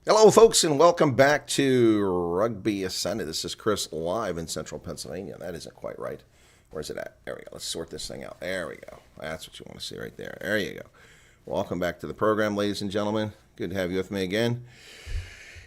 Hello, folks, and welcome back to Rugby Ascended. This is Chris live in central Pennsylvania. That isn't quite right. Where's it at? There we go. Let's sort this thing out. There we go. That's what you want to see right there. There you go. Welcome back to the program, ladies and gentlemen. Good to have you with me again.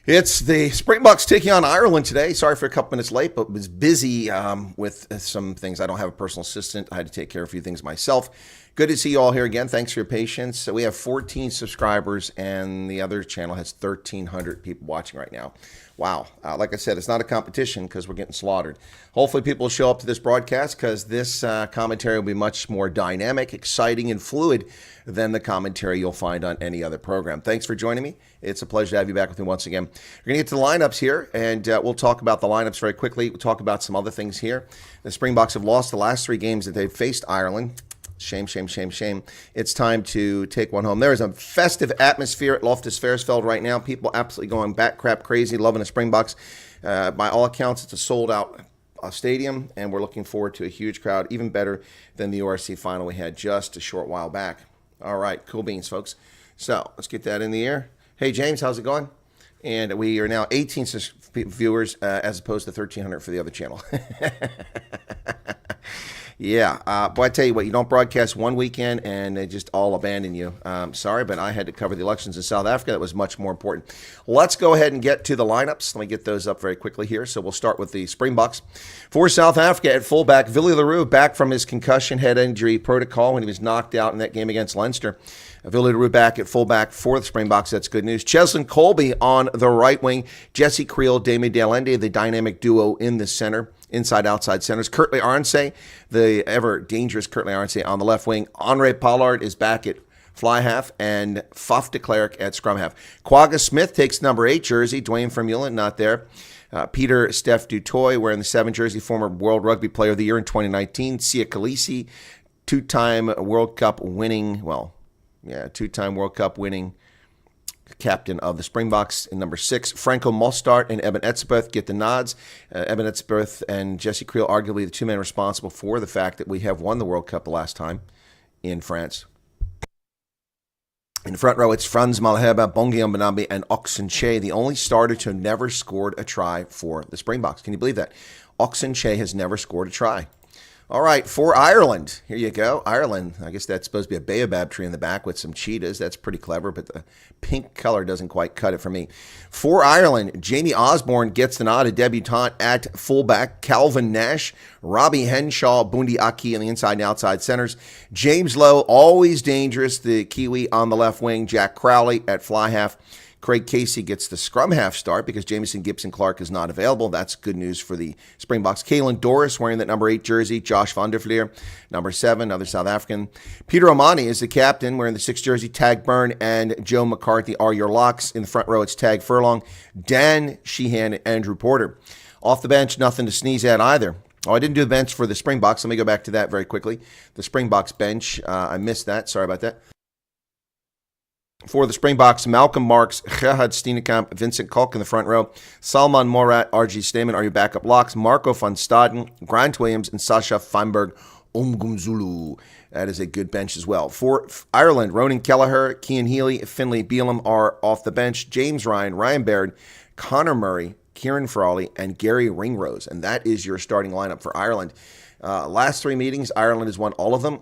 It's the Springboks taking on Ireland today. Sorry for a couple minutes late, but was busy with some things. I don't have a personal assistant. I had to take care of a few things myself. Good to see you all here again. Thanks for your patience. So we have 14 subscribers, and the other channel has 1,300 people watching right now. Wow. Like I said, it's not a competition because we're getting slaughtered. Hopefully people will show up to this broadcast because this commentary will be much more dynamic, exciting, and fluid than the commentary you'll find on any other program. Thanks for joining me. It's a pleasure to have you back with me once again. We're going to get to the lineups here, and we'll talk about the lineups very quickly. We'll talk about some other things here. The Springboks have lost the last 3 games that they've faced Ireland. Shame, shame, shame, shame. It's time to take one home. There is a festive atmosphere at Loftus Versfeld right now. People absolutely going bat crap crazy, loving the Springboks. By all accounts, it's a sold-out stadium, and we're looking forward to a huge crowd, even better than the URC final we had just a short while back. All right, cool beans, folks. So let's get that in the air. Hey, James, how's it going? And we are now 18 viewers as opposed to 1,300 for the other channel. Yeah, boy, I tell you what, you don't broadcast one weekend and they just all abandon you. Sorry, but I had to cover the elections in South Africa. That was much more important. Let's go ahead and get to the lineups. Let me get those up very quickly here. So we'll start with the Springboks. For South Africa at fullback, Willie Leroux back from his concussion head injury protocol when he was knocked out in that game against Leinster. Willie Leroux back at fullback for the Springboks. That's good news. Cheslin Colby on the right wing. Jesse Creel, Damien Delende, the dynamic duo in the center. Inside-outside centers. Kurtley Arnsey, the ever-dangerous Kurtley Arnsey on the left wing. Henri Pollard is back at fly half, and Faf de Klerk at scrum half. Quagga Smith takes number 8 jersey. Dwayne Vermeulen not there. Peter Steph Dutoy wearing the 7 jersey, former World Rugby Player of the Year in 2019. Sia Khaleesi, two-time World Cup winning captain of the Springboks in number 6. Franco Mostart and Eben Etzebeth get the nods. Eben Etzebeth and Jesse Creel, arguably the 2 men responsible for the fact that we have won the World Cup the last time in France. In the front row, it's Franz Malherbe, Bongiam Benambi, and Oxenche, the only starter to have never scored a try for the Springboks. Can you believe that? Oxenche has never scored a try. All right, for Ireland, here you go. Ireland, I guess that's supposed to be a baobab tree in the back with some cheetahs. That's pretty clever, but the pink color doesn't quite cut it for me. For Ireland, Jamie Osborne gets the nod, a debutant at fullback. Calvin Nash, Robbie Henshaw, Bundi Aki on the inside and outside centers. James Lowe, always dangerous, the Kiwi on the left wing. Jack Crowley at fly half. Craig Casey gets the scrum half start because Jamison Gibson-Clark is not available. That's good news for the Springboks. Caelan Doris wearing that number 8 jersey. Josh van der Vlier, number 7, another South African. Peter Omani is the captain wearing the 6 jersey. Tag Byrne and Joe McCarthy are your locks. In the front row, it's Tag Furlong, Dan Sheehan, and Andrew Porter. Off the bench, nothing to sneeze at either. Oh, I didn't do the bench for the Springboks. Let me go back to that very quickly. The Springboks bench, I missed that. Sorry about that. For the Springboks, Malcolm Marks, Gerhard Steenekamp, Vincent Kalk in the front row. Salman Morat, R.G. Stamen are your backup locks. Marco van Staden, Grant Williams, and Sasha Feinberg Omgumzulu. That is a good bench as well. For Ireland, Ronan Kelleher, Cian Healy, Finlay Beelum are off the bench. James Ryan, Ryan Baird, Connor Murray, Kieran Frawley, and Gary Ringrose. And that is your starting lineup for Ireland. Last 3 meetings, Ireland has won all of them.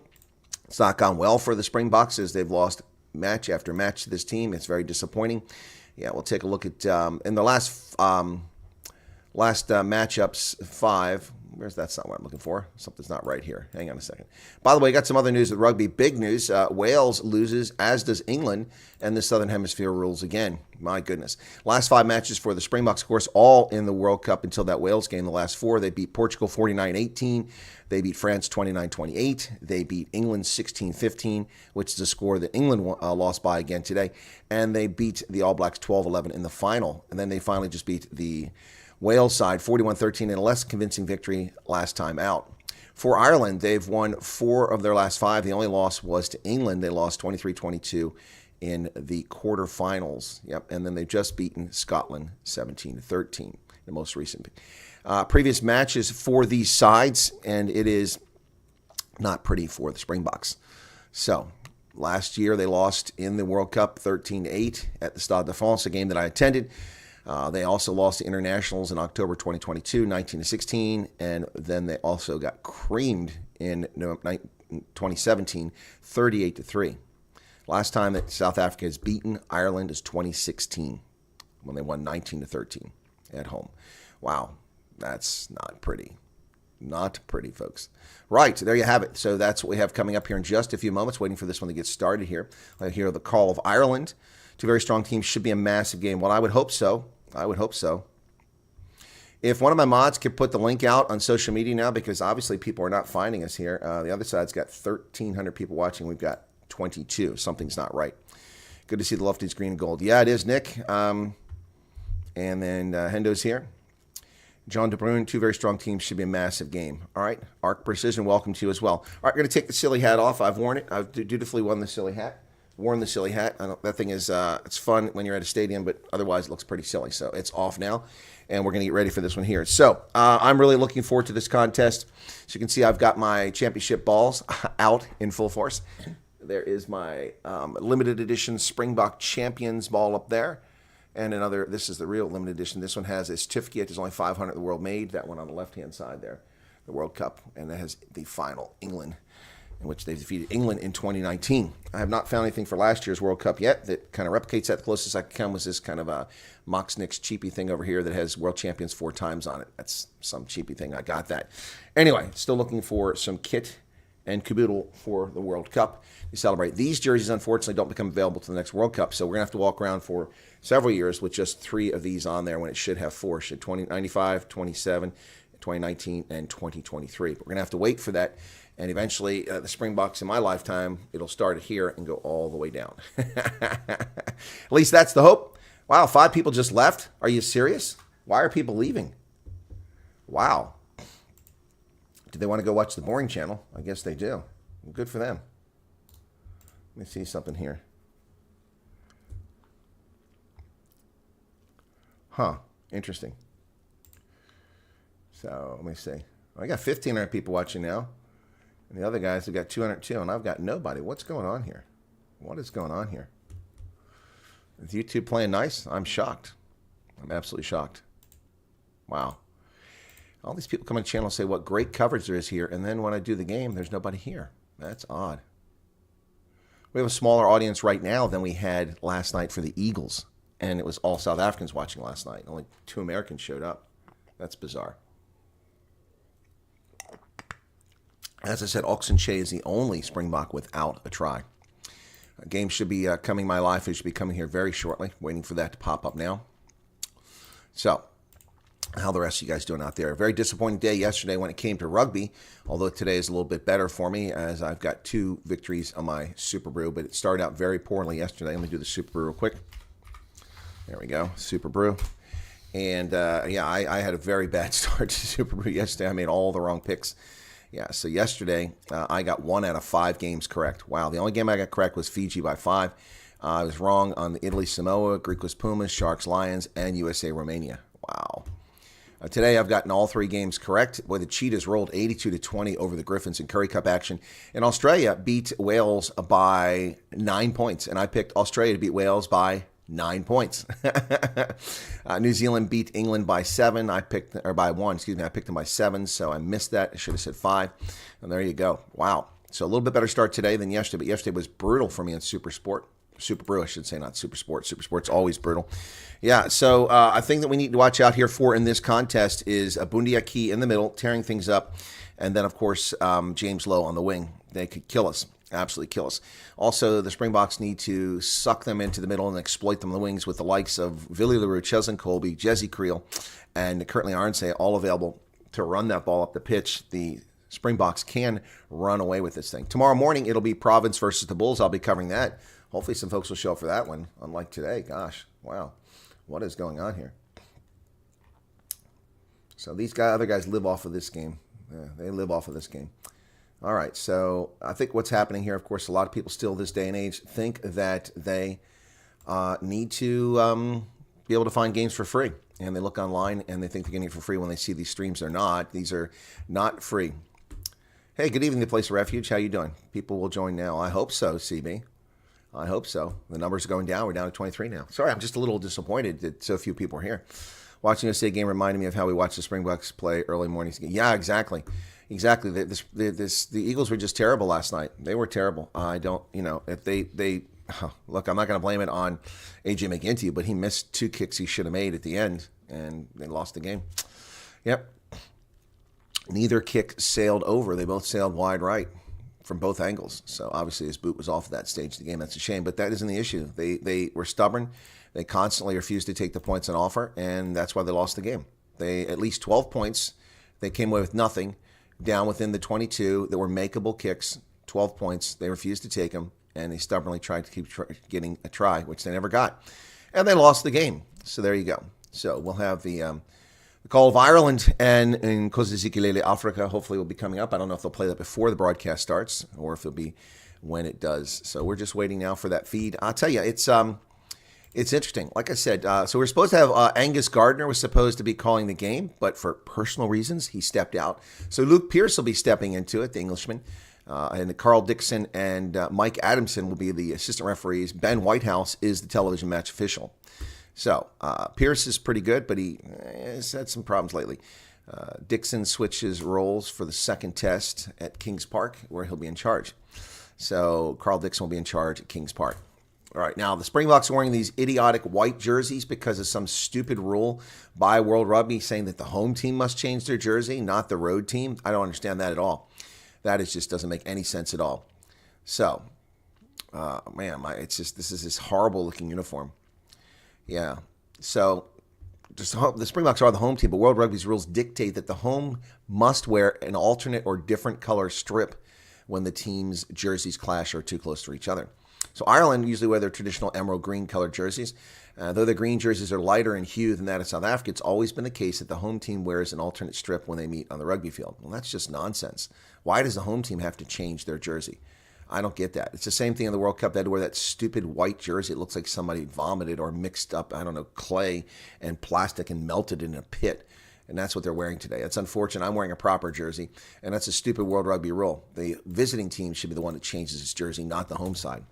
It's not gone well for the Springboks as they've lost match after match to this team. It's very disappointing. Yeah, we'll take a look at in the last matchups 5. Where's that's not what I'm looking for? Something's not right here. Hang on a second. By the way, I got some other news with rugby. Big news. Wales loses, as does England, and the Southern Hemisphere rules again. My goodness. Last 5 matches for the Springboks, of course, all in the World Cup until that Wales game. The last 4, they beat Portugal 49-18. They beat France 29-28. They beat England 16-15, which is a score that England lost by again today. And they beat the All Blacks 12-11 in the final. And then they finally just beat the Wales side 41-13 in a less convincing victory last time out. For Ireland, they've won 4 of their last 5. The only loss was to England. They lost 23-22 in the quarterfinals. Yep, and then they've just beaten Scotland 17-13, the most recent. Previous matches for these sides, and it is not pretty for the Springboks. So Last year, they lost in the World Cup 13-8 at the Stade de France, a game that I attended. They also lost to internationals in October 2022, 19-16, and then they also got creamed in 2017, 38-3. Last time that South Africa has beaten Ireland is 2016, when they won 19-13 at home. Wow, that's not pretty. Not pretty, folks. Right, there you have it. So that's what we have coming up here in just a few moments, waiting for this one to get started here. I hear the call of Ireland. Two very strong teams. Should be a massive game. Well, I would hope so. I would hope so. If one of my mods could put the link out on social media now, because obviously people are not finding us here. The other side's got 1,300 people watching. We've got 22. Something's not right. Good to see the Loftus green and gold. Yeah, it is, Nick. And then Hendo's here. John De Bruyne, two very strong teams. Should be a massive game. All right. Arc Precision, welcome to you as well. All right, going to take the silly hat off. I've worn it. I've dutifully worn the silly hat. That thing is, it's fun when you're at a stadium, but otherwise it looks pretty silly. So it's off now, and we're going to get ready for this one here. So I'm really looking forward to this contest. So you can see I've got my championship balls out in full force. There is my limited edition Springbok Champions ball up there. And another, this is the real limited edition. This one has a certificate. There's only 500 in the world made. That one on the left-hand side there, the World Cup. And that has the final England, in which they defeated England in 2019. I have not found anything for last year's World Cup yet that kind of replicates that. The closest I could come was this kind of a Moxnick's cheapy thing over here that has world champions 4 times on it. That's some cheapy thing. I got that. Anyway, still looking for some kit and caboodle for the World Cup to celebrate. These jerseys, unfortunately, don't become available to the next World Cup, so we're going to have to walk around for several years with just 3 of these on there when it should have 4. Should 2095, 27, 2019, and 2023. But we're going to have to wait for that, and eventually the Springboks in my lifetime, it'll start here and go all the way down. At least that's the hope. Wow, 5 people just left? Are you serious? Why are people leaving? Wow. Do they want to go watch the Boring Channel? I guess they do. Well, good for them. Let me see something here. Huh. Interesting. So, let me see. I got 1,500 people watching now. And the other guys have got 202, and I've got nobody. What's going on here? What is going on here? Is YouTube playing nice? I'm shocked. I'm absolutely shocked. Wow. All these people come on the channel and say what great coverage there is here, and then when I do the game, there's nobody here. That's odd. We have a smaller audience right now than we had last night for the Eagles, and it was all South Africans watching last night. Only 2 Americans showed up. That's bizarre. As I said, Oxenche is the only Springbok without a try. A game should be coming my life. It should be coming here very shortly. Waiting for that to pop up now. So, how the rest of you guys doing out there? A very disappointing day yesterday when it came to rugby, although today is a little bit better for me as I've got 2 victories on my Super Brew, but it started out very poorly yesterday. Let me do the Super Brew real quick. There we go, Super Brew. And yeah, I had a very bad start to Super Brew yesterday. I made all the wrong picks. Yeah, so yesterday I got 1 out of 5 games correct. Wow, the only game I got correct was Fiji by 5. I was wrong on the Italy-Samoa, Greek-West Pumas, Sharks-Lions, and USA-Romania. Wow. Today I've gotten all 3 games correct. Boy, the Cheetahs rolled 82-20 over the Griffins in Curry Cup action. And Australia beat Wales by 9 points. And I picked Australia to beat Wales by 9 points. New Zealand beat England by 7. I picked, or by 1, excuse me. I picked them by 7, so I missed that. I should have said 5. And there you go. Wow. So a little bit better start today than yesterday, but yesterday was brutal for me in Super Brew, I should say, not Super Sport. Super Sport's always brutal. Yeah, so a thing that we need to watch out here for in this contest is a Bundia Key in the middle, tearing things up, and then, of course, James Lowe on the wing. They could kill us, absolutely kill us. Also, the Springboks need to suck them into the middle and exploit them on the wings with the likes of Villy LaRue, Cheslin Colby, Jesse Creel, and currently Arnsay, all available to run that ball up the pitch. The Springboks can run away with this thing. Tomorrow morning, it'll be Province versus the Bulls. I'll be covering that. Hopefully some folks will show up for that one, unlike today. Gosh, wow. What is going on here? So these other guys live off of this game. Yeah, they live off of this game. All right, so I think what's happening here, of course, a lot of people still this day and age think that they need to be able to find games for free. And they look online and they think they're getting it for free when they see these streams. They're not. These are not free. Hey, good evening, the place of refuge. How you doing? People will join now. I hope so, CB. I hope so. The numbers are going down. We're down to 23 now. Sorry, I'm just a little disappointed that so few people are here. Watching us say game reminded me of how we watched the Springboks play early mornings. Yeah, exactly. Exactly. The Eagles were just terrible last night. They were terrible. I don't, if they look, I'm not going to blame it on AJ McGinty, but he missed 2 kicks he should have made at the end, and they lost the game. Yep. Neither kick sailed over. They both sailed wide right from both angles. So obviously his boot was off at that stage of the game. That's a shame, but that isn't the issue. They were stubborn. They constantly refused to take the points on offer, and that's why they lost the game. They at least 12 points. They came away with nothing, down within the 22. That were makeable kicks, 12 points. They refused to take them, and they stubbornly tried to keep getting a try, which they never got. And they lost the game. So there you go. So we'll have the Call of Ireland and in Rugby Africa hopefully will be coming up. I don't know if they'll play that before the broadcast starts or if it'll be when it does. So we're just waiting now for that feed. I'll tell you, it's interesting. Like I said, so we're supposed to have Angus Gardner was supposed to be calling the game, but for personal reasons, he stepped out. So Luke Pearce will be stepping into it, the Englishman. And Carl Dixon and Mike Adamson will be the assistant referees. Ben Whitehouse is the television match official. So Pierce is pretty good, but he has had some problems lately. Dixon switches roles for the second test at Kings Park, where he'll be in charge. So Carl Dixon will be in charge at Kings Park. All right, now the Springboks are wearing these idiotic white jerseys because of some stupid rule by World Rugby saying that the home team must change their jersey, not the road team. I don't understand that at all. That just doesn't make any sense at all. So, this is this horrible looking uniform. Yeah, so the Springboks are the home team, but World Rugby's rules dictate that the home must wear an alternate or different color strip when the team's jerseys clash or are too close to each other. So Ireland usually wear their traditional emerald green colored jerseys. Though the green jerseys are lighter in hue than that of South Africa, it's always been the case that the home team wears an alternate strip when they meet on the rugby field. Well, that's just nonsense. Why does the home team have to change their jersey? I don't get that. It's the same thing in the World Cup. They had to wear that stupid white jersey. It looks like somebody vomited or mixed up, clay and plastic and melted in a pit. And that's what they're wearing today. It's unfortunate. I'm wearing a proper jersey, and that's a stupid World Rugby rule. The visiting team should be the one that changes its jersey, not the home side.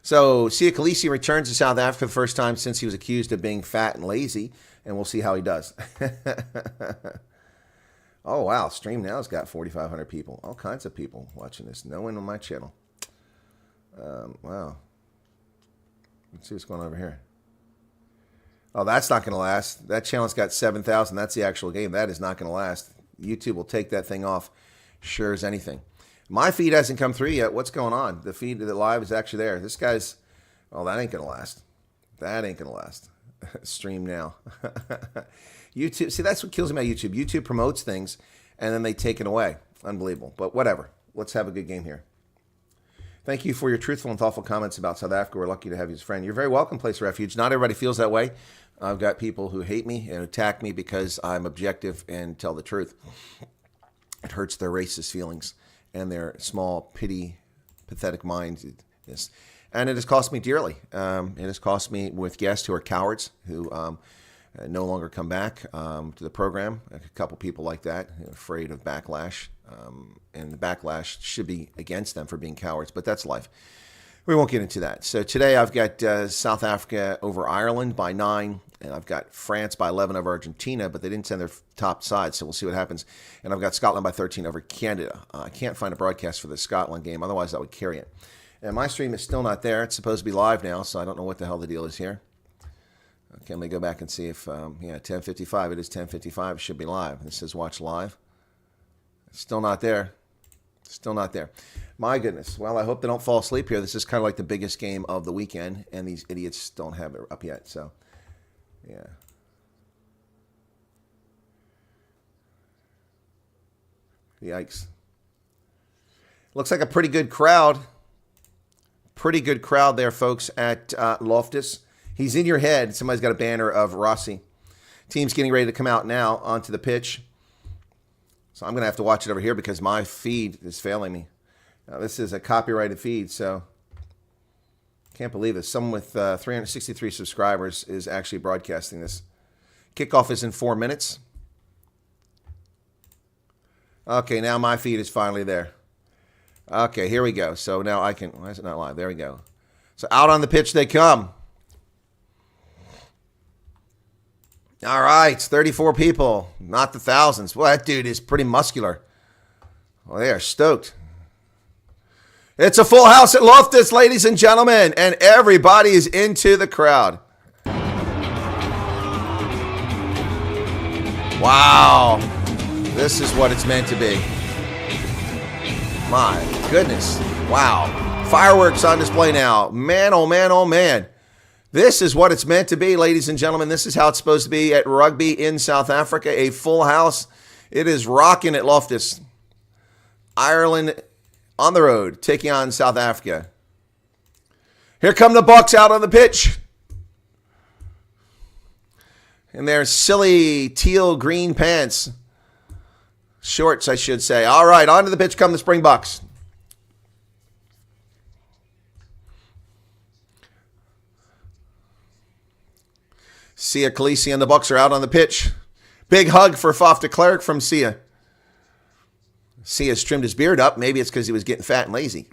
So Sia Khaleesi returns to South Africa the first time since he was accused of being fat and lazy, and we'll see how he does. Oh, wow. Stream Now's got 4,500 people. All kinds of people watching this. No one on my channel. Wow. Let's see what's going on over here. Oh, that's not going to last. That channel's got 7,000. That's the actual game. That is not going to last. YouTube will take that thing off sure as anything. My feed hasn't come through yet. What's going on? The feed that live is actually there. This guy's... Oh, that ain't going to last. That ain't going to last. Stream Now. YouTube, see, that's what kills me about YouTube. YouTube promotes things, and then they take it away. Unbelievable. But whatever. Let's have a good game here. Thank you for your truthful and thoughtful comments about South Africa. We're lucky to have you as a friend. You're very welcome, Place of Refuge. Not everybody feels that way. I've got people who hate me and attack me because I'm objective and tell the truth. It hurts their racist feelings and their small, pathetic mindedness. And it has cost me dearly. It has cost me with guests who are cowards, who no longer come back to the program. A couple people like that, afraid of backlash. And the backlash should be against them for being cowards, but that's life. We won't get into that. So today I've got South Africa over Ireland by 9, and I've got France by 11 over Argentina, but they didn't send their top side, so we'll see what happens. And I've got Scotland by 13 over Canada. I can't find a broadcast for the Scotland game, otherwise I would carry it. And my stream is still not there. It's supposed to be live now, so I don't know what the hell the deal is here. Okay, let me go back and see if, 10:55. It is 10:55. It should be live. It says watch live. It's still not there. Still not there. My goodness. Well, I hope they don't fall asleep here. This is kind of like the biggest game of the weekend, and these idiots don't have it up yet. So, yeah. Yikes. Looks like a pretty good crowd. Pretty good crowd there, folks, at Loftus. He's in your head. Somebody's got a banner of Rossi. Team's getting ready to come out now onto the pitch. So I'm going to have to watch it over here because my feed is failing me. Now, this is a copyrighted feed, so can't believe it. Someone with 363 subscribers is actually broadcasting this. Kickoff is in 4 minutes. Okay, now my feed is finally there. Okay, here we go. So now I can... Why is it not live? There we go. So out on the pitch they come. All right, 34 people, not the thousands. Well, that dude is pretty muscular. Well, they are stoked. It's a full house at Loftus, ladies and gentlemen, and everybody is into the crowd. Wow, this is what it's meant to be. My goodness, wow. Fireworks on display now. Man, oh man, oh man. This is what it's meant to be, ladies and gentlemen. This is how it's supposed to be at rugby in South Africa. A full house. It is rocking at Loftus. Ireland on the road, taking on South Africa. Here come the Bucks out on the pitch. In their silly teal green pants. Shorts, I should say. All right, onto the pitch come the Springboks. Sia Khaleesi and the Bucks are out on the pitch. Big hug for Faf de Klerk from Sia. Sia's trimmed his beard up. Maybe it's because he was getting fat and lazy.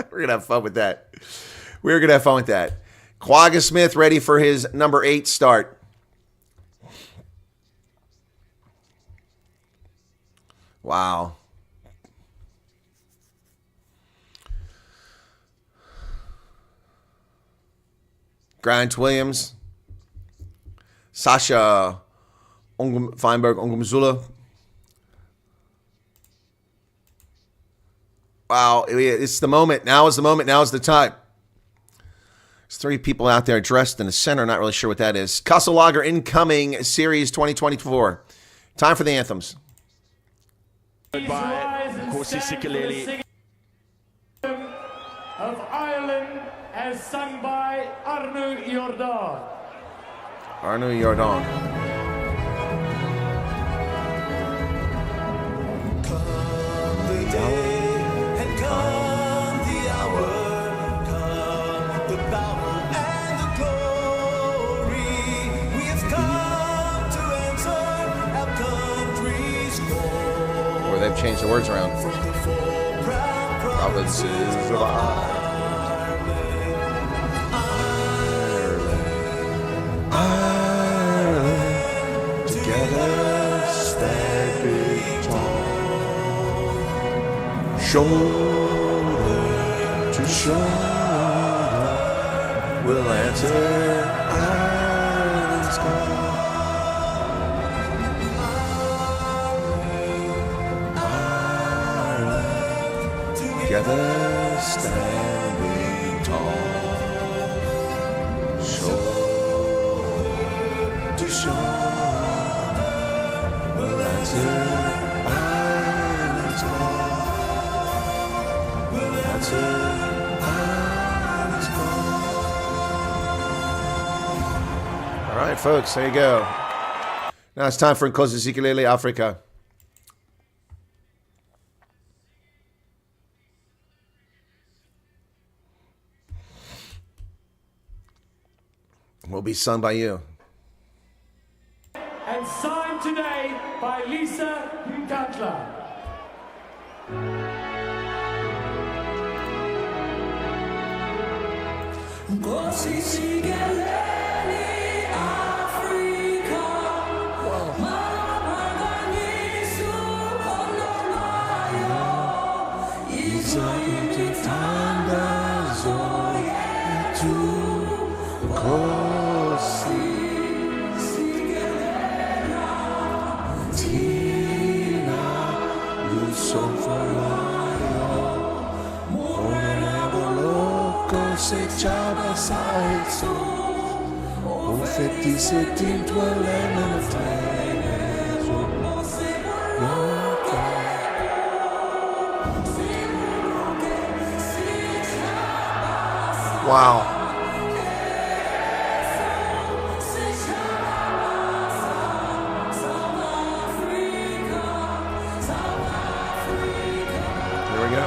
We're going to have fun with that. We're going to have fun with that. Quagga Smith ready for his number 8 start. Wow. Grant Williams. Sasha Feinberg Ongumzula. Wow, it's the moment. Now is the moment. Now is the time. There's 3 people out there dressed in the center. Not really sure what that is. Kassel incoming Series 2024. Time for the anthems. By Nkosi Sikeleli of Ireland as sung by Arnu Jordan. Arnu Jordan. Come the day and come the hour, come the power and the glory. We have come to answer our country's call. Or they've changed the words around. From the 4 proud provinces of Ireland. Shoulder to shoulder, we'll answer Ireland's call. Ireland, together standing tall. Shoulder to shoulder, we'll answer Ireland's call. All right, folks, there you go. Now it's time for Rugby Africa. Will be sung by you. And signed today by Lisa Nkatla. Nkosi Sikeleli Africa. Mabanganisu ololayo. Izoyinto tandazo yetu. Nkosi Sikeleli Tina Lusofolayo. Se chaba saitso o feti se tintwa lena na fleso Wow. Here we go.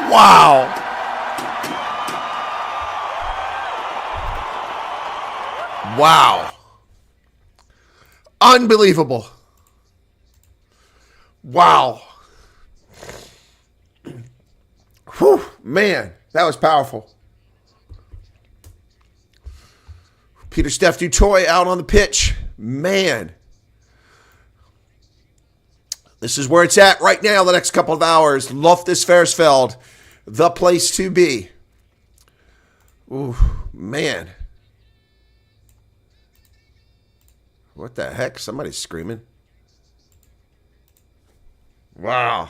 Wow. Wow. Unbelievable. Wow. Whew, man, that was powerful. Peter Steph du Toit out on the pitch. Man. This is where it's at right now, the next couple of hours. Loftus Versfeld, the place to be. Ooh, man. What the heck? Somebody's screaming. Wow.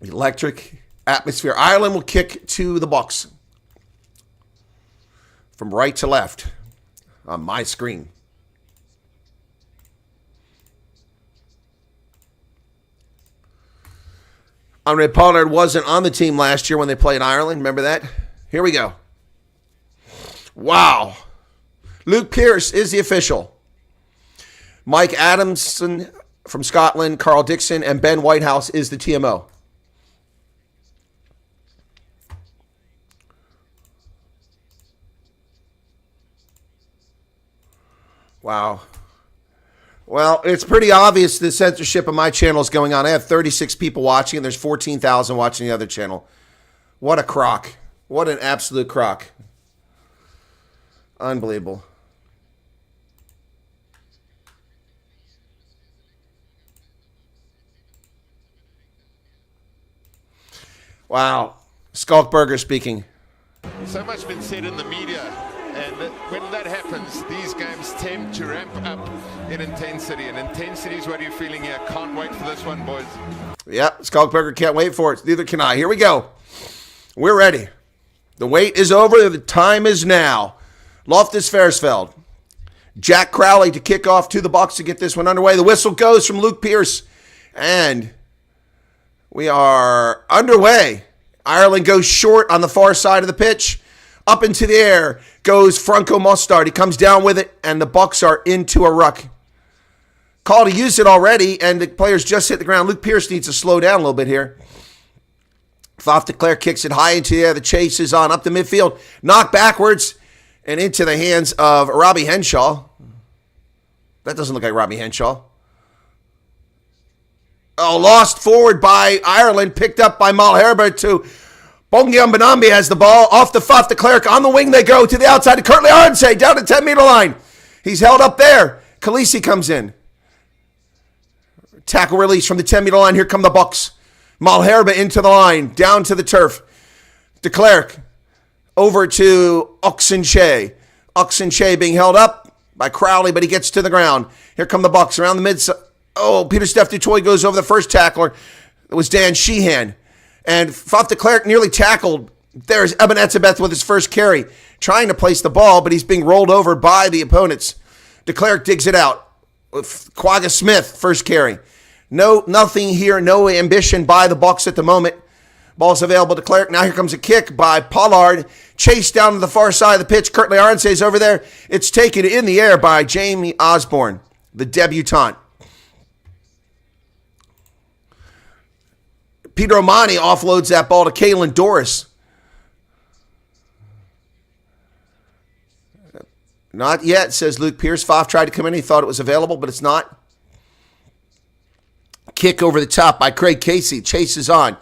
Electric atmosphere. Ireland will kick to the Bucks. From right to left on my screen. Andre Pollard wasn't on the team last year when they played Ireland. Remember that? Here we go. Wow. Luke Pearce is the official. Mike Adamson from Scotland, Carl Dixon, and Ben Whitehouse is the TMO. Wow. Well, it's pretty obvious the censorship of my channel is going on. I have 36 people watching, and there's 14,000 watching the other channel. What a crock. What an absolute crock. Unbelievable. Wow. Skulkberger speaking. So much been said in the media, and when that happens, these games tend to ramp up in intensity, and intensity is what you're feeling here. Can't wait for this one, boys. Yep, Skulkberger can't wait for it. Neither can I. Here we go. We're ready. The wait is over. The time is now. Loftus Versfeld. Jack Crowley to kick off to the Bucks to get this one underway. The whistle goes from Luke Pearce, and we are underway. Ireland goes short on the far side of the pitch. Up into the air goes Franco Mostard. He comes down with it, and the Bucks are into a ruck. Call to use it already, and the players just hit the ground. Luke Pearce needs to slow down a little bit here. Faf de Klerk kicks it high into the air. The chase is on up the midfield. Knocked backwards and into the hands of Robbie Henshaw. That doesn't look like Robbie Henshaw. Oh, lost forward by Ireland, picked up by Mal Herbert to Bongiam Benambi has the ball off the Faf de Klerk. On the wing they go to the outside to Curtly Arnsey down the 10-meter line. He's held up there. Khaleesi comes in. Tackle release from the 10-meter line. Here come the Bucks. Mal Herbert into the line, down to the turf. De Klerk over to Oxenche. Oxenche being held up by Crowley, but he gets to the ground. Here come the Bucks around the mid-side. Oh, Peter Steph du Toit goes over the first tackler. It was Dan Sheehan. And Faf de Klerk nearly tackled. There's Eben Etzebeth with his first carry, trying to place the ball, but he's being rolled over by the opponents. De Klerk digs it out. Quagga Smith, first carry. Nothing here, no ambition by the Bucks at the moment. Ball's available to Klerk. Now here comes a kick by Pollard. Chased down to the far side of the pitch. Curtly Arnsey's over there. It's taken in the air by Jamie Osborne, the debutant. Peter O'Mani offloads that ball to Caelan Doris. Not yet, says Luke Pearce. Faf tried to come in. He thought it was available, but it's not. Kick over the top by Craig Casey. Chase is on.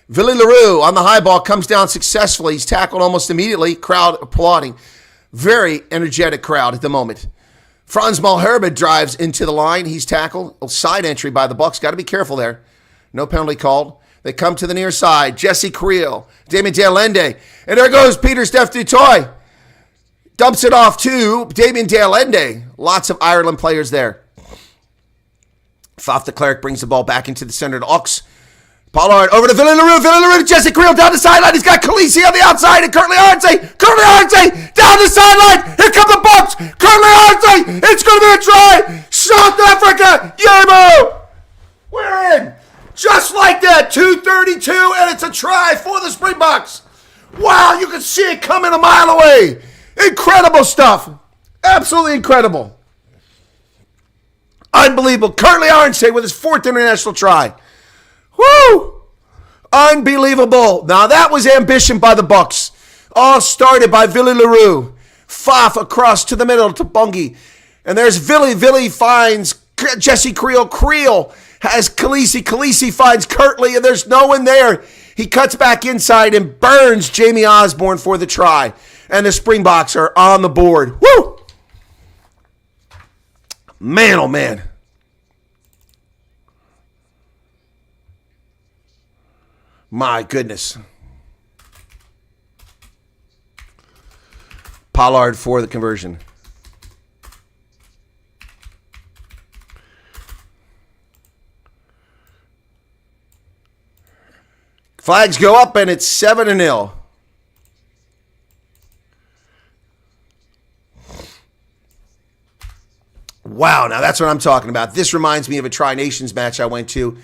Villy LaRue on the high ball comes down successfully. He's tackled almost immediately. Crowd applauding. Very energetic crowd at the moment. Franz Malherbe drives into the line. He's tackled. A side entry by the Bucks. Got to be careful there. No penalty called. They come to the near side. Jesse Creel, Damien de Allende. And there goes Peter Steph du Toit. Dumps it off to Damien de Allende. Lots of Ireland players there. Faf de Klerk brings the ball back into the center to Ox. Pollard over to Villy LaRue. Villy LaRue to Jesse Creel down the sideline. He's got Khaleesi on the outside and Curtly Arnsey. Curtly Arnsey down the sideline. Here come the Bucks. Curtly Arnsey. It's going to be a try. South Africa, Yermo! We're in! Just like that, 2:32, and it's a try for the Springboks. Wow, you can see it coming a mile away. Incredible stuff. Absolutely incredible. Unbelievable. Currently Arnsey with his 4th international try. Woo! Unbelievable. Now that was ambition by the Bucks. All started by Willie Leroux. Faf across to the middle to Bungie. And there's Willie. Willie finds Jesse Creel. Creel has Khaleesi. Khaleesi finds Kirtley, and there's no one there. He cuts back inside and burns Jamie Osborne for the try. And the Springboks are on the board. Woo! Man, oh man. My goodness. Pollard for the conversion. Flags go up and it's 7-0. Wow, now that's what I'm talking about. This reminds me of a Tri-Nations match I went to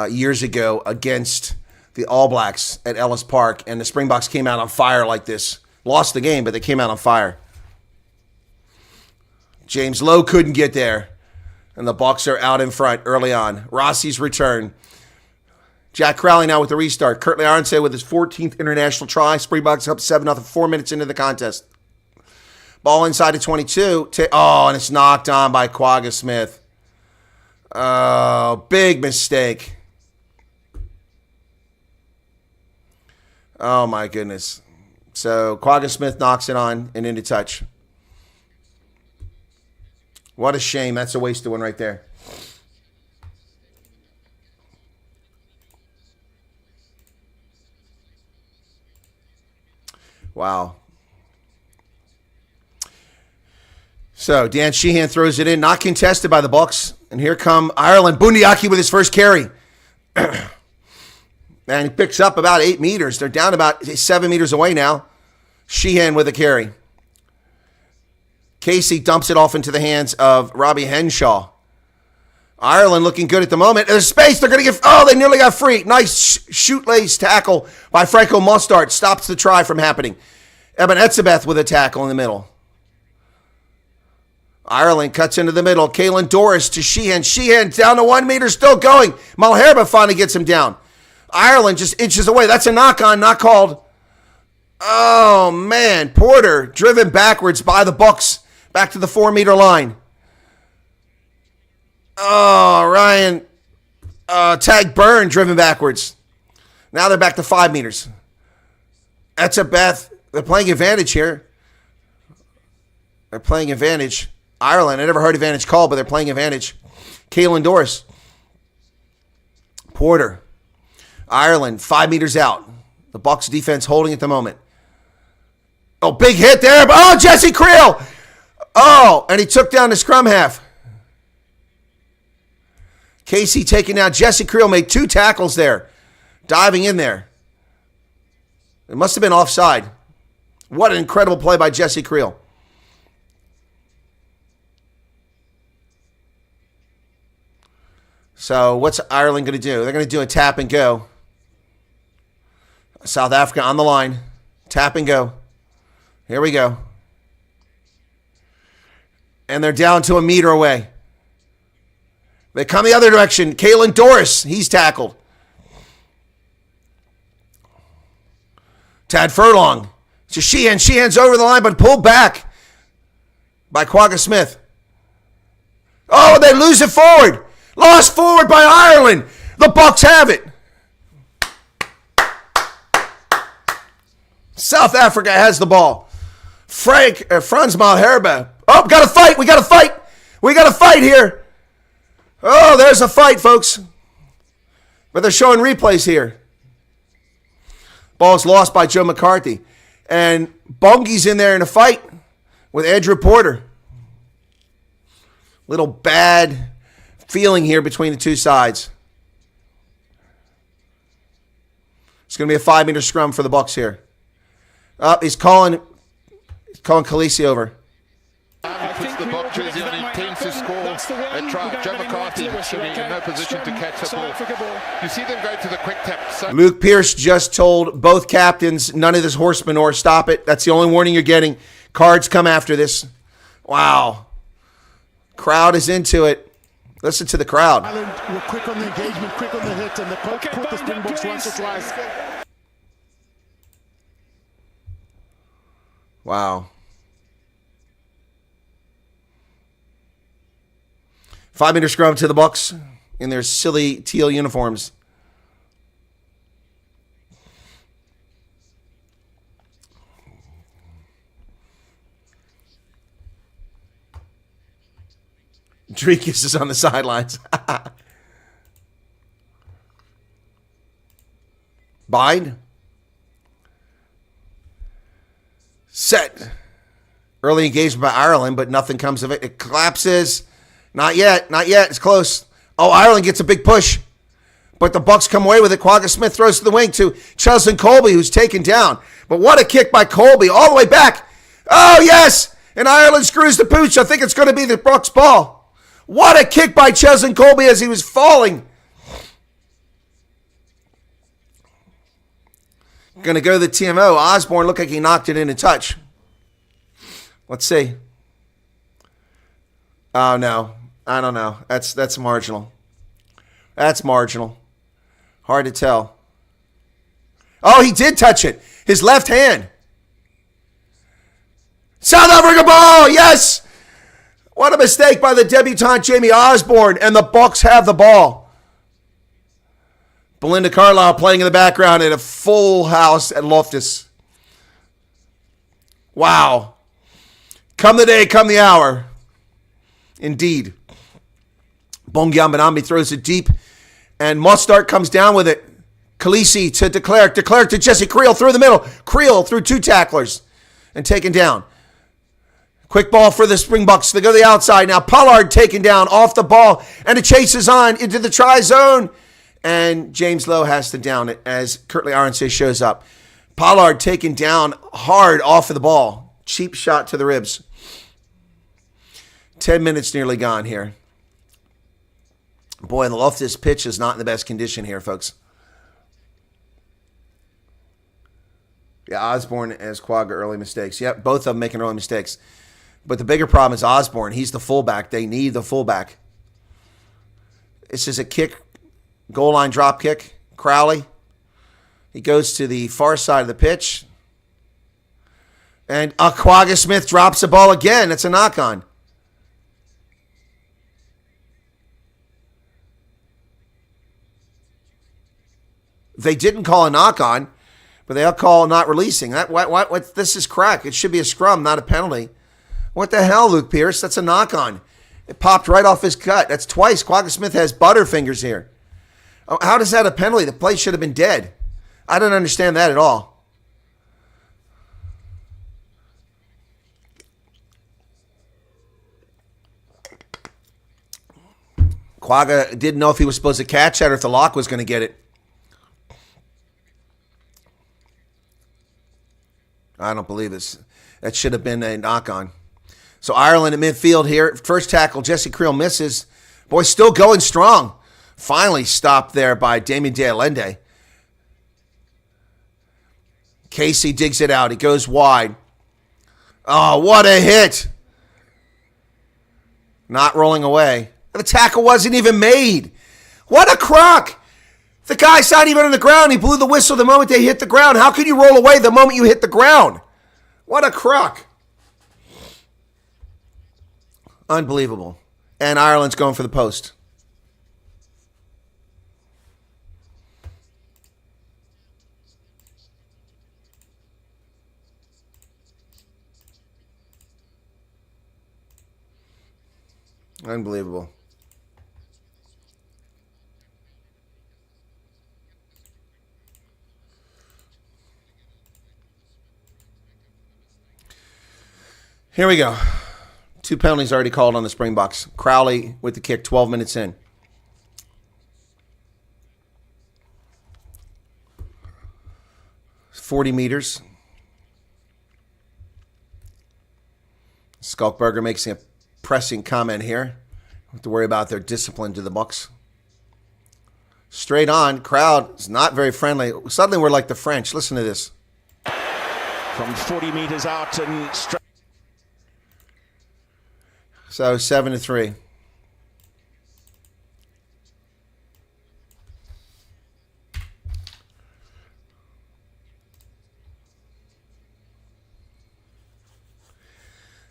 years ago against the All Blacks at Ellis Park, and the Springboks came out on fire like this. Lost the game, but they came out on fire. James Lowe couldn't get there, and the Bucks are out in front early on. Rossi's return. Jack Crowley now with the restart. Curtly Arnsey with his 14th international try. Springboks up 7-0, 4 minutes into the contest. Ball inside of 22. And it's knocked on by Quagga Smith. Oh, big mistake. Oh, my goodness. So Quagga Smith knocks it on and into touch. What a shame. That's a wasted one right there. Wow. So Dan Sheehan throws it in, not contested by the Bucks. And here come Ireland. Bundiaki with his first carry. And he picks up about 8 meters. They're down about 7 meters away now. Sheehan with a carry. Casey dumps it off into the hands of Robbie Henshaw. Ireland looking good at the moment. There's space. They're going to get... Oh, they nearly got free. Nice shoot-lace tackle by Franco Mostart. Stops the try from happening. Eben Etzebeth with a tackle in the middle. Ireland cuts into the middle. Kalen Doris to Sheehan. Sheehan down to 1 meter, still going. Malherbe finally gets him down. Ireland just inches away. That's a knock-on, not called. Oh, man. Porter driven backwards by the Bucks. Back to the 4 meter line. Oh, Ryan. Tag Byrne driven backwards. Now they're back to 5 meters. Etzebeth. They're playing advantage here. They're playing advantage. Ireland. I never heard advantage called, but they're playing advantage. Kalen Doris. Porter. Ireland, 5 meters out. The Bucks defense holding at the moment. Oh, big hit there. Oh, Jesse Creel. Oh, and he took down the scrum half. Casey taking down Jesse Creel, made 2 tackles there. Diving in there. It must have been offside. What an incredible play by Jesse Creel. So what's Ireland going to do? They're going to do a tap and go. South Africa on the line. Tap and go. Here we go. And they're down to 1 meter away. They come the other direction. Kalen Doris, he's tackled. Tad Furlong to Sheehan. Sheehan's over the line, but pulled back by Quagga Smith. Oh, they lose it forward. Lost forward by Ireland. The Bucks have it. South Africa has the ball. Franz Malherbe. Oh, got to fight. We got to fight. We got to fight here. Oh, there's a fight, folks. But they're showing replays here. Ball's lost by Joe McCarthy. And Bungie's in there in a fight with Andrew Porter. Little bad feeling here between the two sides. It's going to be a 5 meter scrum for the Bucks here. He's calling Khaleesi over. puts the Bok jersey on, intends to score a try. Joe McCarthy should be in no position to catch the ball. You see them go to the quick tap. So Luke Pierce just told both captains, none of this horse manure, stop it. That's the only warning you're getting. Cards come after this. Wow. Crowd is into it. Listen to the crowd. Ireland were quick on the engagement, quick on the hit, and they put the Springboks once or twice. Wow. 5-meter scrum to the Bucks in their silly teal uniforms. Dreekis is on the sidelines. Bind. Set. Early engagement by Ireland, but nothing comes of it. It collapses. Not yet. Not yet. It's close. Oh, Ireland gets a big push. But the Bucks come away with it. Quagga Smith throws to the wing to Cheslin Colby, who's taken down. But what a kick by Colby all the way back. Oh, yes. And Ireland screws the pooch. I think it's going to be the Bucks ball. What a kick by Cheslin Colby as he was falling. Going to go to the TMO. Osborne looked like he knocked it in a touch. Let's see. Oh, no. I don't know. That's marginal. That's marginal. Hard to tell. Oh, he did touch it. His left hand. South Africa ball. Yes. What a mistake by the debutante Jamie Osborne, and the Bucks have the ball. Belinda Carlisle playing in the background at a full house at Loftus. Wow. Come the day, come the hour. Indeed. Bongiam Benambi throws it deep, and Mostart comes down with it. Khaleesi to De Klerk. De Klerk to Jesse Creel through the middle. Creel through 2 tacklers and taken down. Quick ball for the Springboks. They go to the outside. Now Pollard taken down off the ball. And it chases on into the try zone. And James Lowe has to down it as Curtly Aronsay shows up. Pollard taken down hard off of the ball. Cheap shot to the ribs. 10 minutes nearly gone here. Boy, the Loftus pitch is not in the best condition here, folks. Yeah, Osborne as Quagga early mistakes. Yep, both of them making early mistakes. But the bigger problem is Osborne. He's the fullback. They need the fullback. This is a kick, goal line drop kick. Crowley. He goes to the far side of the pitch. And Quagga Smith drops the ball again. It's a knock-on. They didn't call a knock-on, but they'll call not releasing. What? This is crack. It should be a scrum, not a penalty. What the hell, Luke Pierce? That's a knock-on. It popped right off his cut. That's twice. Quagga Smith has butterfingers here. Oh, how does that a penalty? The play should have been dead. I don't understand that at all. Quagga didn't know if he was supposed to catch that or if the lock was going to get it. I don't believe this. That should have been a knock-on. So Ireland at midfield here. First tackle, Jesse Creel misses. Boy, still going strong. Finally stopped there by Damien De Allende. Casey digs it out. He goes wide. Oh, what a hit. Not rolling away. The tackle wasn't even made. What a crock. The guy's not even on the ground. He blew the whistle the moment they hit the ground. How can you roll away the moment you hit the ground? What a crock. Unbelievable. And Ireland's going for the post. Unbelievable. Here we go. 2 penalties already called on the Springboks. Crowley with the kick 12 minutes in. $40 meters. Skulkberger makes a pressing comment here. Don't have to worry about their discipline to the Bucks. Straight on. Crowd is not very friendly. Suddenly we're like the French. Listen to this. From 40 meters out and straight. So 7-3.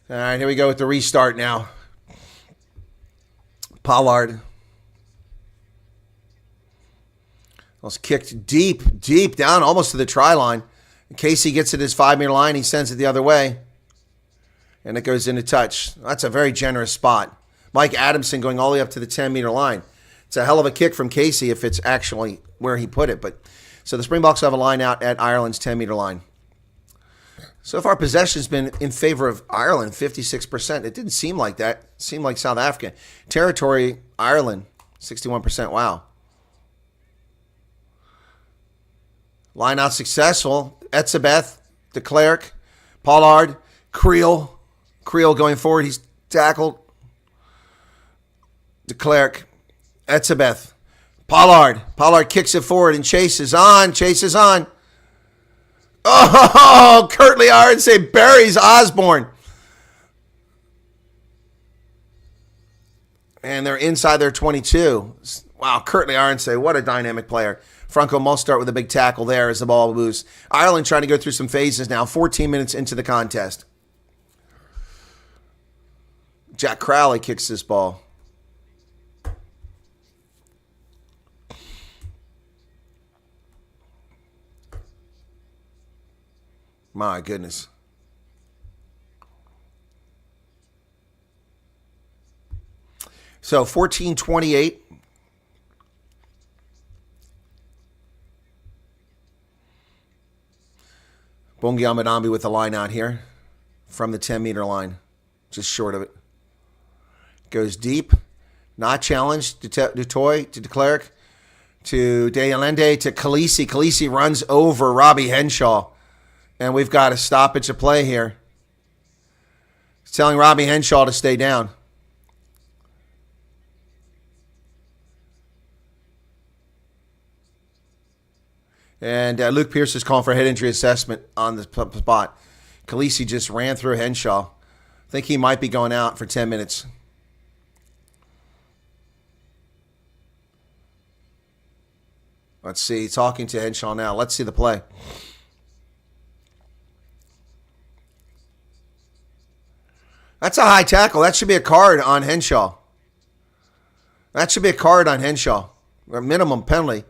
All right, here we go with the restart now. Pollard was kicked deep down, almost to the try line. Casey gets it his 5-meter line. He sends it the other way, and it goes into touch. That's a very generous spot. Mike Adamson going all the way up to the 10-meter line. It's a hell of a kick from Casey if it's actually where he put it. But so the Springboks have a line out at Ireland's 10-meter line. So far, possession's been in favor of Ireland, 56%. It didn't seem like that. It seemed like South Africa. Territory, Ireland, 61%. Wow. Line out successful. Etzebeth, de Klerk, Pollard, Creel. Creel going forward. He's tackled. De Klerk, Etzebeth, Pollard. Pollard kicks it forward and chases on. Oh, Curtly Arnsey buries Osborne. And they're inside their 22. Wow, Curtly Arnsey, what a dynamic player. Franco Mostart with a big tackle there as the ball moves. Ireland trying to go through some phases now, 14 minutes into the contest. Jack Crowley kicks this ball. My goodness. So 14-28. Bongi Amadambi with the line out here from the 10-meter line. Just short of it. Goes deep. Not challenged. Dutoy to de Klerk. To De Allende to Khaleesi. Khaleesi runs over Robbie Henshaw. And we've got a stoppage of play here. He's telling Robbie Henshaw to stay down. And Luke Pierce is calling for a head injury assessment on the spot. Khaleesi just ran through Henshaw. I think he might be going out for 10 minutes. Let's see. Talking to Henshaw now. Let's see the play. That's a high tackle. That should be a card on Henshaw. That should be a card on Henshaw. A minimum penalty.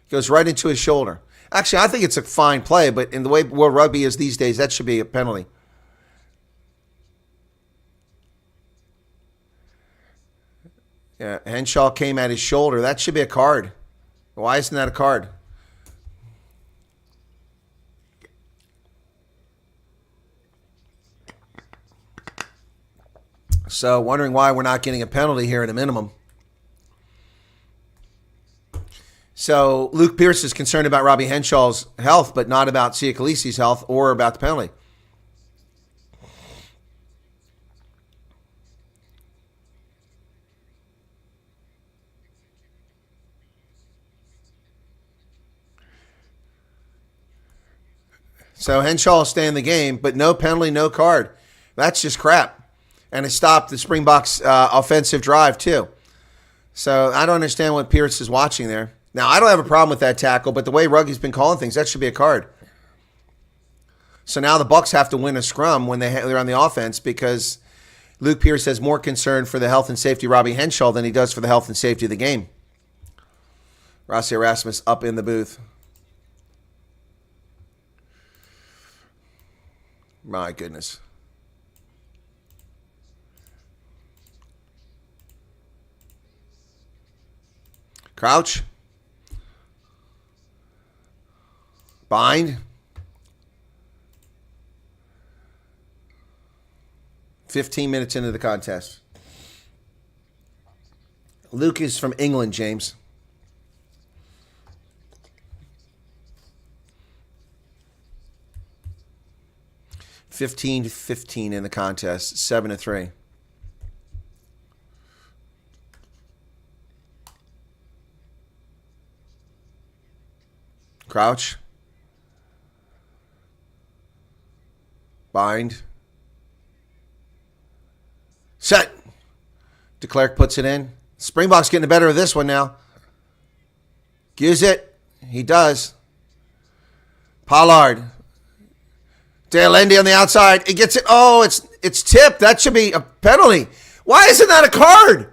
Goes right into his shoulder. Actually, I think it's a fine play, but in the way World Rugby is these days, that should be a penalty. Yeah, Henshaw came at his shoulder. That should be a card. Why isn't that a card? So wondering why we're not getting a penalty here at a minimum. So Luke Pierce is concerned about Robbie Henshaw's health, but not about Sia Khaleesi's health or about the penalty. So Henshaw will stay in the game, but no penalty, no card. That's just crap. And it stopped the Springboks' offensive drive, too. So I don't understand what Pierce is watching there. Now, I don't have a problem with that tackle, but the way Rugby's been calling things, that should be a card. So now the Bucks have to win a scrum when they're on the offense because Luke Pierce has more concern for the health and safety of Robbie Henshaw than he does for the health and safety of the game. Rossi Erasmus up in the booth. My goodness. Crouch. Bind. 15 minutes into the contest. Luke is from England, James. 15-15 in the contest, 7-3. Crouch. Bind. Set. De Klerk puts it in. Springboks getting the better of this one now. Gives it. He does. Pollard. De Allende on the outside. He gets it. Oh, it's tipped. That should be a penalty. Why isn't that a card?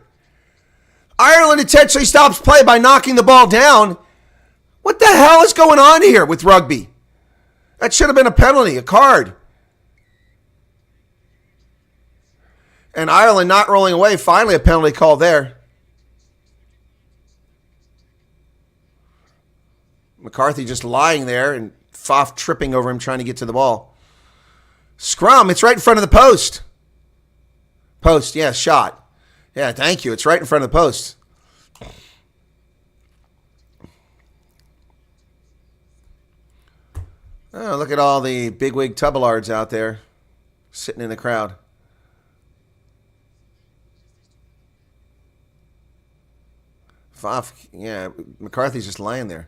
Ireland intentionally stops play by knocking the ball down. What the hell is going on here with rugby? That should have been a penalty, a card. And Ireland not rolling away. Finally, a penalty call there. McCarthy just lying there and Pfaff tripping over him trying to get to the ball. Scrum, it's right in front of the post. Post, yeah, shot. Yeah, thank you. It's right in front of the post. Oh, look at all the bigwig Tubelards out there sitting in the crowd. Pfaff, yeah, McCarthy's just lying there.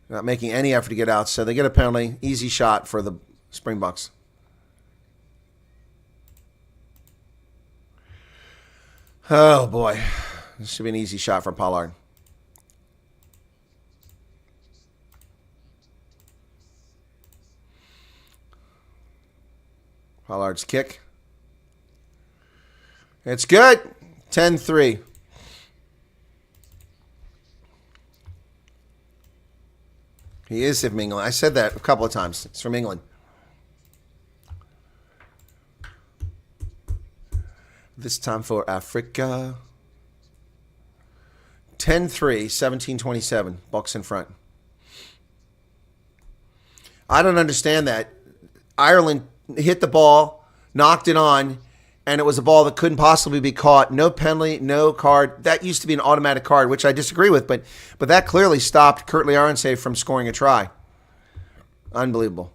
Not making any effort to get out, so they get a penalty. Easy shot for the Springboks. Oh, boy. This should be an easy shot for Pollard. Pollard's kick. It's good. 10-3. He is from England. I said that a couple of times. It's from England. This time for Africa. 10-3, 17-27. Bucks in front. I don't understand that. Ireland hit the ball, knocked it on, and it was a ball that couldn't possibly be caught. No penalty, no card. That used to be an automatic card, which I disagree with, but that clearly stopped Kurt Liarense from scoring a try. Unbelievable.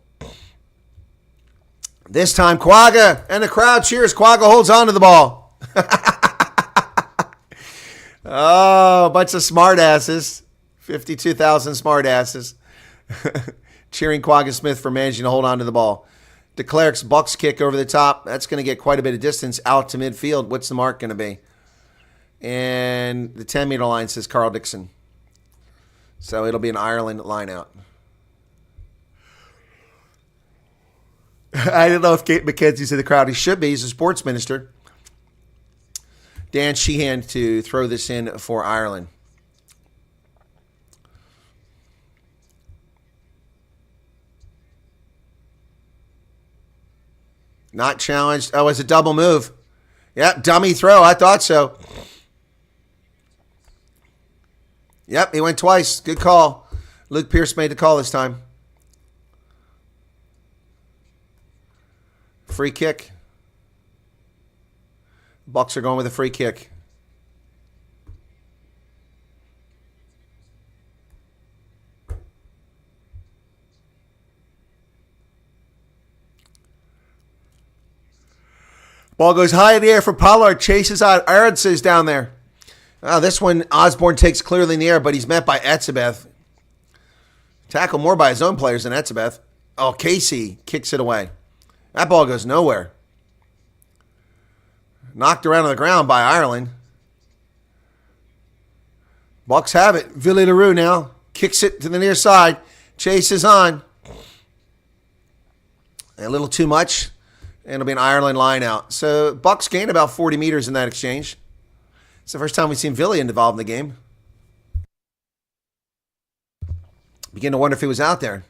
This time, Quagga, and the crowd cheers. Quagga holds on to the ball. Oh, a bunch of smartasses. 52,000 smartasses. Cheering Quagga Smith for managing to hold on to the ball. De Klerk's Bucks kick over the top. That's going to get quite a bit of distance out to midfield. What's the mark going to be? And the 10-meter line says Carl Dixon. So it'll be an Ireland line out. I don't know if Kate McKenzie's in the crowd. He should be. He's a sports minister. Dan Sheehan to throw this in for Ireland. Not challenged. Oh, it's a double move. Yep, dummy throw. I thought so. Yep, he went twice. Good call. Luke Pierce made the call this time. Free kick. Bucks are going with a free kick. Ball goes high in the air for Pollard. Chases out Aronson down there. This one, Osborne takes clearly in the air, but he's met by Etzebeth. Tackled more by his own players than Etzebeth. Oh, Casey kicks it away. That ball goes nowhere. Knocked around on the ground by Ireland. Bucks have it. Villiers Leroux now kicks it to the near side. Chases on. A little too much. And it'll be an Ireland line out. So Bucks gained about 40 meters in that exchange. It's the first time we've seen Villiers involved in the game. Begin to wonder if he was out there.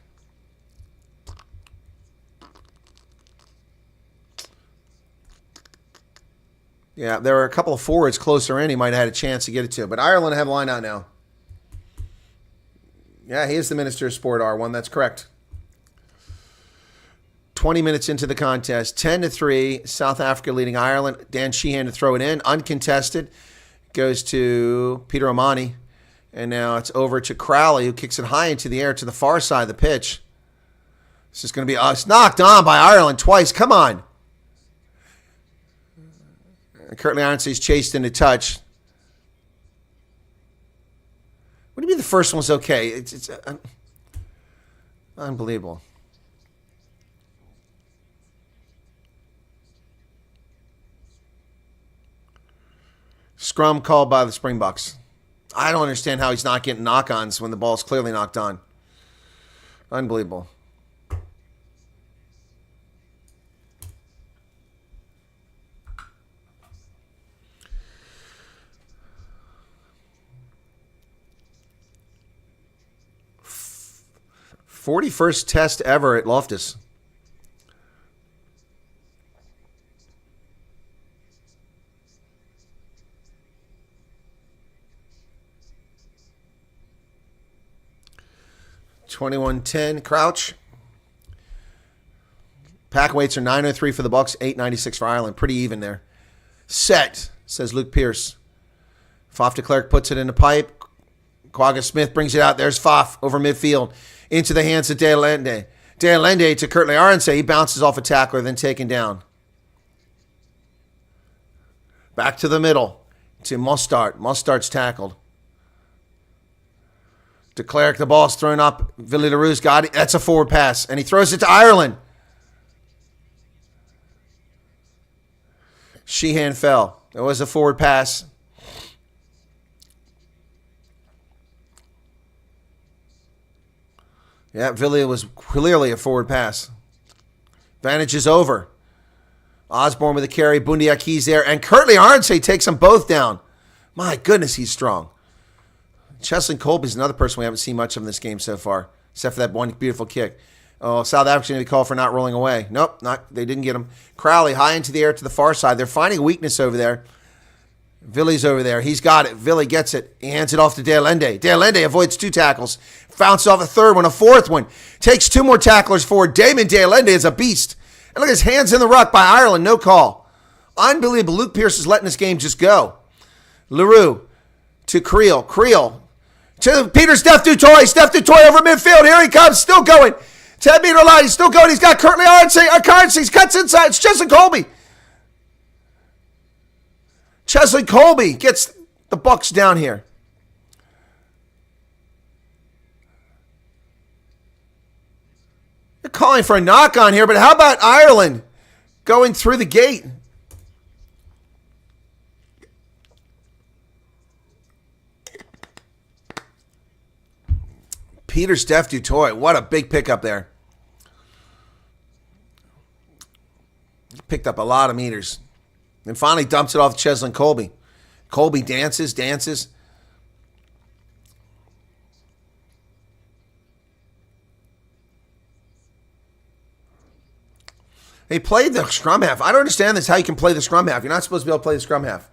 Yeah, there were a couple of forwards closer in. He might have had a chance to get it to. But Ireland have a line out now. Yeah, he is the Minister of Sport, R1. That's correct. 20 minutes into the contest. 10-3. South Africa leading Ireland. Dan Sheehan to throw it in. Uncontested. Goes to Peter O'Mahony. And now it's over to Crowley, who kicks it high into the air to the far side of the pitch. This is going to be us. Knocked on by Ireland twice. Come on. Curtly Ironsay's chased into touch. What do you mean the first one's okay? It's unbelievable. Scrum called by the Springboks. I don't understand how he's not getting knock-ons when the ball's clearly knocked on. Unbelievable. '41st test ever at Loftus. $21.10. Crouch. Pack weights are 903 for the Bucks, 896 for Ireland. Pretty even there. Set, says Luke Pierce. Faf de Klerk puts it in the pipe. Quagga Smith brings it out. There's Faf over midfield. Into the hands of De Allende. De Allende to Curtly Ironsay. He bounces off a tackler, then taken down. Back to the middle to Mostart. Mostart's tackled. De Klerk, the ball's thrown up. Villy LaRue's got it. That's a forward pass. And he throws it to Ireland. Sheehan fell. It was a forward pass. Yeah, Villy was clearly a forward pass. Vantage is over. Osborne with a carry. Bundiaki's there. And Curtly Ironsay takes them both down. My goodness, he's strong. Cheslin Colby's another person we haven't seen much of in this game so far, except for that one beautiful kick. Oh, South Africa's going to be called for not rolling away. Nope, they didn't get him. Crowley high into the air to the far side. They're finding a weakness over there. Villy's over there. He's got it. Villy gets it. He hands it off to De Allende. De Allende avoids 2 tackles. Bounces off a third one, a fourth one. Takes 2 more tacklers forward. Damon De Allende is a beast. And look at his hands in the ruck by Ireland. No call. Unbelievable. Luke Pierce is letting this game just go. LaRue to Creel. Creel to Peter Steph Dutoy. Steph Dutoy over midfield. Here he comes. Still going. 10-meter line. He's still going. He's got Curtly Ironsay. He cuts inside. It's Cheslin Colby. Cheslin Colby gets the Bucks down here. They're calling for a knock on here, but how about Ireland going through the gate? Peter Steph Dutoy, what a big pickup there. Picked up a lot of meters. And finally dumps it off to Cheslin Colby. Colby dances. They played the scrum half. I don't understand this, how you can play the scrum half. You're not supposed to be able to play the scrum half.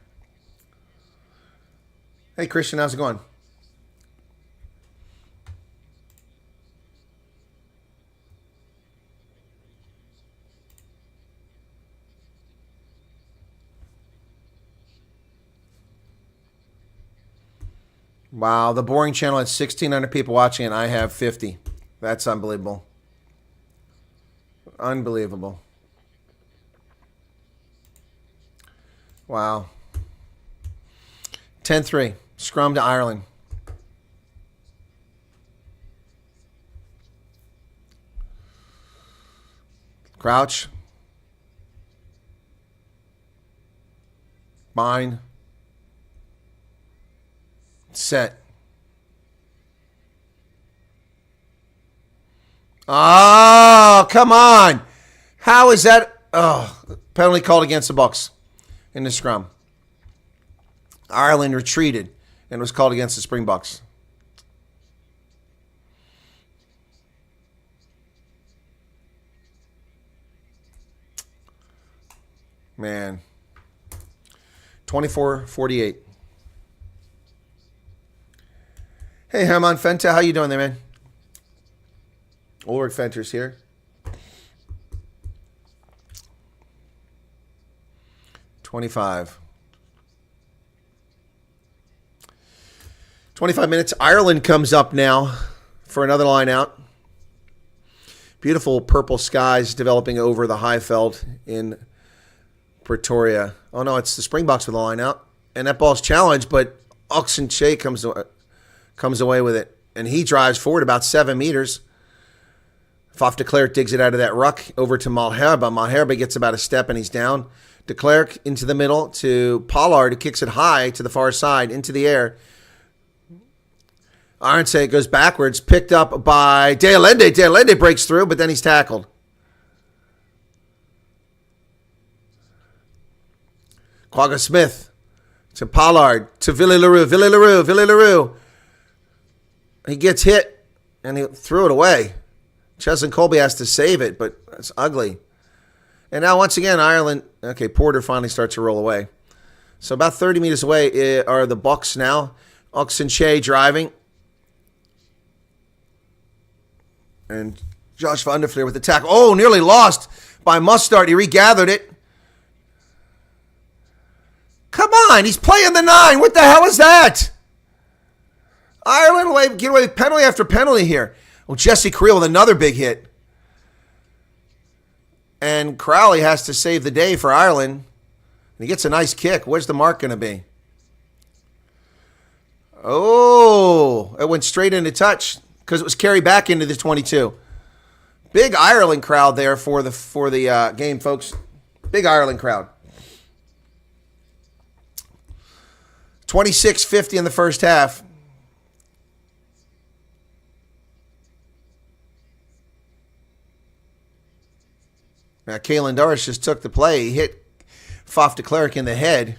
Hey, Christian, how's it going? Wow, the Boring Channel has 1,600 people watching and I have 50. That's unbelievable. Unbelievable. Wow. 10-3. Scrum to Ireland. Crouch. Mine. Set. Oh, come on. How is that? Oh, penalty called against the Bucks in the scrum. Ireland retreated and was called against the Springboks. Man. 24-48. Hey, Herman Fenta, how you doing there, man? Ulrich Fenter's here. $25 minutes. Ireland comes up now for another line out. Beautiful purple skies developing over the Highveld in Pretoria. Oh, no, it's the Springboks with the line out. And that ball's challenged, but Oxen Che comes away with it. And he drives forward about 7 meters. Faf de Klerk digs it out of that ruck over to Malherbe. Malherbe gets about a step and he's down. De Klerk into the middle to Pollard, who kicks it high to the far side, into the air. Arnse goes backwards, picked up by De Allende. De Allende breaks through, but then he's tackled. Quagga Smith to Pollard, to Villileroux. He gets hit, and he threw it away. Cheslin Colby has to save it, but it's ugly. And now, once again, Ireland, okay, Porter finally starts to roll away. So about 30 meters away are the Bucks now. Oxenche driving. And Josh van der Fleer with the tackle. Oh, nearly lost by Mustard. He regathered it. Come on, he's playing the 9. What the hell is that? Ireland get away with penalty after penalty here. Oh, Jesse Creel with another big hit. And Crowley has to save the day for Ireland. And he gets a nice kick. Where's the mark going to be? Oh, it went straight into touch because it was carried back into the 22. Big Ireland crowd there for the game, folks. Big Ireland crowd. 26-50 in the first half. Now, Kalen Darish just took the play. He hit Faf de Klerk in the head.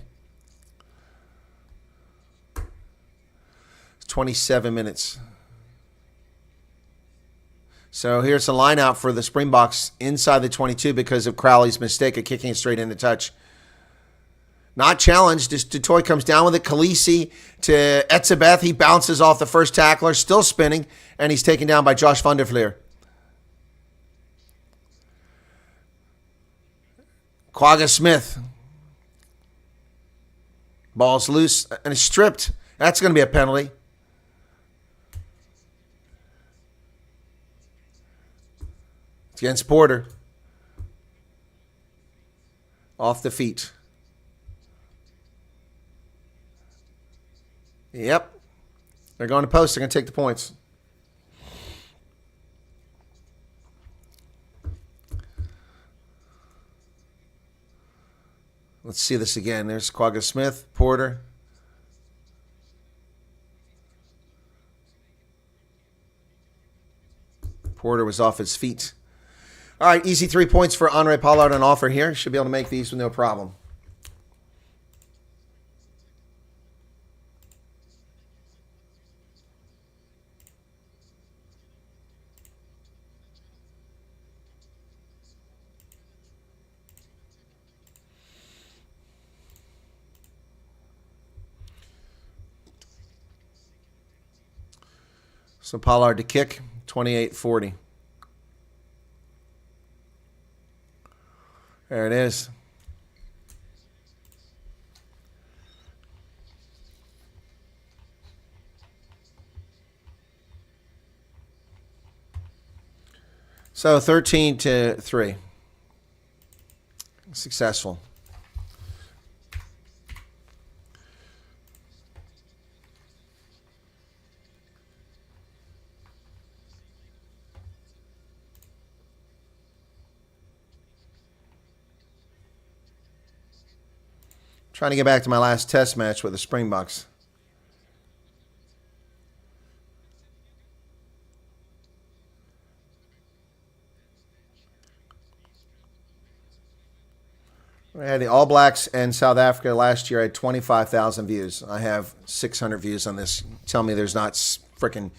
27 minutes. So here's a line out for the Springboks inside the 22 because of Crowley's mistake of kicking it straight into touch. Not challenged. Just Dutoy comes down with it. Khaleesi to Etzebeth. He bounces off the first tackler, still spinning, and he's taken down by Josh van der Fleer. Quagga Smith. Ball's loose and it's stripped. That's going to be a penalty. It's against Porter. Off the feet. Yep. They're going to post. They're going to take the points. Let's see this again. There's Quagga Smith, Porter. Porter was off his feet. All right, easy 3 points for Andre Pollard on offer here. Should be able to make these with no problem. So Pollard to kick, 28-40. There it is. So 13-3. Successful. Trying to get back to my last test match with the Springboks. We had the All Blacks and South Africa last year. I had 25,000 views. I have 600 views on this. Tell me there's not freaking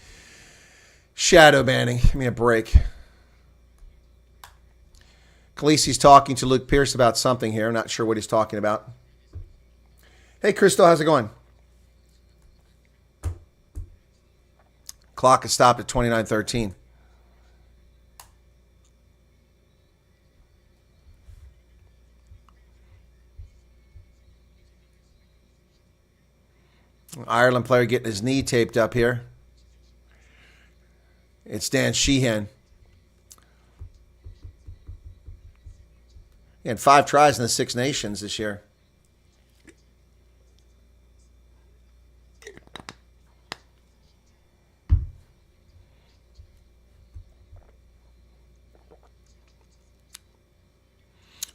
shadow banning. Give me a break. Khaleesi's talking to Luke Pierce about something here. I'm not sure what he's talking about. Hey, Crystal, how's it going? Clock has stopped at 29:13. Ireland player getting his knee taped up here. It's Dan Sheehan. He had 5 tries in the Six Nations this year.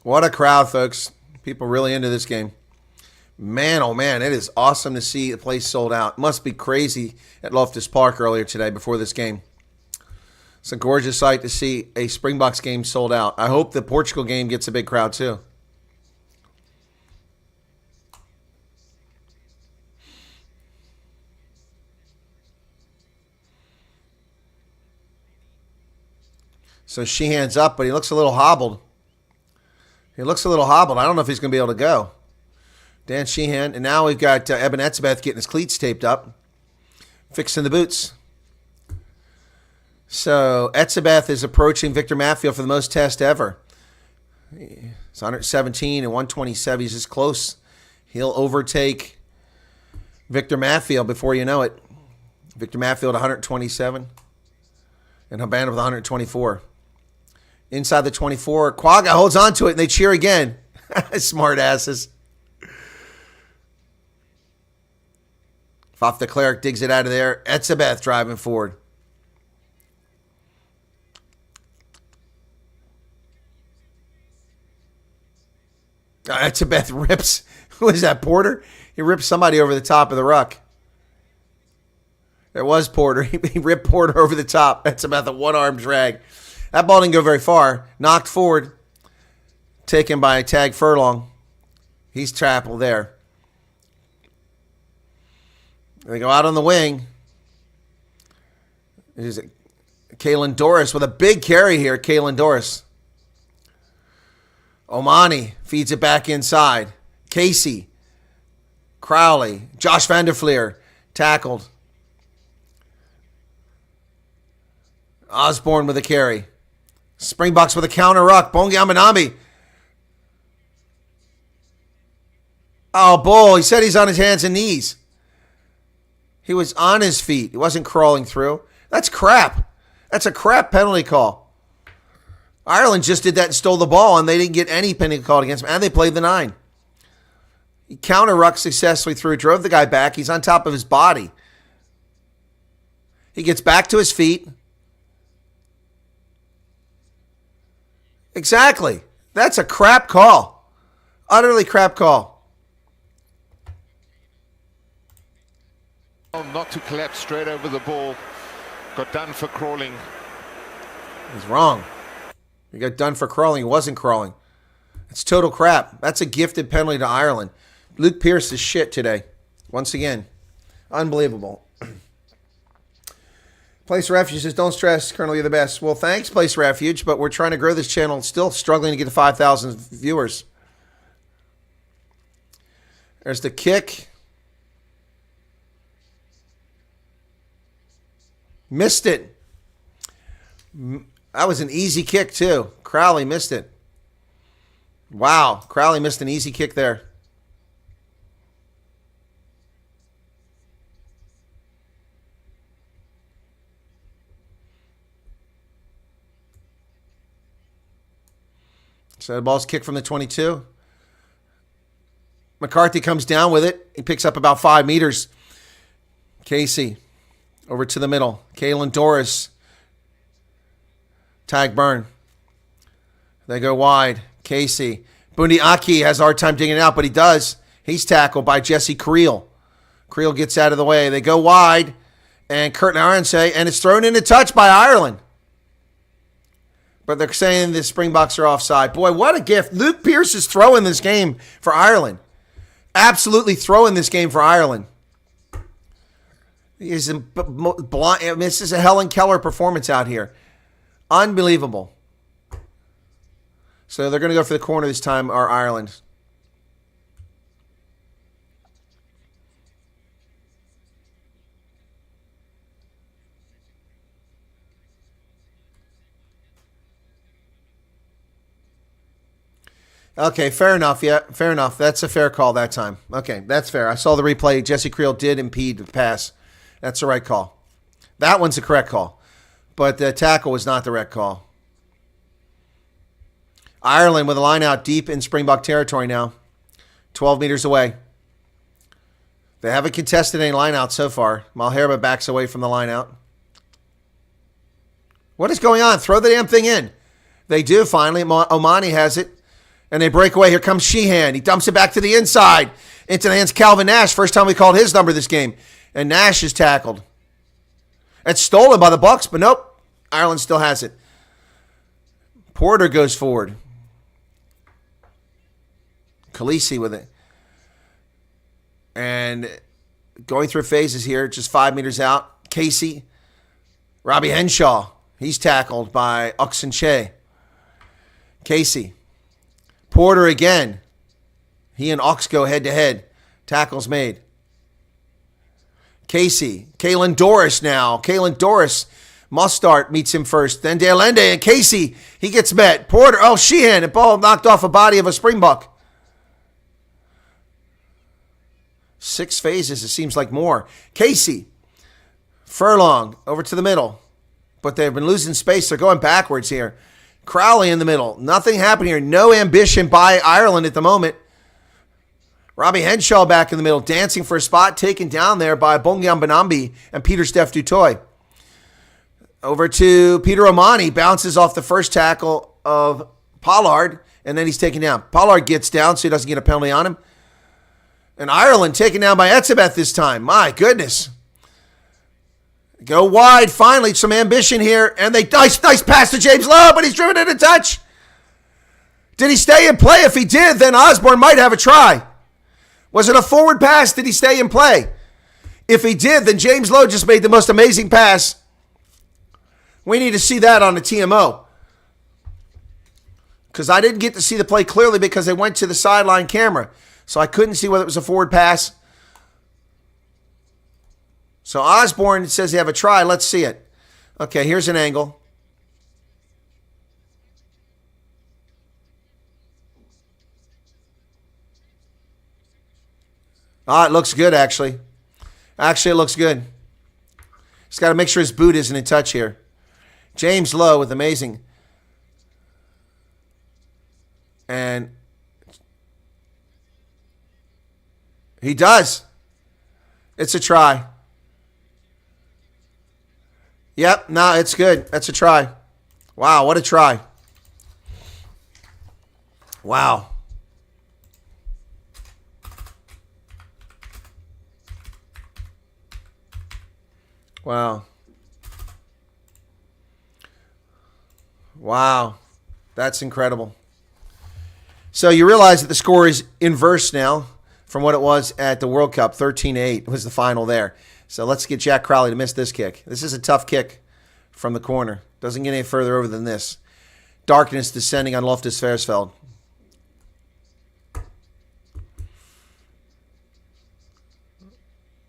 What a crowd, folks. People really into this game. Man, oh man, it is awesome to see the place sold out. Must be crazy at Loftus Park earlier today before this game. It's a gorgeous sight to see a Springboks game sold out. I hope the Portugal game gets a big crowd too. So Sheehan's up, but he looks a little hobbled. I don't know if he's going to be able to go. Dan Sheehan. And now we've got Eben Etzebeth getting his cleats taped up. Fixing the boots. So Etzebeth is approaching Victor Matfield for the most tests ever. It's 117 and 127. He's just close. He'll overtake Victor Matfield before you know it. Victor Matfield 127. And Habana with 124. Inside the 24, Quagga holds on to it, and they cheer again. Smart asses. Faf de Klerk digs it out of there. Etzebeth driving forward. Etzebeth rips. Who is that, Porter? He rips somebody over the top of the ruck. It was Porter. He ripped Porter over the top. Etzebeth, a one-arm drag. That ball didn't go very far. Knocked forward. Taken by Tag Furlong. He's tackled there. They go out on the wing. There's Kalen Doris with a big carry here. Kalen Doris. Omani feeds it back inside. Casey. Crowley. Josh Van der Fleer. Tackled. Osborne with a carry. Springboks with a counter ruck. Bongi Amanambi. Oh, Bull. He said he's on his hands and knees. He was on his feet. He wasn't crawling through. That's crap. That's a crap penalty call. Ireland just did that and stole the ball, and they didn't get any penalty called against them, and they played the 9. He counter rucked successfully through, drove the guy back. He's on top of his body. He gets back to his feet. Exactly. That's a crap call. Utterly crap call. Not to collapse straight over the ball. Got done for crawling. He's wrong. He got done for crawling. He wasn't crawling. It's total crap. That's a gifted penalty to Ireland. Luke Pearce is shit today. Once again. Unbelievable. Place Refuge says, don't stress, Colonel, you're the best. Well, thanks, Place Refuge, but we're trying to grow this channel. Still struggling to get to 5,000 viewers. There's the kick. Missed it. That was an easy kick, too. Crowley missed it. Wow. Crowley missed an easy kick there. So the ball's kicked from the 22. McCarthy comes down with it. He picks up about 5 meters. Casey over to the middle. Kalen Doris. Tag burn. They go wide. Casey. Bundi Aki has a hard time digging it out, but he does. He's tackled by Jesse Creel. Creel gets out of the way. They go wide. And Kurt Narense, and it's thrown into touch by Ireland. But they're saying the Springboks are offside. Boy, what a gift. Luke Pearce is throwing this game for Ireland. Absolutely throwing this game for Ireland. This is a Helen Keller performance out here. Unbelievable. So they're going to go for the corner this time, are Ireland. Okay, fair enough. Yeah, fair enough. That's a fair call that time. Okay, that's fair. I saw the replay. Jesse Creel did impede the pass. That's the right call. That one's the correct call. But the tackle was not the right call. Ireland with a line out deep in Springbok territory now. 12 meters away. They haven't contested any line out so far. Malherbe backs away from the line out. What is going on? Throw the damn thing in. They do finally. Omani has it. And they break away. Here comes Sheehan. He dumps it back to the inside. Into the hands of Calvin Nash. First time we called his number this game. And Nash is tackled. It's stolen by the Bucks, but nope. Ireland still has it. Porter goes forward. Khaleesi with it. And going through phases here, just 5 meters out. Casey. Robbie Henshaw. He's tackled by Oxenche. Casey. Porter again. He and Ox go head-to-head. Tackles made. Casey. Kalen Doris now. Kalen Doris. Mustard meets him first. Then De Allende and Casey. He gets met. Porter. Oh, Sheehan. The ball knocked off a body of a Springbok. 6 phases. It seems like more. Casey. Furlong. Over to the middle. But they've been losing space. They're going backwards here. Crowley in the middle. Nothing happening here. No ambition by Ireland at the moment. Robbie Henshaw back in the middle. Dancing for a spot. Taken down there by Bongiam Benambi and Peter Steph Dutoy. Over to Peter Omani. Bounces off the first tackle of Pollard. And then he's taken down. Pollard gets down so he doesn't get a penalty on him. And Ireland taken down by Etzebeth this time. My goodness. Go wide, finally, some ambition here. And they nice pass to James Lowe, but he's driven in a touch. Did he stay in play? If he did, then Osborne might have a try. Was it a forward pass? Did he stay in play? If he did, then James Lowe just made the most amazing pass. We need to see that on the TMO. Because I didn't get to see the play clearly because they went to the sideline camera. So I couldn't see whether it was a forward pass. So Osborne says they have a try. Let's see it. Okay, here's an angle. It looks good, actually. Actually, it looks good. He's got to make sure his boot isn't in touch here. James Lowe with amazing. And he does. It's a try. Yep, no, it's good. That's a try. Wow, what a try. Wow. Wow. Wow. That's incredible. So you realize that the score is inverse now from what it was at the World Cup. 13-8 was the final there. So let's get Jack Crowley to miss this kick. This is a tough kick from the corner. Doesn't get any further over than this. Darkness descending on Loftus Versfeld.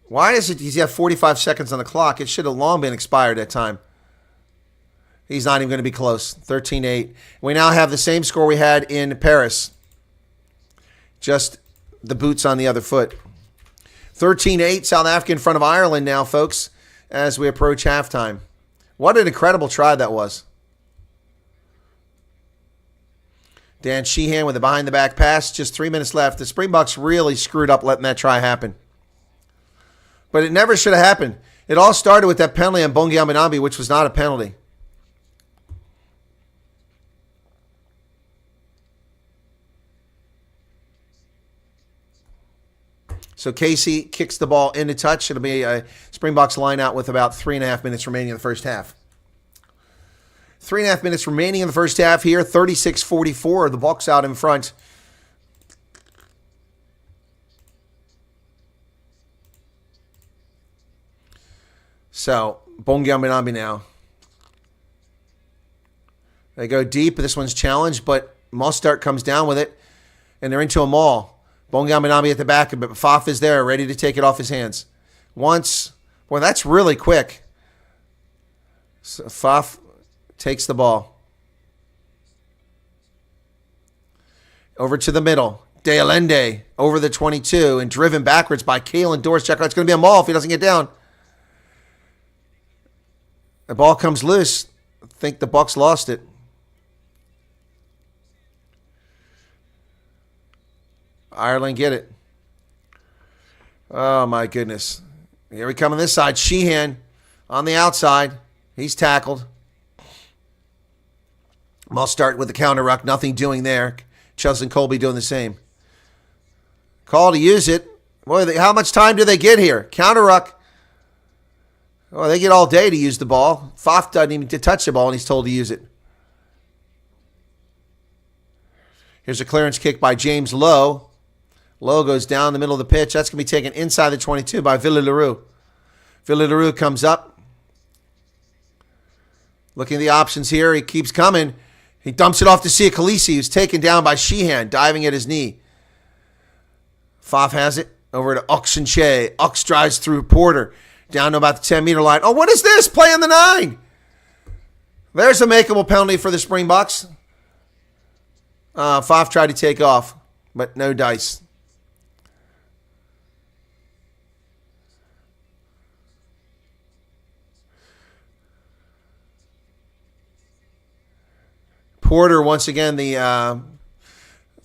Why is it he's got 45 seconds on the clock? It should have long been expired at time. He's not even going to be close. 13-8. We now have the same score we had in Paris. Just the boots on the other foot. 13-8, South Africa in front of Ireland now, folks, as we approach halftime. What an incredible try that was. Dan Sheehan with a behind-the-back pass. Just 3 minutes left. The Springboks really screwed up letting that try happen. But it never should have happened. It all started with that penalty on Bongi Amanambi, which was not a penalty. So Casey kicks the ball into touch. It'll be a Springboks line out with about 3.5 minutes remaining in the first half. 3.5 minutes remaining in the first half here. 36-44. The Bucks out in front. So Bongi Amanambi now. They go deep. This one's challenged, but Mostart comes down with it, and they're into a maul. Bongi Amanambi at the back, but Faf is there, ready to take it off his hands. Once. Boy, that's really quick. So Faf takes the ball. Over to the middle. De Allende over the 22 and driven backwards by Kalen Doris. Check out, it's going to be a maul if he doesn't get down. The ball comes loose. I think the Bucks lost it. Ireland get it. Oh, my goodness. Here we come on this side. Sheehan on the outside. He's tackled. I'll start with the counter ruck. Nothing doing there. Chelsea and Colby doing the same. Call to use it. Boy, how much time do they get here? Counter ruck. Oh, they get all day to use the ball. Pfaff doesn't even to touch the ball, and he's told to use it. Here's a clearance kick by James Lowe. Lowe goes down the middle of the pitch. That's going to be taken inside the 22 by Villileroux. Villileroux comes up. Looking at the options here. He keeps coming. He dumps it off to Sia Khaleesi, who's taken down by Sheehan, diving at his knee. Pfaff has it over to Oxenche. Ox drives through Porter down to about the 10-meter line. Oh, what is this? Play in the 9. There's a makeable penalty for the Springboks. Pfaff tried to take off, but no dice. Porter, once again, the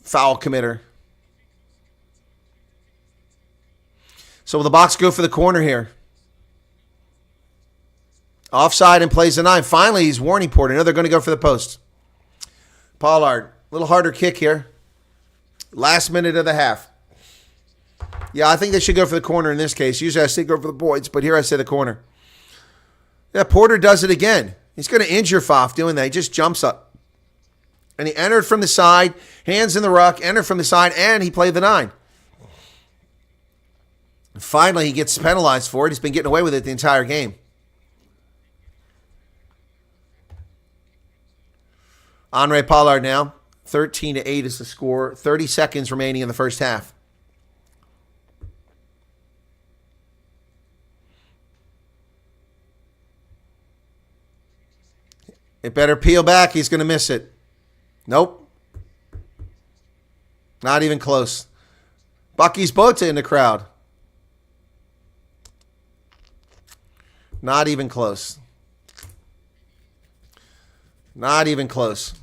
foul committer. So will the Boks go for the corner here? Offside and plays the 9. Finally, he's warning Porter. No, they're going to go for the post. Pollard, a little harder kick here. Last minute of the half. Yeah, I think they should go for the corner in this case. Usually I say go for the points, but here I say the corner. Yeah, Porter does it again. He's going to injure Pfaff doing that. He just jumps up. And he entered from the side, hands in the ruck, entered from the side, and he played the 9. Finally, he gets penalized for it. He's been getting away with it the entire game. Andre Pollard now. 13-8 is the score. 30 seconds remaining in the first half. It better peel back. He's going to miss it. Nope. Not even close. Bucky's Bota in the crowd. Not even close. Not even close.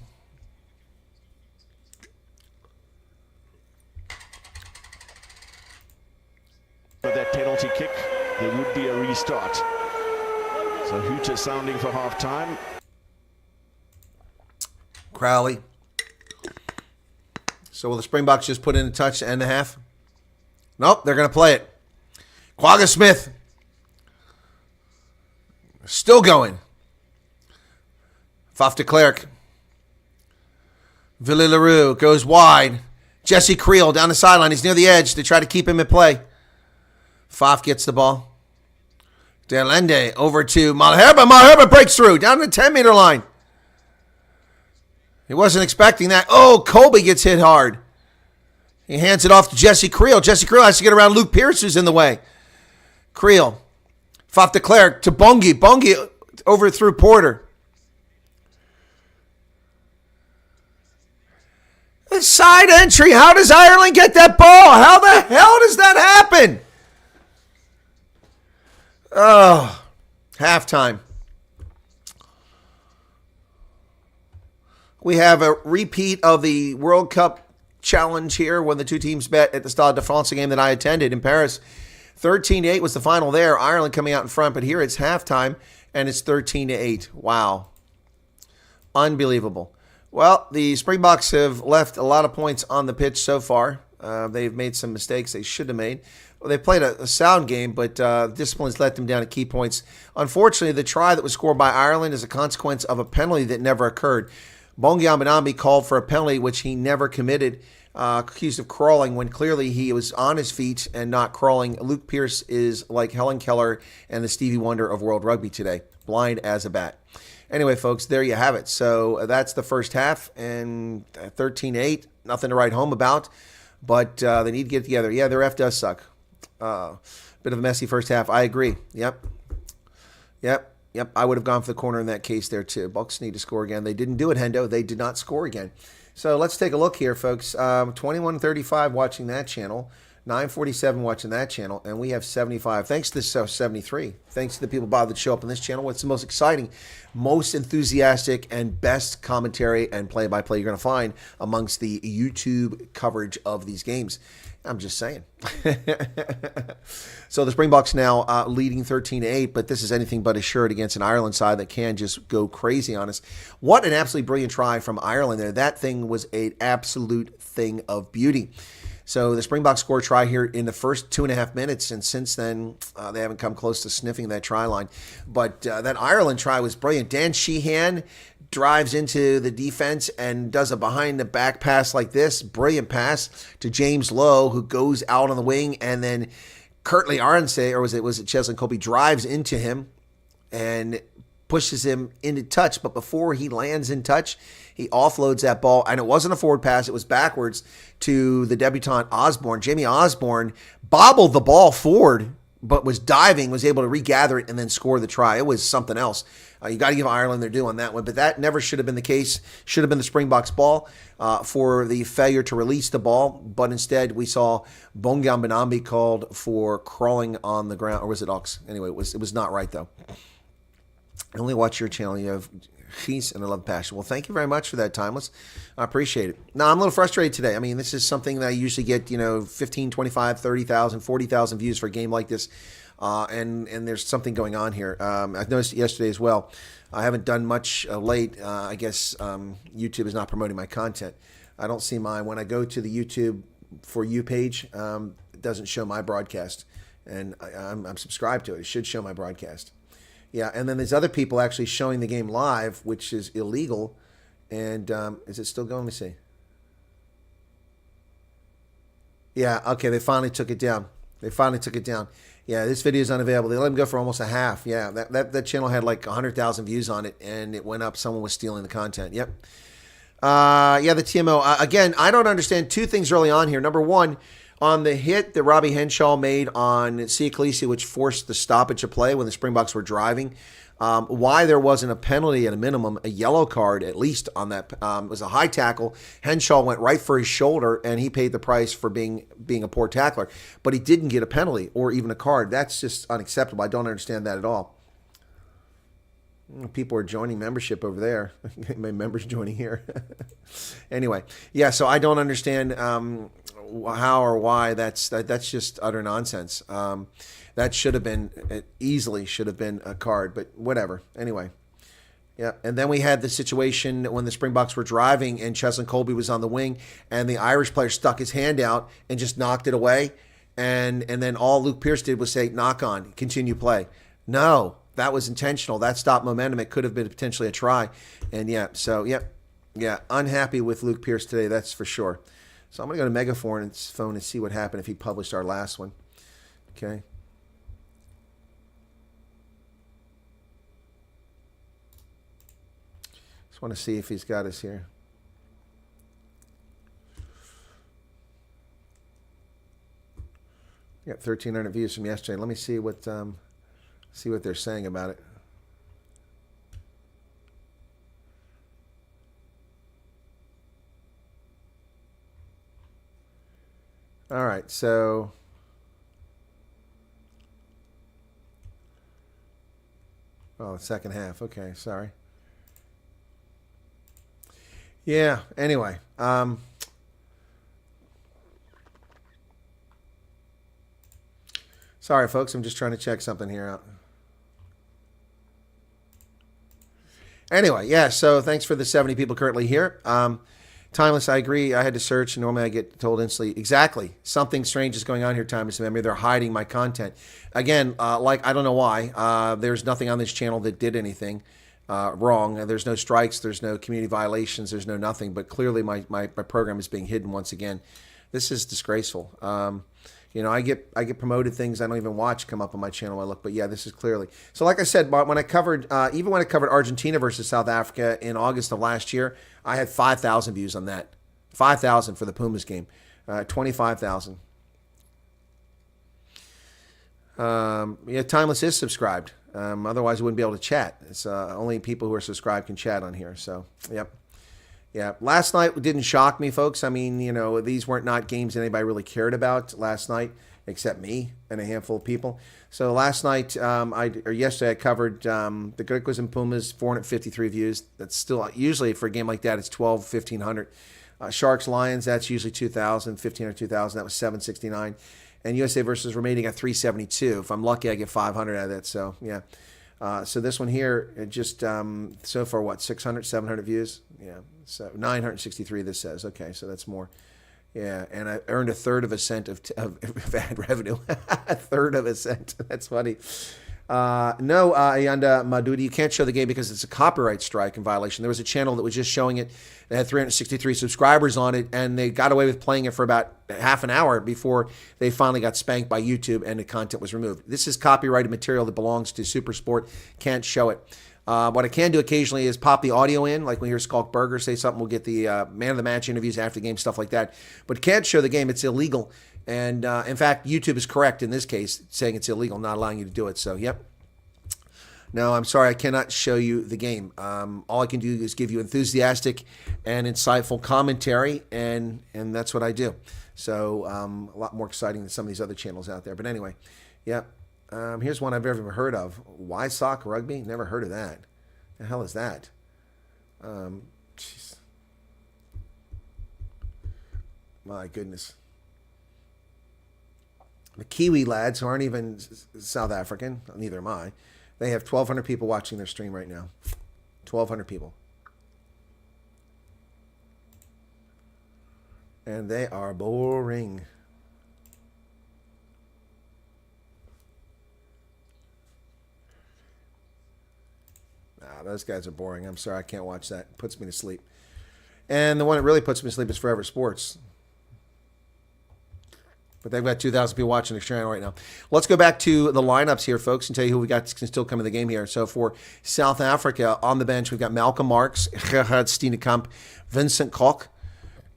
With that penalty kick, there would be a restart. So hooter sounding for half-time. Crowley. So will the Springboks just put in a touch to end the half? Nope, they're going to play it. Quagga Smith. Still going. Pfaff de Klerk. Villileroux goes wide. Jesse Creel down the sideline. He's near the edge to try to keep him at play. Pfaff gets the ball. Delende over to Malherbe. Malherbe breaks through down the 10-meter line. He wasn't expecting that. Oh, Colby gets hit hard. He hands it off to Jesse Creel. Jesse Creel has to get around Luke Pierce, who's in the way. Creel. Pfaff de Klerk to Bongi. Bongi over through Porter. A side entry. How does Ireland get that ball? How the hell does that happen? Oh, halftime. We have a repeat of the World Cup challenge here when the two teams met at the Stade de France game that I attended in Paris. 13-8 was the final there. Ireland coming out in front, but here it's halftime and it's 13-8. Wow. Unbelievable. Well, the Springboks have left a lot of points on the pitch so far. They've made some mistakes they should have made. Well, they played a sound game, but discipline's let them down at key points. Unfortunately, the try that was scored by Ireland is a consequence of a penalty that never occurred. Bongi Mbonambi called for a penalty which he never committed, accused of crawling when clearly he was on his feet and not crawling. Luke Pierce is like Helen Keller and the Stevie Wonder of World Rugby today, blind as a bat. Anyway, folks, there you have it. So that's the first half, and 13-8, nothing to write home about, but they need to get together. Yeah, their F does suck. Bit of a messy first half. I agree. Yep. I would have gone for the corner in that case there too. Bucks need to score again. They didn't do it, Hendo. They did not score again. So let's take a look here, folks. 21-35 watching that channel. 947 watching that channel, and we have 75. Thanks to 73. Thanks to the people bothered to show up on this channel. What's the most exciting, most enthusiastic, and best commentary and play-by-play you're going to find amongst the YouTube coverage of these games. I'm just saying. So the Springboks now leading 13-8, but this is anything but assured against an Ireland side that can just go crazy on us. What an absolutely brilliant try from Ireland there. That thing was an absolute thing of beauty. So the Springboks score a try here in the first 2.5 minutes, and since then they haven't come close to sniffing that try line. But that Ireland try was brilliant. Dan Sheehan drives into the defense and does a behind-the-back pass like this. Brilliant pass to James Lowe, who goes out on the wing, and then Kurtley Arnse, or was it Cheslin Colby, drives into him and pushes him into touch. But before he lands in touch, he offloads that ball, and it wasn't a forward pass. It was backwards to the debutant Osborne. Jamie Osborne bobbled the ball forward, but was diving, was able to regather it, and then score the try. It was something else. You got to give Ireland their due on that one, but that never should have been the case. Should have been the Springboks ball for the failure to release the ball, but instead we saw Bongiam Benambi called for crawling on the ground, or was it Ox? Anyway, it was not right, though. I only watch your channel. You have Geese and I love passion. Well, thank you very much for that, Timeless. I appreciate it. Now, I'm a little frustrated today. I mean, this is something that I usually get, 15, 25, 30,000, 40,000 views for a game like this. And there's something going on here. I've noticed it yesterday as well. I haven't done much late. I guess YouTube is not promoting my content. I don't see mine. When I go to the YouTube For You page, it doesn't show my broadcast. And I'm subscribed to it. It should show my broadcast. Yeah, and then there's other people actually showing the game live, which is illegal. And is it still going? Let me see. Yeah, okay, they finally took it down. Yeah, this video is unavailable. They let him go for almost a half. Yeah, that channel had like 100,000 views on it, and it went up. Someone was stealing the content. Yep. Yeah, the TMO. Again, I don't understand two things early on here. Number one, on the hit that Robbie Henshaw made on Sia Khaleesi, which forced the stoppage of play when the Springboks were driving, why there wasn't a penalty at a minimum, a yellow card at least on that. It was a high tackle. Henshaw went right for his shoulder, and he paid the price for being a poor tackler. But he didn't get a penalty or even a card. That's just unacceptable. I don't understand that at all. People are joining membership over there. My members joining here. Anyway, yeah, so I don't understand how or why. That's just utter nonsense. That should have been, it easily should have been a card, but whatever. Anyway, yeah. And then we had the situation when the Springboks were driving and Cheslin Colby was on the wing, and the Irish player stuck his hand out and just knocked it away. And then all Luke Pierce did was say, knock on, continue play. No, that was intentional. That stopped momentum. It could have been potentially a try. And yeah, so yeah, unhappy with Luke Pierce today, that's for sure. So I'm going to go to Megaphon's phone and see what happened if he published our last one. Okay. Just want to see if he's got us here. We got 1,300 views from yesterday. Let me see what they're saying about it. All right, so the second half. Okay, sorry. Yeah, anyway. Sorry, folks. I'm just trying to check something here out. Anyway, yeah, so thanks for the 70 people currently here. Timeless, I agree. I had to search, and normally I get told instantly. Exactly. Something strange is going on here, Timeless. Maybe they're hiding my content. Again, I don't know why. There's nothing on this channel that did anything wrong. There's no strikes. There's no community violations. There's no nothing. But clearly my program is being hidden once again. This is disgraceful. I get promoted things I don't even watch come up on my channel. I look, but yeah, this is clearly. So like I said, when I covered, even when I covered Argentina versus South Africa in August of last year, I had 5,000 views on that. 5,000 for the Pumas game. 25,000. Yeah, Timeless is subscribed. Otherwise, I wouldn't be able to chat. It's only people who are subscribed can chat on here. So, yep. Yeah, last night didn't shock me, folks. I mean, you know, these weren't not games anybody really cared about last night, except me and a handful of people. So last night, yesterday, I covered the Griquas and Pumas, 453 views. That's still, usually for a game like that, it's 1,500. Sharks Lions, that's usually 2,000, 1,500, 2,000. That was 769. And USA versus Romania got 372. If I'm lucky, I get 500 out of that. So, yeah. So this one here, it just so far, what, 600, 700 views? Yeah, so 963 this says. Okay, so that's more. Yeah, and I earned 1/3 of a cent of ad revenue. 1/3 of a cent. That's funny. No, Ayanda Madudi, you can't show the game because it's a copyright strike in violation. There was a channel that was just showing it. They had 363 subscribers on it, and they got away with playing it for about half an hour before they finally got spanked by YouTube and the content was removed. This is copyrighted material that belongs to Supersport. Can't show it. What I can do occasionally is pop the audio in, like when we hear Skulk Burger say something, we'll get the man of the match interviews after the game, stuff like that. But can't show the game. It's illegal. And in fact, YouTube is correct in this case, saying it's illegal, not allowing you to do it. So, yep. No, I'm sorry, I cannot show you the game. All I can do is give you enthusiastic and insightful commentary, and that's what I do. So a lot more exciting than some of these other channels out there. But anyway, yeah. Here's one I've never heard of. Why Sock Rugby? Never heard of that. The hell is that? Jeez. My goodness. The Kiwi lads, who aren't even South African, neither am I, they have 1,200 people watching their stream right now. 1,200 people. And they are boring. Nah, those guys are boring. I'm sorry, I can't watch that. It puts me to sleep. And the one that really puts me to sleep is Forever Sports. But they've got 2,000 people watching their channel right now. Let's go back to the lineups here, folks, and tell you who we got can still come in the game here. So for South Africa, on the bench, we've got Malcolm Marx, Gerhard Steenekamp, Vincent Koch,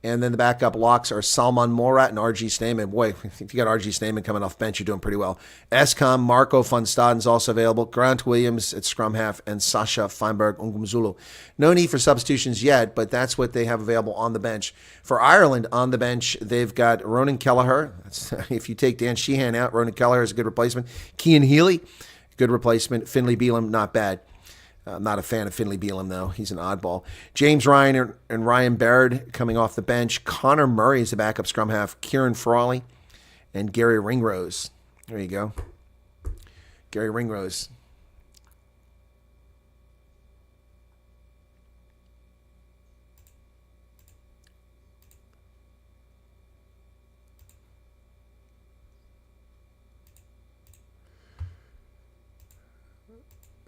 and then the backup locks are Salman Morat and R.G. Snyman. Boy, if you got R.G. Snyman coming off bench, you're doing pretty well. Eskom, Marco van Staden's also available. Grant Williams at scrum half, and Sasha Feinberg Ungumzulu. No need for substitutions yet, but that's what they have available on the bench. For Ireland, on the bench, they've got Ronan Kelleher. If you take Dan Sheehan out, Ronan Kelleher is a good replacement. Cian Healy, good replacement. Finlay Bealham, not bad. Not a fan of Finlay Bealham, though. He's an oddball. James Ryan and Ryan Baird coming off the bench. Connor Murray is the backup scrum half. Kieran Frawley and Gary Ringrose. There you go. Gary Ringrose.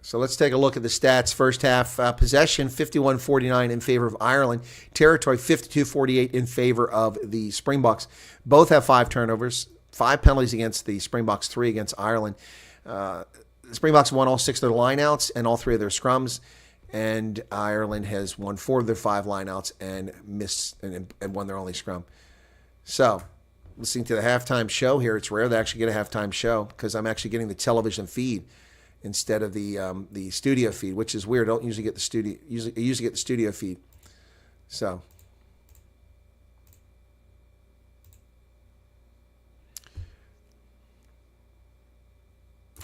So let's take a look at the stats. First half possession, 51-49 in favor of Ireland. Territory, 52-48 in favor of the Springboks. Both have 5 turnovers, 5 penalties against the Springboks, 3 against Ireland. The Springboks won all 6 of their lineouts and all 3 of their scrums. And Ireland has won 4 of their 5 lineouts and missed and won their only scrum. So listening to the halftime show here, it's rare to actually get a halftime show because I'm actually getting the television feed instead of the studio feed, which is weird. I don't usually get the studio. I usually get the studio feed. So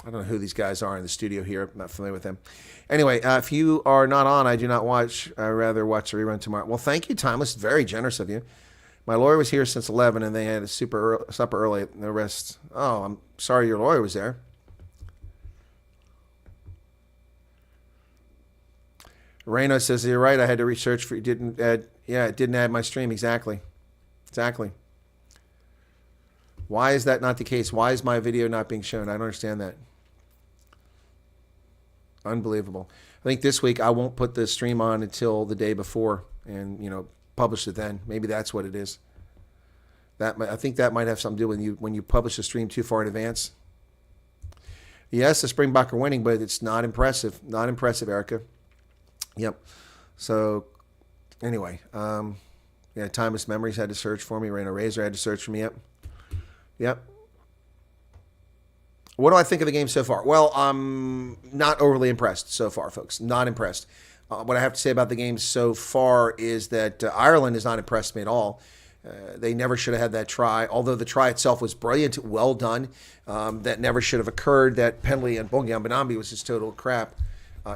I don't know who these guys are in the studio here. I'm not familiar with them. Anyway, if you are not on, I do not watch. I rather watch a rerun tomorrow. Well, thank you, Thomas. Very generous of you. My lawyer was here since 11, and they had a supper early. And the rest. Oh, I'm sorry your lawyer was there. Reno says, you're right, I had to research for it. Didn't add, yeah, it didn't add my stream. Exactly. Why is that not the case? Why is my video not being shown? I don't understand that. Unbelievable. I think this week I won't put the stream on until the day before and, publish it then. Maybe that's what it is. I think that might have something to do with when you publish a stream too far in advance. Yes, the Springbok are winning, but it's not impressive. Not impressive, Erica. Yep. So, anyway, Timeless Memories had to search for me. Raina Razor had to search for me. Yep. What do I think of the game so far? Well, I'm not overly impressed so far, folks. Not impressed. What I have to say about the game so far is that Ireland has not impressed me at all. They never should have had that try, although the try itself was brilliant, well done. That never should have occurred. That penalty on Bongi Mbonambi was just total crap.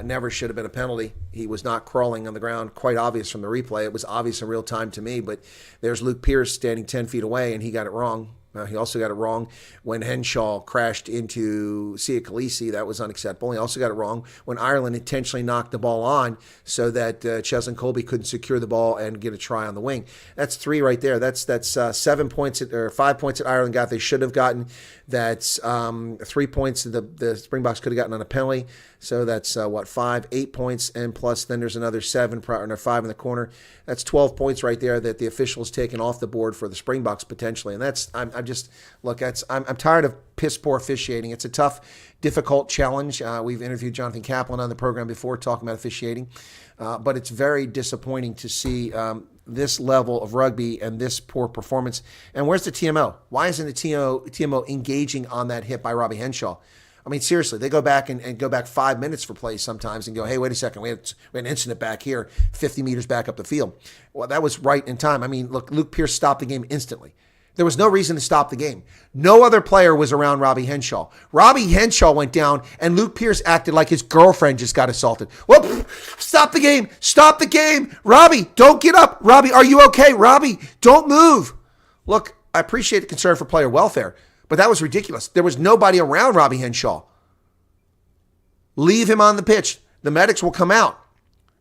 Never should have been a penalty. He was not crawling on the ground, quite obvious from the replay. It was obvious in real time to me, but there's Luke Pearce standing 10 feet away, and he got it wrong. He also got it wrong when Henshaw crashed into Sia Khaleesi. That was unacceptable. He also got it wrong when Ireland intentionally knocked the ball on so that Cheslin Colby couldn't secure the ball and get a try on the wing. That's 3 right there. That's 7 points or 5 points that Ireland got. They should have gotten. That's 3 points the Springboks could have gotten on a penalty. So that's 5, 8 points, and plus then there's another 7 or 5 in the corner. That's 12 points right there that the officials taken off the board for the Springboks potentially. And that's I'm tired of piss poor officiating. It's a tough, difficult challenge. We've interviewed Jonathan Kaplan on the program before talking about officiating, but it's very disappointing to see this level of rugby and this poor performance. And where's the TMO? Why isn't the TMO engaging on that hit by Robbie Henshaw? I mean, seriously, they go back and go back 5 minutes for plays sometimes and go, hey, wait a second, we had an incident back here, 50 meters back up the field. Well, that was right in time. I mean, look, Luke Pearce stopped the game instantly. There was no reason to stop the game. No other player was around Robbie Henshaw. Robbie Henshaw went down, and Luke Pearce acted like his girlfriend just got assaulted. Whoop! Stop the game! Stop the game! Robbie, don't get up! Robbie, are you okay? Robbie, don't move! Look, I appreciate the concern for player welfare, but that was ridiculous. There was nobody around Robbie Henshaw. Leave him on the pitch. The medics will come out.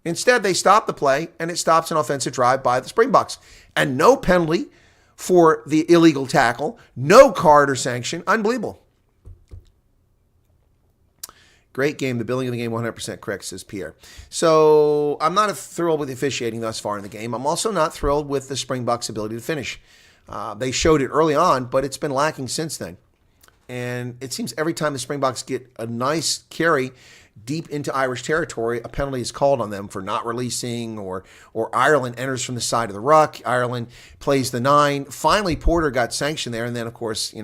Instead, they stop the play, and it stops an offensive drive by the Springboks. And no penalty for the illegal tackle, no card or sanction. Unbelievable. Great game. The billing of the game 100% correct, says Pierre. So I'm not thrilled with the officiating thus far in the game. I'm also not thrilled with the Springboks' ability to finish. They showed it early on, but it's been lacking since then. And it seems every time the Springboks get a nice carry deep into Irish territory, a penalty is called on them for not releasing, or Ireland enters from the side of the ruck. Ireland plays the 9. Finally, Porter got sanctioned there, and then, of course,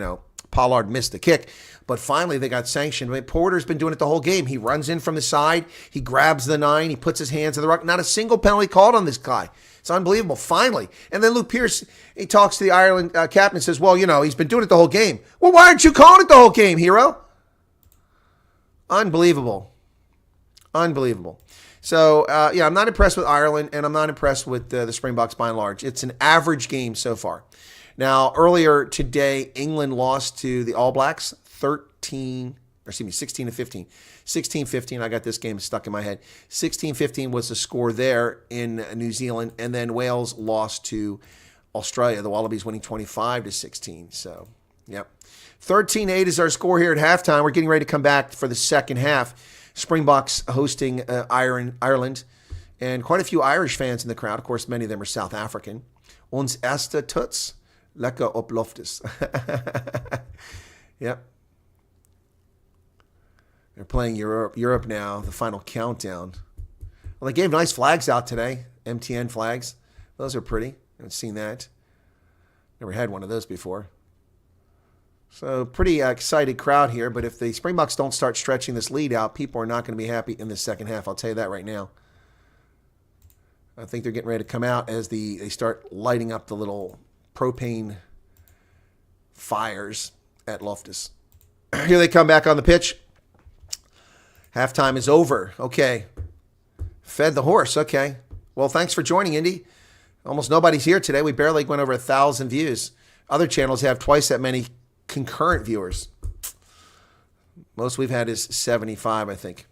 Pollard missed the kick. But finally, they got sanctioned. I mean, Porter's been doing it the whole game. He runs in from the side. He grabs the 9. He puts his hands in the ruck. Not a single penalty called on this guy. It's unbelievable, finally. And then Luke Pearce, he talks to the Ireland captain and says, well, he's been doing it the whole game. Well, why aren't you calling it the whole game, hero? Unbelievable. Unbelievable. So, I'm not impressed with Ireland, and I'm not impressed with the Springboks by and large. It's an average game so far. Now, earlier today, England lost to the All Blacks 16-15. 16-15, I got this game stuck in my head. 16-15 was the score there in New Zealand, and then Wales lost to Australia, the Wallabies winning 25-16. So, yep. 13-8 is our score here at halftime. We're getting ready to come back for the second half. Springboks hosting Ireland, and quite a few Irish fans in the crowd. Of course, many of them are South African. Ons erste tuts, lekker op Loftus. Yep. They're playing Europe now, the final countdown. Well, they gave nice flags out today, MTN flags. Those are pretty. I haven't seen that. Never had one of those before. So pretty excited crowd here, but if the Springboks don't start stretching this lead out, people are not going to be happy in the second half. I'll tell you that right now. I think they're getting ready to come out as they start lighting up the little propane fires at Loftus. Here they come back on the pitch. Halftime is over. Okay. Fed the horse. Okay. Well, thanks for joining, Indy. Almost nobody's here today. We barely went over 1,000 views. Other channels have twice that many concurrent viewers. Most we've had is 75, I think.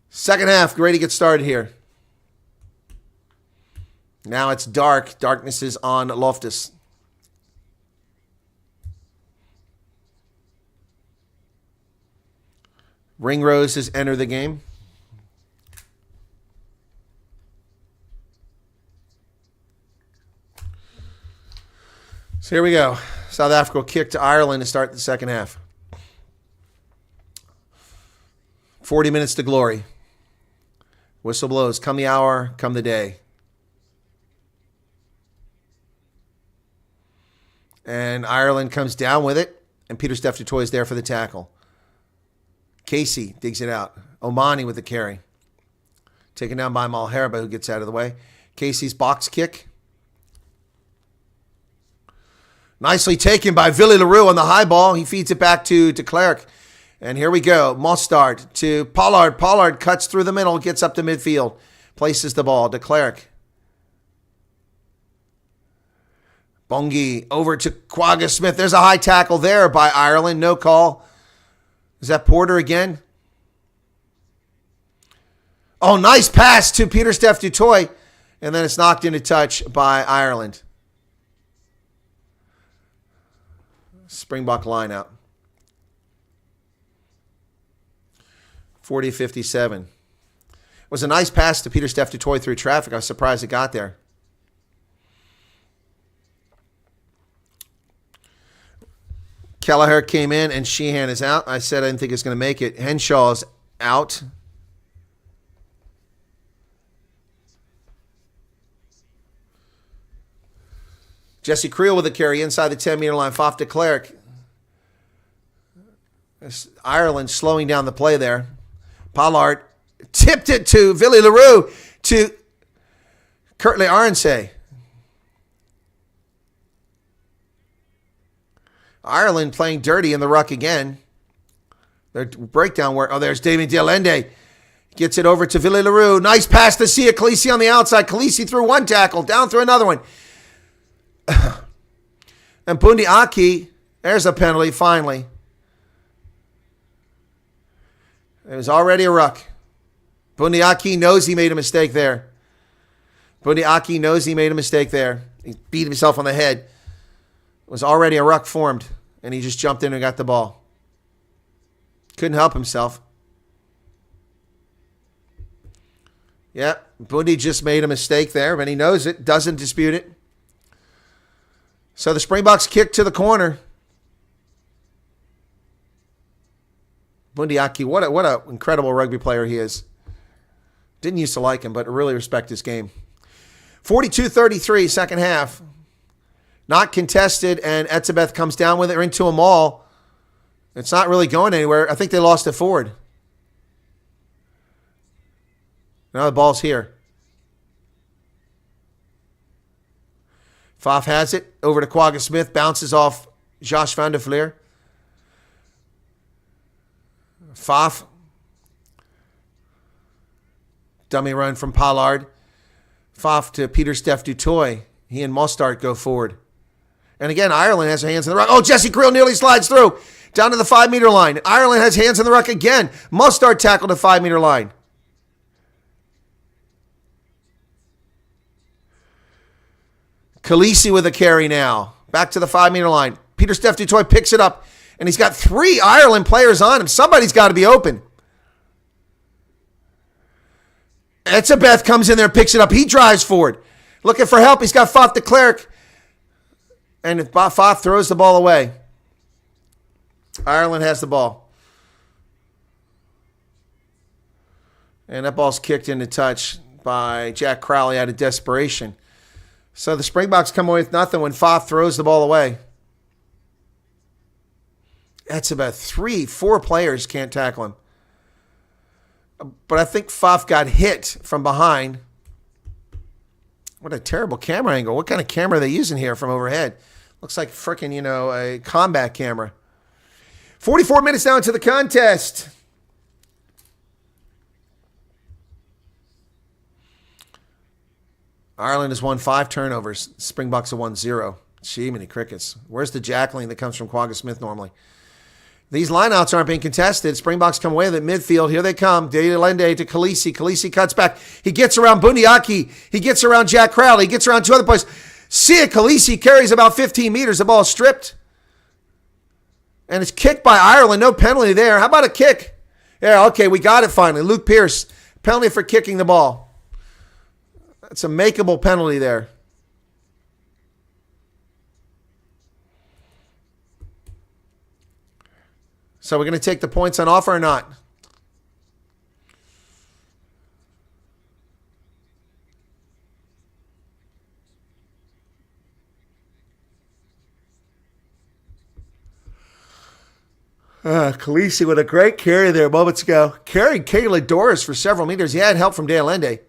Second half, ready to get started here. Now it's dark. Darkness is on Loftus. Ringrose has entered the game. So here we go. South Africa will kick to Ireland to start the second half. 40 minutes to glory. Whistle blows. Come the hour, come the day. And Ireland comes down with it, and Peter Steph du Toit is there for the tackle. Casey digs it out. Omani with the carry. Taken down by Malherbe, who gets out of the way. Casey's box kick. Nicely taken by Willy Leroux on the high ball. He feeds it back to de Klerk. And here we go. Mostard to Pollard. Pollard cuts through the middle, gets up to midfield. Places the ball. De Klerk. Bongi over to Quagga Smith. There's a high tackle there by Ireland. No call. Is that Porter again? Oh, nice pass to Pieter-Steph du Toit. And then it's knocked into touch by Ireland. Springbok line out. 40-57. It was a nice pass to Pieter-Steph du Toit through traffic. I was surprised it got there. Kelleher came in and Sheehan is out. I said I didn't think he was going to make it. Henshaw's out. Jesse Creel with a carry inside the 10-meter line. Faf de Klerk. Ireland slowing down the play there. Pollard tipped it to Willy Leroux to Kurtley Arnsey. Ireland playing dirty in the ruck again. Their breakdown work. Oh, there's Damien Dialende. Gets it over to Willy Leroux. Nice pass to Sia Khaleesi on the outside. Khaleesi through one tackle. Down through another one. And Bundi Aki. There's a penalty finally. It was already a ruck. Bundi Aki knows he made a mistake there. Bundi Aki knows he made a mistake there. He beat himself on the head. It was already a ruck formed, and he just jumped in and got the ball. Couldn't help himself. Yeah, Bundi just made a mistake there, but he knows it, doesn't dispute it. So the Springboks kick to the corner. Bundi Aki, what an incredible rugby player he is. Didn't used to like him, but I really respect his game. 42-33, second half. Not contested, and Etzebeth comes down with it. They're into a maul. It's not really going anywhere. I think they lost it forward. Now the ball's here. Faf has it. Over to Quagga Smith. Bounces off Josh van der Vleer. Faf. Dummy run from Pollard. Faf to Pieter-Steph du Toit. He and Mostard go forward. And again, Ireland has their hands in the ruck. Oh, Jesse Creel nearly slides through. Down to the 5-meter line. Ireland has hands in the ruck again. Mostard tackled the 5-meter line. Khaleesi with a carry now. Back to the 5-meter line. Pieter-Steph du Toit picks it up. And he's got 3 Ireland players on him. Somebody's got to be open. Etzebeth comes in there and picks it up. He drives forward. Looking for help. He's got Faf de Klerk. And Faf throws the ball away. Ireland has the ball. And that ball's kicked into touch by Jack Crowley out of desperation. So the Springboks come away with nothing when Faf throws the ball away. That's about 3-4 players can't tackle him. But I think Faf got hit from behind. What a terrible camera angle. What kind of camera are they using here from overhead? Looks like frickin', a combat camera. 44 minutes now into the contest. Ireland has won 5 turnovers. Springboks have won 0. Gee, many crickets. Where's the jackling that comes from Quagga Smith normally? These lineouts aren't being contested. Springboks come away with it midfield. Here they come. Dialende to Khaleesi. Khaleesi cuts back. He gets around Bundi Aki. He gets around Jack Crowley. He gets around 2 other players. Sia Khaleesi carries about 15 meters. The ball is stripped. And it's kicked by Ireland. No penalty there. How about a kick? Yeah, okay, we got it finally. Luke Pierce. Penalty for kicking the ball. That's a makeable penalty there. So we're going to take the points on offer or not? Khaleesi with a great carry there moments ago. Carried Kayla Doris for several meters. He had help from Dale Ende.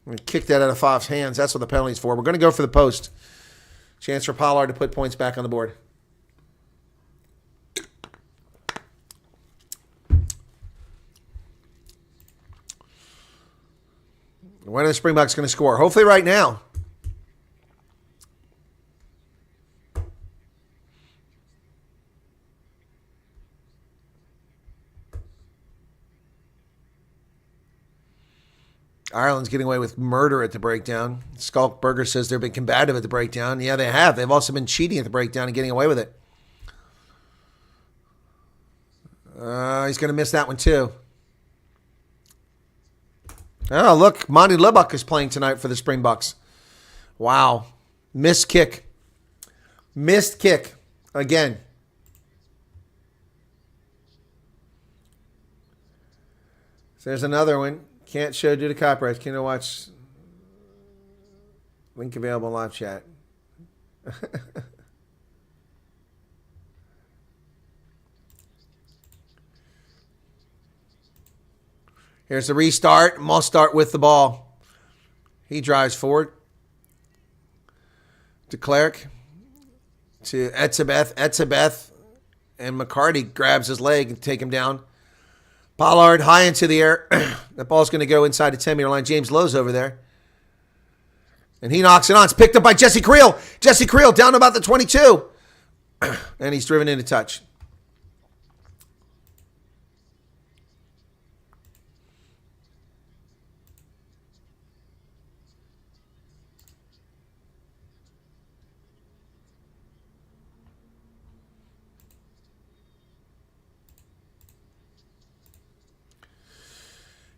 We kicked that out of Faf's hands. That's what the penalty's for. We're going to go for the post. Chance for Pollard to put points back on the board. When are the Springboks going to score? Hopefully right now. Ireland's getting away with murder at the breakdown. Skulkberger says they've been combative at the breakdown. Yeah, they have. They've also been cheating at the breakdown and getting away with it. He's going to miss that one too. Oh, look. Monty Lubbock is playing tonight for the Springboks. Wow. Missed kick. Missed kick. Again. So there's another one. Can't show due to copyright. Can you watch? Link available in live chat. Here's the restart. Must start with the ball. He drives forward. To Cleric. To Etzebeth. Etzebeth and McCarty grabs his leg and take him down. Pollard high into the air. That ball's going to go inside the 10-meter line. James Lowe's over there. And he knocks it on. It's picked up by Jesse Creel. Jesse Creel down about the 22. And he's driven into touch.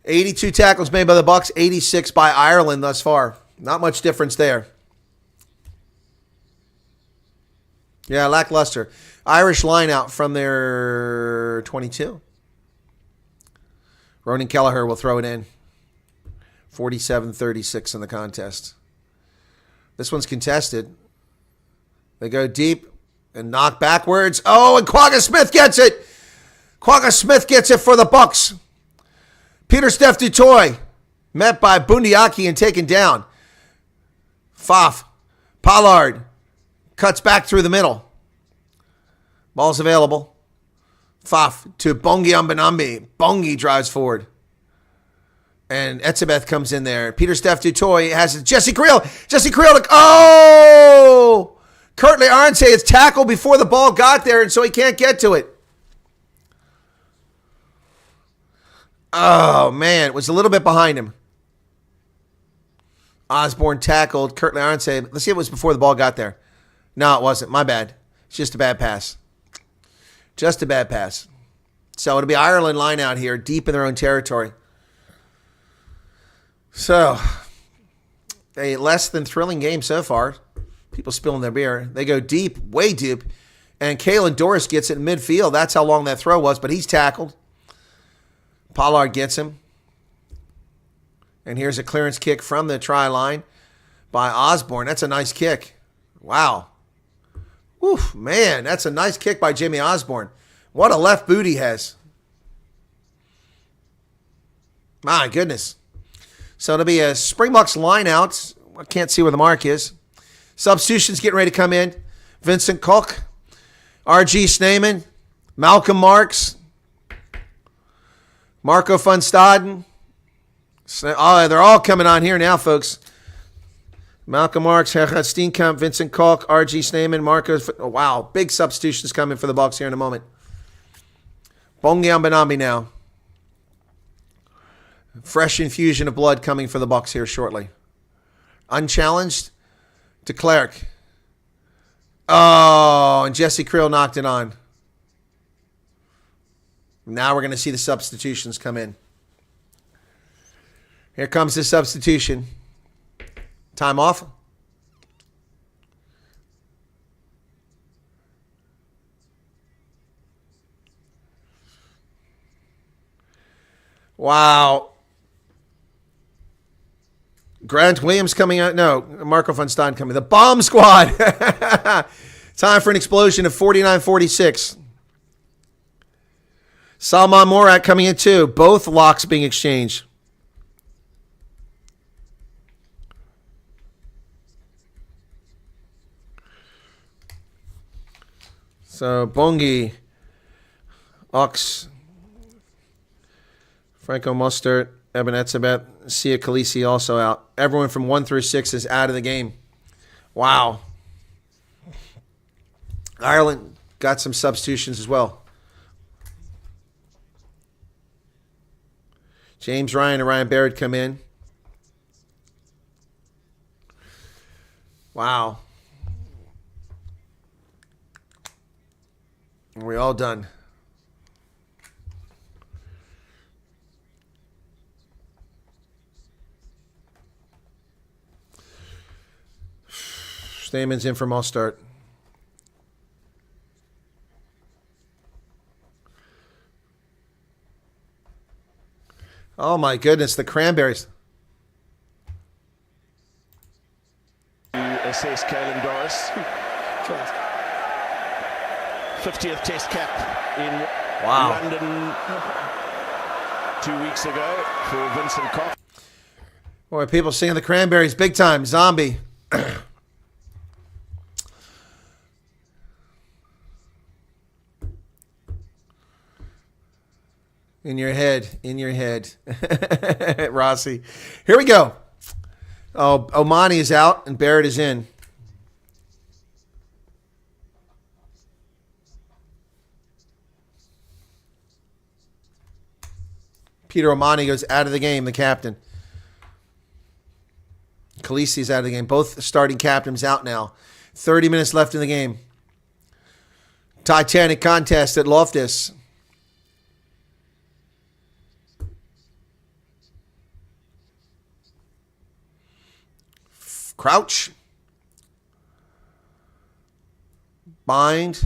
$82 tackles made by the Bucks, 86 by Ireland thus far. Not much difference there. Yeah, lackluster. Irish line out from their 22. Ronan Kelleher will throw it in. 47-36 in the contest. This one's contested. They go deep and knock backwards. Oh, and Quagga Smith gets it. Quagga Smith gets it for the Bucks. Peter Steph Dutoy met by Bundiaki and taken down. Faf. Pollard cuts back through the middle. Ball's available. Faf to Bongi Ambanambi. Bongi drives forward. And Etzebeth comes in there. Peter Steph Dutoy has it. Jesse Creel. Jesse Creel. Oh! Curtly Arnse is tackled before the ball got there, and so he can't get to it. Oh, man. It was a little bit behind him. Osborne tackled. Curtly Arnse. Let's see if it was before the ball got there. No, it wasn't. My bad. It's just a bad pass. Just a bad pass. So it'll be Ireland line out here, deep in their own territory. So, a less than thrilling game so far. People spilling their beer. They go deep, way deep. And Kalen Doris gets it in midfield. That's how long that throw was, but he's tackled. Pollard gets him. And here's a clearance kick from the try line by Osborne. That's a nice kick. Wow. Oof, man, that's a nice kick by Jimmy Osborne. What a left boot he has. My goodness. So it'll be a Springboks line out. I can't see where the mark is. Substitutions getting ready to come in. Vincent Koch, R.G. Sneeman, Malcolm Marks, Marco van Staden. Oh, they're all coming on here now, folks. Malcolm Marks, Gerhard Steenkamp, Vincent Koch, R.G. Sneeman, Marco. Oh, wow, big substitutions coming for the Bucks here in a moment. Bongi Ambanambi now. Fresh infusion of blood coming for the Bucks here shortly. Unchallenged to Cleric. Oh, and Jesse Creel knocked it on. Now we're going to see the substitutions come in. Here comes the substitution. Time off. Wow. Grant Williams coming out. No, Marco van Staan coming. The bomb squad. Time for an explosion of 49-46. Salman Morat coming in too. Both locks being exchanged. So Bongi, Ox, Franco Mostert, Eben Etzebeth, Sia Khaleesi also out. Everyone from 1 through 6 is out of the game. Wow. Ireland got some substitutions as well. James Ryan and Ryan Barrett come in. Wow. Are we all done? Staмен's in from all start. Oh my goodness, the Cranberries. Assess Caelan Doris. 50th Test cap in London 2 weeks ago for Vincent Koch. Boy, people singing the Cranberries big time. Zombie. In your head. Rossi. Here we go. Oh, Omani is out and Barrett is in. Peter Omani goes out of the game, the captain. Khaleesi's out of the game. Both starting captains out now. 30 minutes left in the game. Titanic contest at Loftus. Crouch. Bind.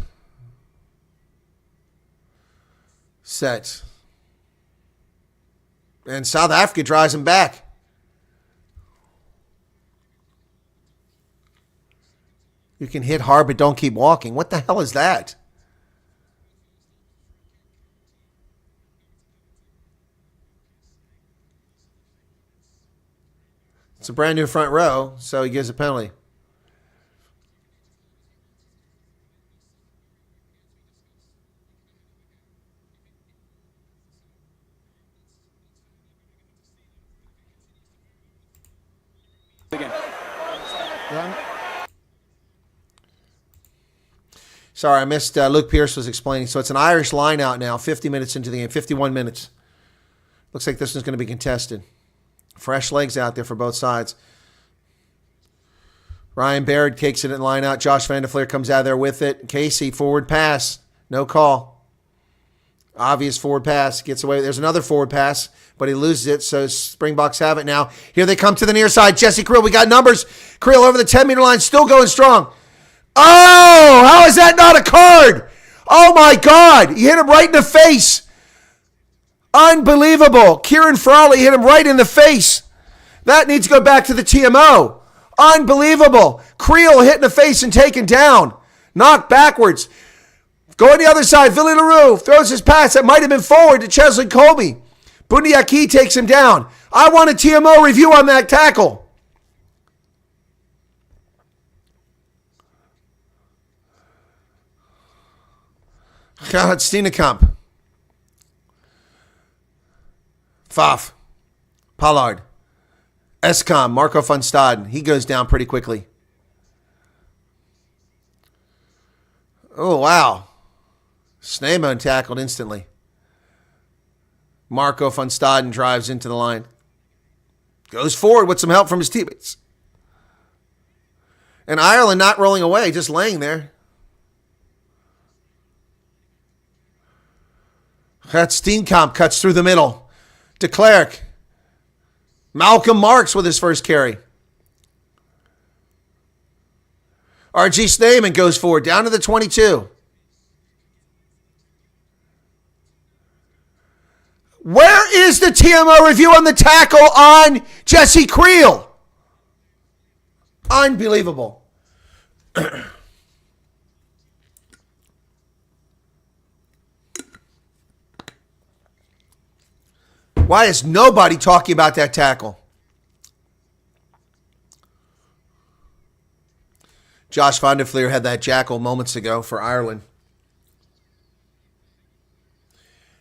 Set. And South Africa drives him back. You can hit hard, but don't keep walking. What the hell is that? It's a brand new front row, so he gives a penalty. Sorry, I missed. Luke Pierce was explaining. So it's an Irish line out now, 50 minutes into the game, 51 minutes. Looks like this one's going to be contested. Fresh legs out there for both sides. Ryan Baird takes it in line out. Josh Van der Fleer comes out there with it. Casey, forward pass. No call. Obvious forward pass. Gets away. There's another forward pass, but he loses it, so Springboks have it now. Here they come to the near side. Jesse Creel, we got numbers. Creel over the 10-meter line, still going strong. Oh, how is that not a card? Oh, my God. He hit him right in the face. Unbelievable. Kieran Frawley hit him right in the face. That needs to go back to the TMO. Unbelievable. Creel hit in the face and taken down. Knocked backwards. Going the other side. Billy LaRue throws his pass. That might have been forward to Chesley Colby. Bundiaki takes him down. I want a TMO review on that tackle. God, Steenekamp. Faf. Pollard. Escom. Marco van Staden. He goes down pretty quickly. Oh, wow. Sneeman tackled instantly. Marco van Staden drives into the line. Goes forward with some help from his teammates. And Ireland not rolling away, just laying there. Steenkamp cuts through the middle. De Klerk. Malcolm Marks with his first carry. R.G. Sneeman goes forward, down to the 22. Where is the TMO review on the tackle on Jesse Creel? Unbelievable. Why is nobody talking about that tackle? Josh Van der Fleer had that jackal moments ago for Ireland.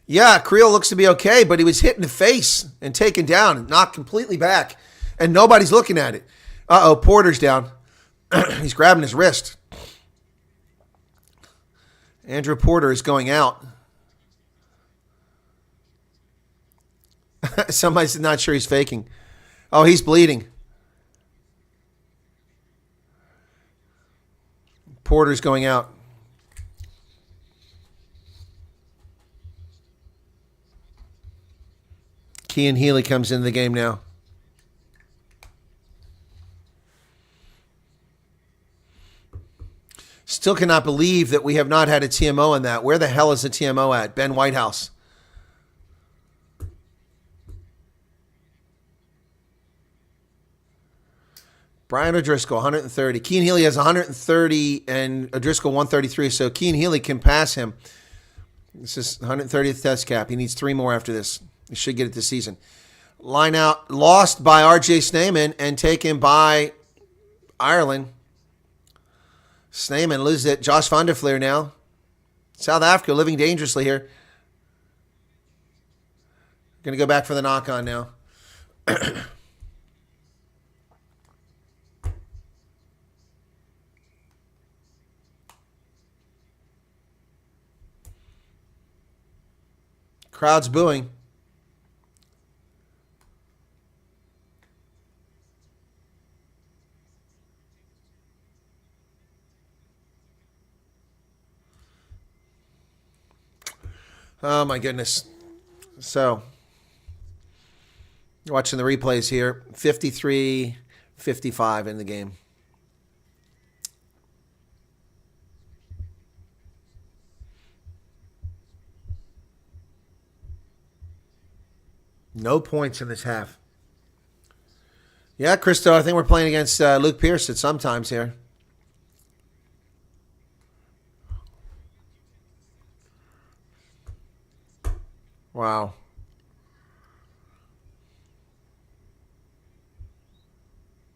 Yeah, Creel looks to be okay, but he was hit in the face and taken down and knocked completely back, and nobody's looking at it. Uh-oh, Porter's down. He's grabbing his wrist. Andrew Porter is going out. Somebody's not sure he's faking. Oh, he's bleeding. Porter's going out. Kean Healy comes into the game now. Still cannot believe that we have not had a TMO in that. Where the hell is the TMO at? Ben Whitehouse. Brian O'Driscoll, 130. Kean Healy has 130 and O'Driscoll 133. So Kean Healy can pass him. This is 130th test cap. He needs 3 more after this. He should get it this season. Line out lost by R.J. Snyman and taken by Ireland. Snyman loses it. Josh Van der Fleer now. South Africa living dangerously here. Going to go back for the knock-on now. Crowd's booing. Oh, my goodness. So, watching the replays here. 53-55 in the game. No points in this half. Yeah, Christo, I think we're playing against Luke Pierce at some times here. Wow.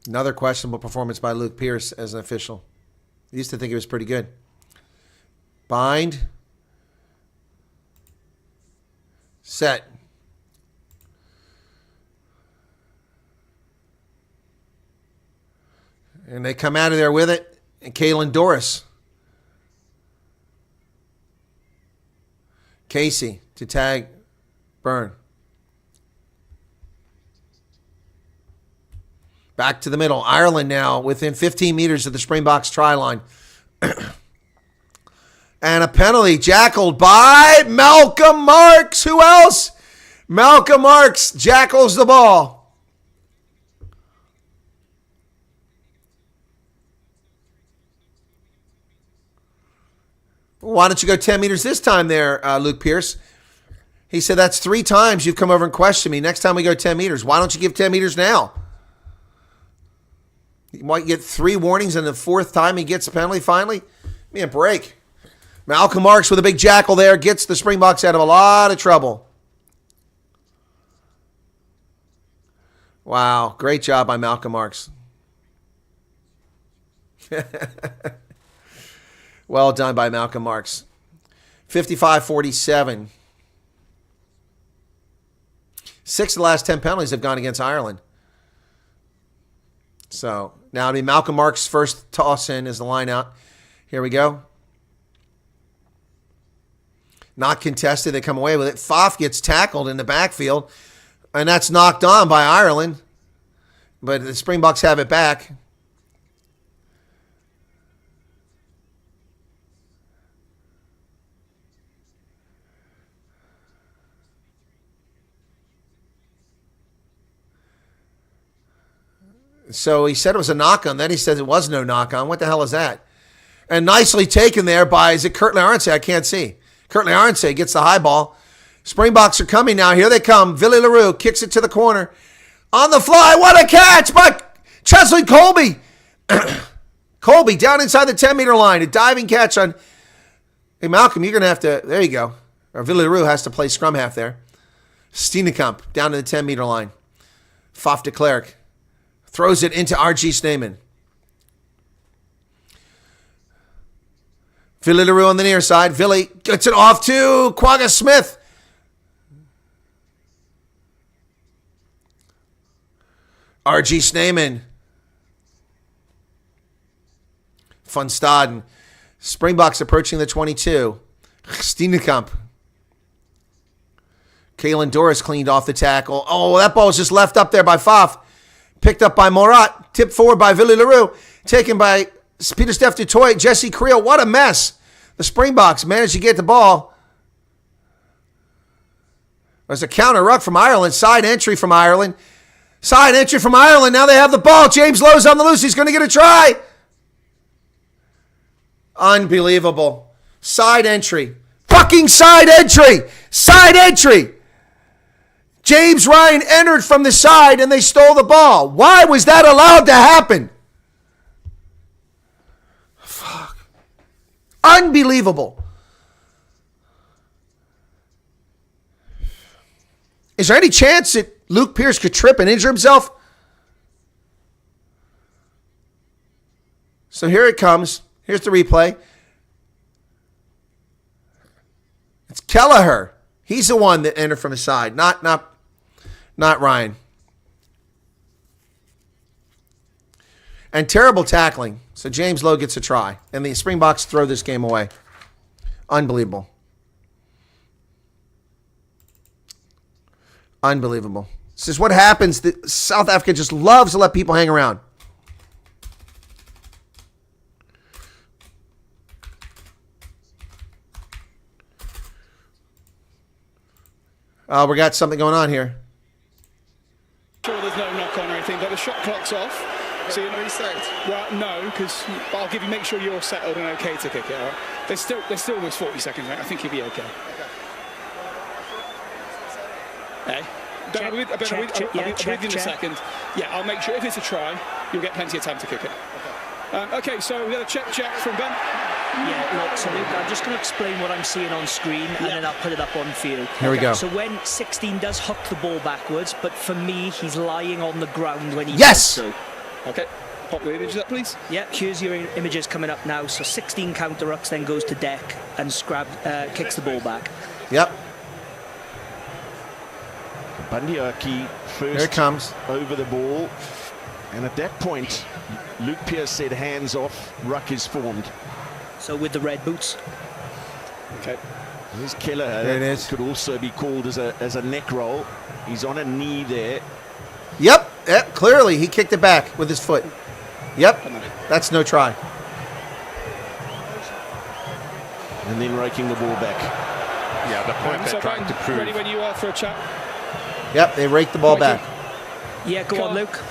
Another questionable performance by Luke Pierce as an official. I used to think he was pretty good. Bind. Set. And they come out of there with it. And Kalen Doris. Casey to tag Byrne. Back to the middle. Ireland now within 15 meters of the Springboks try line. And a penalty jackaled by Malcolm Marks. Who else? Malcolm Marks jackals the ball. Why don't you go 10 meters this time there, Luke Pierce? He said, that's 3 times you've come over and questioned me. Next time we go 10 meters. Why don't you give 10 meters now? You might get 3 warnings, and the 4th time he gets a penalty finally. Give me a break. Malcolm Marks with a big jackal there gets the Springboks out of a lot of trouble. Wow, great job by Malcolm Marks. Well done by Malcolm Marks. 55-47. 6 of the last 10 penalties have gone against Ireland. So now it'll be Malcolm Marks' first toss in as the line out. Here we go. Not contested. They come away with it. Pfaff gets tackled in the backfield, and that's knocked on by Ireland. But the Springboks have it back. So he said it was a knock-on. Then he says it was no knock-on. What the hell is that? And nicely taken there by, is it Kirtley Arnse? I can't see. Kirtley Arnse gets the high ball. Springboks are coming now. Here they come. Billy LaRue kicks it to the corner. On the fly. What a catch by Chesley Colby. Colby down inside the 10-meter line. A diving catch on... Hey, Malcolm, you're going to have to... There you go. Or Villaroo has to play scrum half there. Steenekamp down to the 10-meter line. Faf de Klerk throws it into R.G. Sneeman. Villaroo on the near side. Villy gets it off to Quagga Smith. R.G. Sneeman. Van Staden. Springboks approaching the 22. Steenekamp. Kalen Doris cleaned off the tackle. Oh, that ball was just left up there by Faf. Picked up by Morat. Tipped forward by Villy Leroux. Taken by Peter Steph Dutoit. Jesse Creel. What a mess. The Springboks managed to get the ball. There's a counter ruck from Ireland. Side entry from Ireland. Side entry from Ireland. Now they have the ball. James Lowe's on the loose. He's going to get a try. Unbelievable. Side entry. Fucking side entry. Side entry. James Ryan entered from the side and they stole the ball. Why was that allowed to happen? Fuck. Unbelievable. Is there any chance that Luke Pierce could trip and injure himself? So here it comes. Here's the replay. It's Kelleher. He's the one that entered from the side, not Ryan. And terrible tackling. So James Lowe gets a try. And the Springboks throw this game away. Unbelievable. Unbelievable. This is what happens. South Africa just loves to let people hang around. We got something going on here. Sure, there's no knock on or anything, but the shot clock's off. So you're reset. Well, no, because I'll make sure you're settled and okay to kick it. All right? There's still almost 40 seconds. Right? I think you'll be okay. Hey, I'll be with you in a second. Yeah, I'll make sure if it's a try, you'll get plenty of time to kick it. Okay, so we got a check from Ben. Yeah, look, so Luke, I'm just going to explain what I'm seeing on screen and then I'll put it up on field. Here we go. So when 16 does hook the ball backwards, but for me, he's lying on the ground when he yes! does so. Okay, pop the images up, please. Yeah, here's your images coming up now. So 16 counter-rucks, then goes to deck and kicks the ball back. Yep. Bandiaki first Here it comes. Over the ball. And at that point, Luke Pierce said hands off, ruck is formed. So with the red boots. Okay. There's Kelleher. There it is. Could also be called as a neck roll. He's on a knee there. Yep, clearly he kicked it back with his foot. Yep, that's no try. And then raking the ball back. Yeah, the point they're trying to prove. Ready when you are for a chat. Yep, they raked the ball back. Yeah, go on, Luke.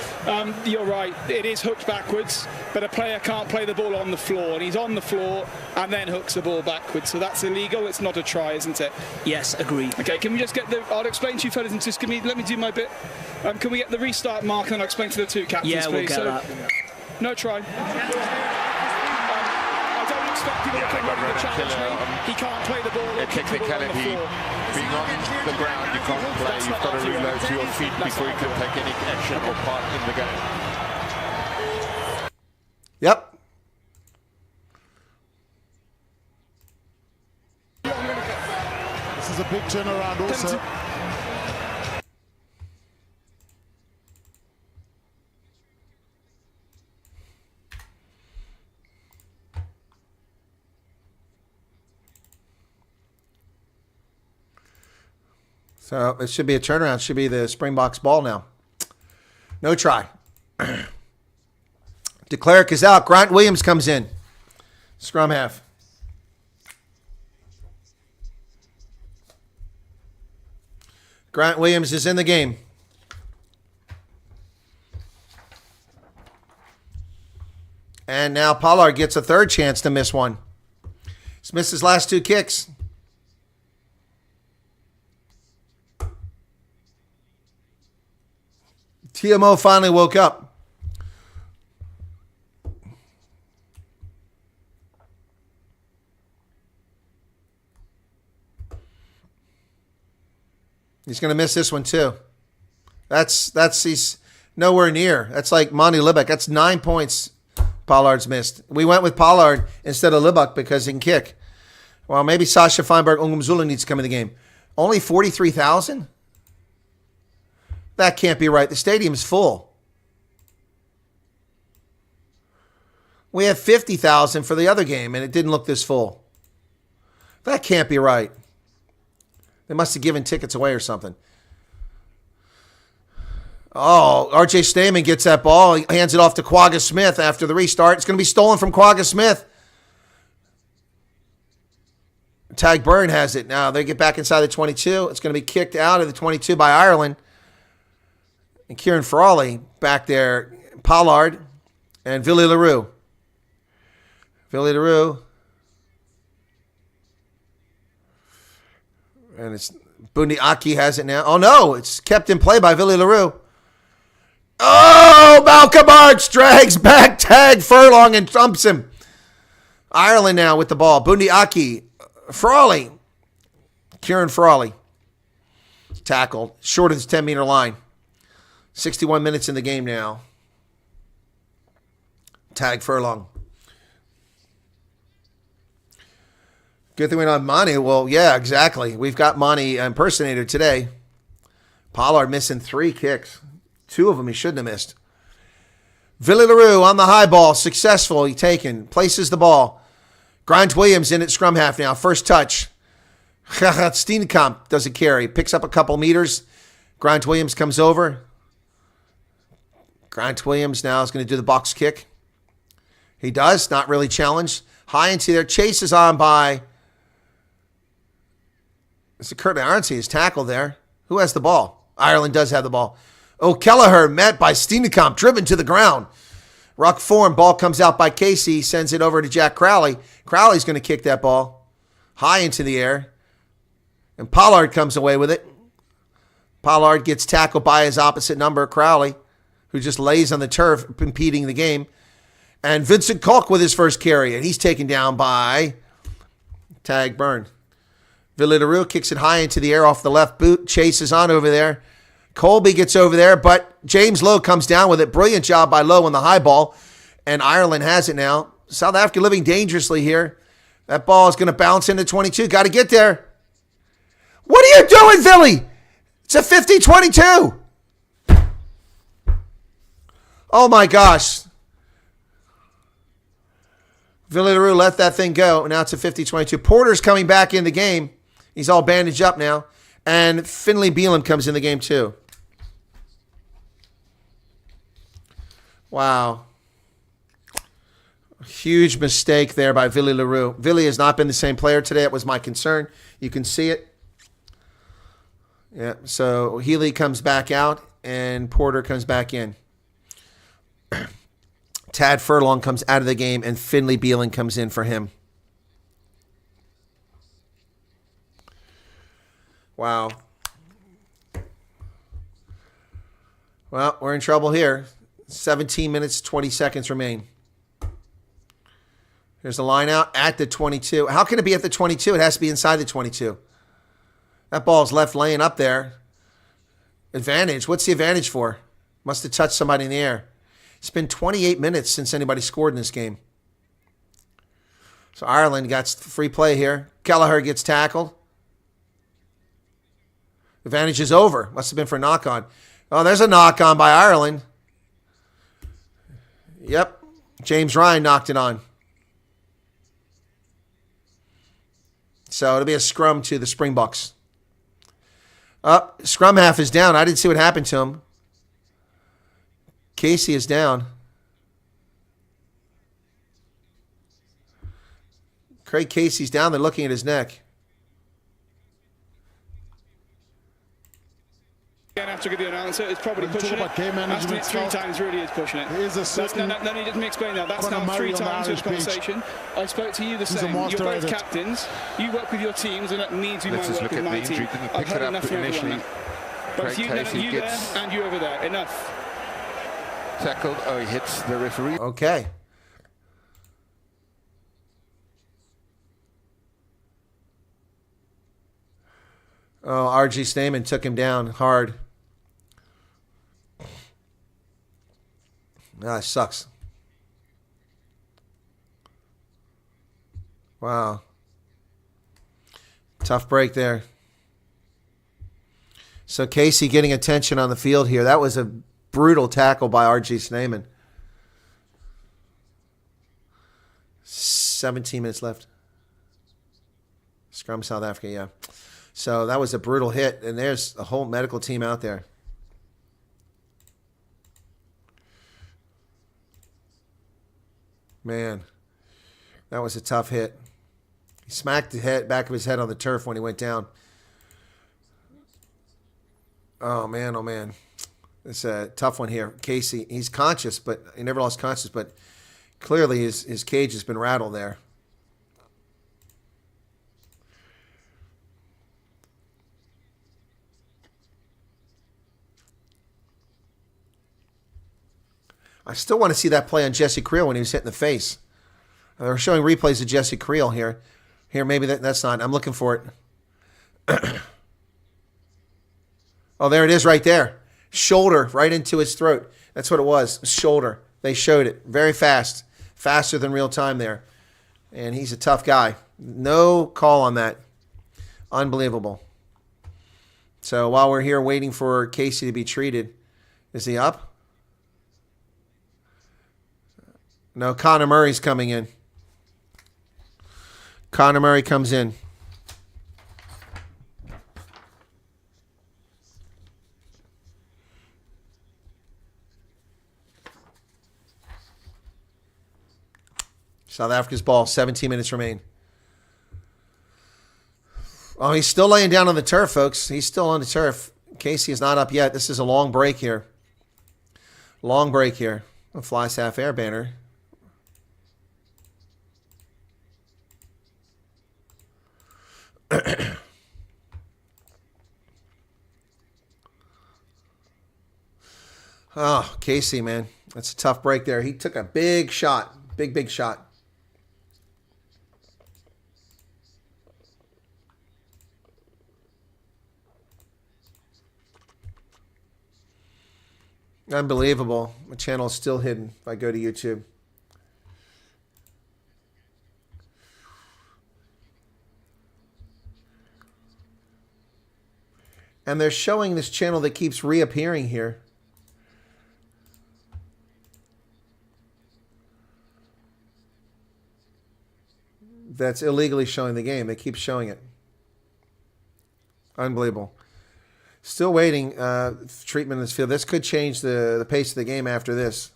You're right. It is hooked backwards, but a player can't play the ball on the floor, and he's on the floor and then hooks the ball backwards. So that's illegal. It's not a try, isn't it? Yes, agreed. Okay, can we just get the... I'll explain to you fellas, and just let me do my bit. Can we get the restart mark, and then I'll explain to the two captains, yeah, we'll please? get that. No try. I don't expect people to come ready to challenge me. He can't play the ball. A technicality, being on the ground, you can't play. You've got to reload to your feet before you can take any action or part in the game. Yep. This is a big turnaround also. So it should be a turnaround. It should be the Springboks ball now. No try. De Klerk is out. Grant Williams comes in. Scrum half. Grant Williams is in the game. And now Pollard gets a third chance to miss one. He's missed his last two kicks. TMO finally woke up. He's going to miss this one too. He's nowhere near. That's like Monty Libbek. That's 9 points Pollard's missed. We went with Pollard instead of Libbek because he can kick. Well, maybe Sasha Feinberg Ungumzulu needs to come in the game. Only 43,000? That can't be right. The stadium's full. We had 50,000 for the other game, and it didn't look this full. That can't be right. They must have given tickets away or something. Oh, R.J. Stamen gets that ball. He hands it off to Quagga Smith after the restart. It's going to be stolen from Quagga Smith. Tag Byrne has it. Now they get back inside the 22. It's going to be kicked out of the 22 by Ireland. And Kieran Frawley back there. Pollard and Villy LaRue. Villy LaRue. And it's Bundi Aki has it now. Oh, no. It's kept in play by Villy LaRue. Oh, Malcolm Arch drags back Tag Furlong and thumps him. Ireland now with the ball. Bundi Aki. Frawley. Kieran Frawley. Tackled. Short of the 10-meter line. 61 minutes in the game now. Tag Furlong. Good thing we don't have Monty. Well, yeah, exactly. We've got Monty impersonator today. Pollard missing 3 kicks. 2 of them he shouldn't have missed. Villy LaRue on the high ball. Successful. He taken. Places the ball. Grant Williams in at scrum half now. First touch. Steenkamp does a carry. Picks up a couple meters. Grant Williams comes over. Grant Williams now is going to do the box kick. He does. Not really challenged. High into there. Chase is on by... It's Kurt Arnsey is tackled there. Who has the ball? Ireland does have the ball. Oh, Kelleher met by Steenkamp, driven to the ground. Ruck form, ball comes out by Casey, sends it over to Jack Crowley. Crowley's going to kick that ball high into the air. And Pollard comes away with it. Pollard gets tackled by his opposite number, Crowley, who just lays on the turf, impeding the game. And Vincent Kolk with his first carry, and he's taken down by Tag Byrne. Villy LaRue kicks it high into the air off the left boot. Chase is on over there. Colby gets over there, but James Lowe comes down with it. Brilliant job by Lowe on the high ball. And Ireland has it now. South Africa living dangerously here. That ball is going to bounce into 22. Got to get there. What are you doing, Villy? It's a 50-22. Oh, my gosh. Villy LaRue let that thing go. Now it's a 50-22. Porter's coming back in the game. He's all bandaged up now. And Finley Beelam comes in the game too. Wow. Huge mistake there by Villy LaRue. Villy has not been the same player today. It was my concern. You can see it. Yeah, so Healy comes back out and Porter comes back in. Tad Furlong comes out of the game and Finley Beelan comes in for him. Wow. Well, we're in trouble here. 17 minutes, 20 seconds remain. Here's the line out at the 22. How can it be at the 22? It has to be inside the 22. That ball's left laying up there. Advantage. What's the advantage for? Must have touched somebody in the air. It's been 28 minutes since anybody scored in this game. So Ireland got free play here. Kelleher gets tackled. Advantage is over. Must have been for a knock-on. Oh, there's a knock-on by Ireland. Yep. James Ryan knocked it on. So it'll be a scrum to the Springboks. Scrum half is down. I didn't see what happened to him. Casey is down. Craig Casey's down. They're looking at his neck. Again, after the announcer, it's probably pushing it. Asking it 3 times really is pushing it. It is a second. No, let me explain that. That's now 3 times in conversation. I spoke to you the same. You're both captains. You work with your teams, and that means you might work with my team. I've had enough from everyone. Both you there and you over there. Enough. Tackled. Oh, he hits the referee. Okay. Oh, R.G. Snyman took him down hard. Ah, it sucks. Wow. Tough break there. So Casey getting attention on the field here. That was a brutal tackle by R.G. Snyman. 17 minutes left. Scrum South Africa, yeah. So that was a brutal hit, and there's a whole medical team out there. Man, that was a tough hit. He smacked the back of his head on the turf when he went down. Oh, man, oh, man. It's a tough one here. Casey, he's conscious, but he never lost consciousness, but clearly his cage has been rattled there. I still want to see that play on Jesse Creel when he was hit in the face. They're showing replays of Jesse Creel here. Here, maybe that's not. I'm looking for it. Oh, there it is right there. Shoulder right into his throat. That's what it was. Shoulder. They showed it very fast. Faster than real time there. And he's a tough guy. No call on that. Unbelievable. So while we're here waiting for Casey to be treated, is he up? No, Connor Murray's coming in. Connor Murray comes in. South Africa's ball, 17 minutes remain. Oh, he's still laying down on the turf, folks. He's still on the turf. Casey is not up yet. This is a long break here. Long break here. A Fly Half Air banner. Oh, Casey, man. That's a tough break there. He took a big shot. Big shot. Unbelievable. The channel is still hidden if I go to YouTube. And they're showing this channel that keeps reappearing here. That's illegally showing the game. They keep showing it. Unbelievable. Still waiting treatment in this field. This could change the pace of the game after this.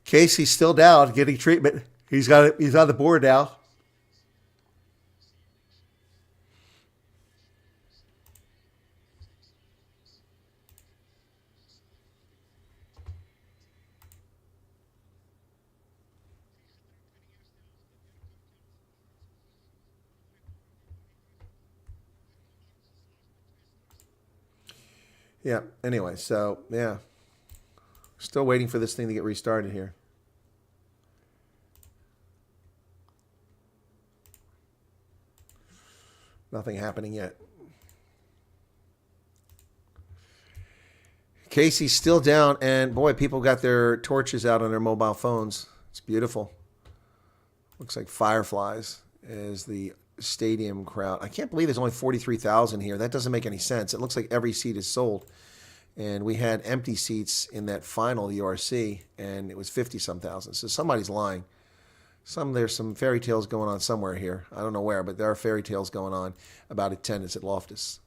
Casey's still down, getting treatment. He's on the board now. Yeah, anyway, so, yeah. Still waiting for this thing to get restarted here. Nothing happening yet. Casey's still down, and boy, people got their torches out on their mobile phones. It's beautiful. Looks like fireflies as the stadium crowd. I can't believe there's only 43,000 here. That doesn't make any sense. It looks like every seat is sold. And we had empty seats in that final URC, and it was 50-some thousand. So somebody's lying. There's some fairy tales going on somewhere here. I don't know where, but there are fairy tales going on about attendance at Loftus.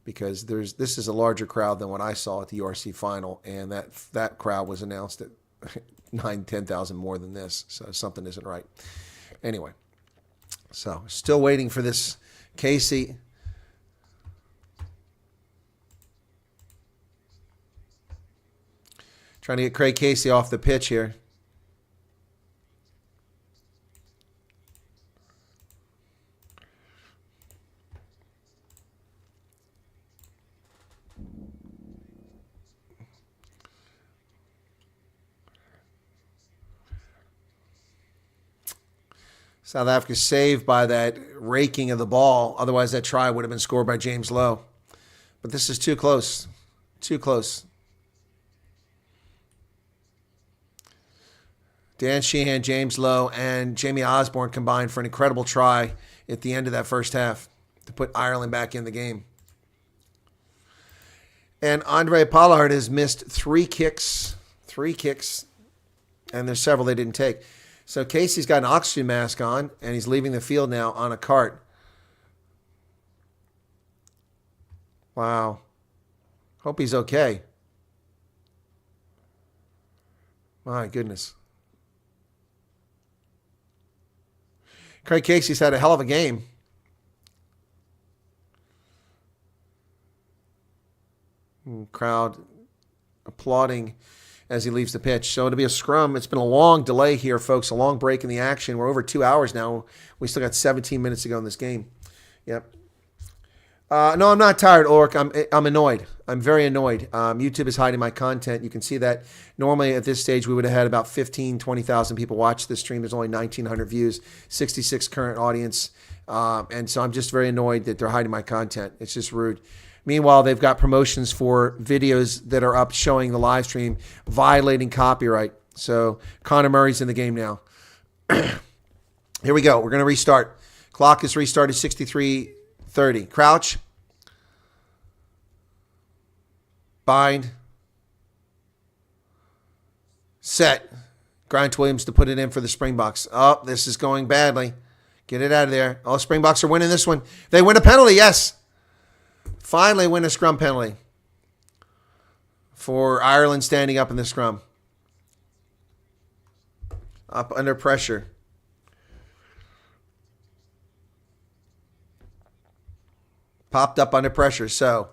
Because this is a larger crowd than what I saw at the URC final, and that crowd was announced at 10,000 more than this. So something isn't right. Anyway. So, still waiting for this Casey. Trying to get Craig Casey off the pitch here. South Africa saved by that raking of the ball. Otherwise, that try would have been scored by James Lowe. But this is too close. Too close. Dan Sheehan, James Lowe, and Jamie Osborne combined for an incredible try at the end of that first half to put Ireland back in the game. And Andre Pollard has missed 3 kicks. 3 kicks. And there's several they didn't take. So Casey's got an oxygen mask on, and he's leaving the field now on a cart. Wow. Hope he's okay. My goodness. Craig Casey's had a hell of a game. Crowd applauding as he leaves the pitch. So it'll be a scrum. It's been a long delay here, folks. A long break in the action. We're over 2 hours now. We still got 17 minutes to go in this game. Yep. No, I'm not tired, Orc. I'm annoyed. I'm very annoyed. YouTube is hiding my content. You can see that. Normally at this stage, we would have had about 15, 20,000 people watch this stream. There's only 1,900 views, 66 current audience. And so I'm just very annoyed that they're hiding my content. It's just rude. Meanwhile, they've got promotions for videos that are up showing the live stream, violating copyright. So Connor Murray's in the game now. Here we go. We're going to restart. Clock is restarted 63:30. Crouch. Bind. Set. Grant Williams to put it in for the Springboks. Oh, this is going badly. Get it out of there. Oh, Springboks are winning this one. They win a penalty, yes. Finally win a scrum penalty for Ireland standing up in the scrum. Up under pressure. Popped up under pressure. So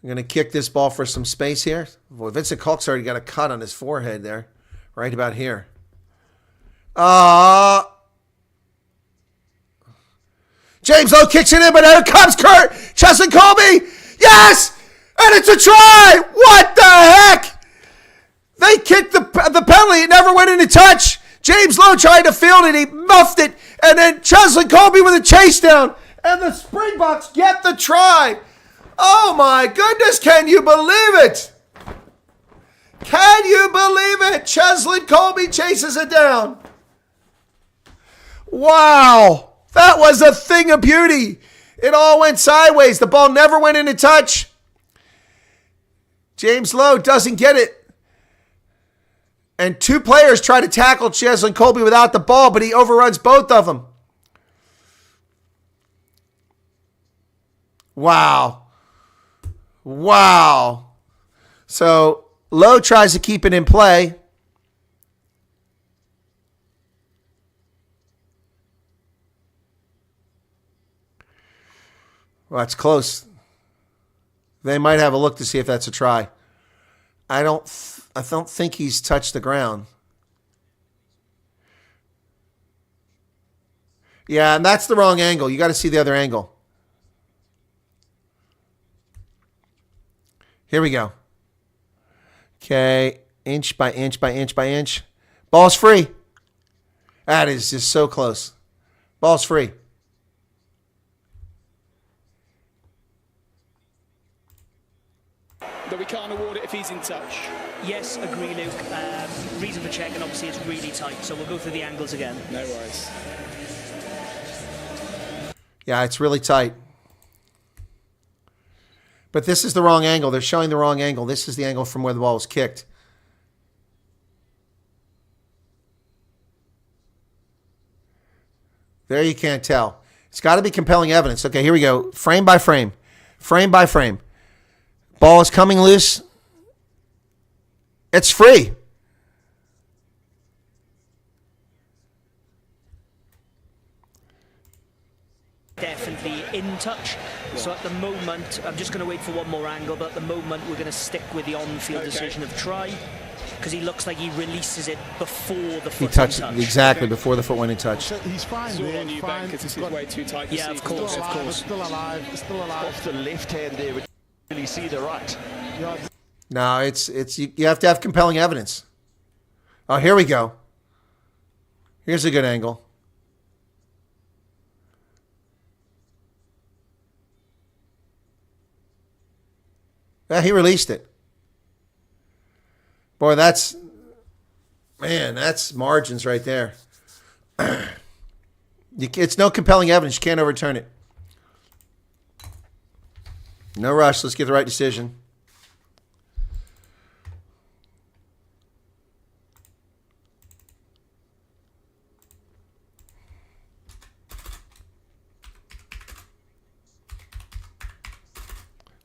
I'm going to kick this ball for some space here. Boy, Vincent Colk's already got a cut on his forehead there. Right about here. James Lowe kicks it in, but here comes Kurt Cheslin Colby. Yes! And it's a try! What the heck? They kicked the penalty. It never went into touch. James Lowe tried to field it. He muffed it. And then Cheslin Colby with a chase down. And the Springboks get the try. Oh my goodness, can you believe it? Can you believe it? Cheslin Colby chases it down. Wow. That was a thing of beauty. It all went sideways. The ball never went into touch. James Lowe doesn't get it. And 2 players try to tackle Cheslin Colby without the ball, but he overruns both of them. Wow. Wow. So Lowe tries to keep it in play. Well, that's close. They might have a look to see if that's a try. I don't think he's touched the ground. Yeah, and that's the wrong angle. You got to see the other angle. Here we go. Okay, inch by inch by inch by inch. Ball's free. That is just so close. Ball's free. That we can't award it if he's in touch. Yes, agree, Luke. Reason for checking, obviously, it's really tight, so we'll go through the angles again. No worries. Yeah, it's really tight. But this is the wrong angle. They're showing the wrong angle. This is the angle from where the ball was kicked. There you can't tell. It's got to be compelling evidence. Okay, here we go. Frame by frame. Frame by frame. Ball is coming loose. It's free. Definitely in touch. So at the moment, I'm just going to wait for one more angle, but at the moment we're going to stick with the on-field decision of try, because he looks like he releases it before the foot touched touch. Exactly, before the foot went in touch. He's fine. It's all on you, Ben, because this is way too tight. Yeah, of course, of course. It's still alive. It's still alive. Off the left hand there, but you really see the right. No, it's you have to have compelling evidence. Oh, here we go. Here's a good angle. Well, he released it. Boy, that's margins right there. It's no compelling evidence. You can't overturn it. No rush. Let's get the right decision.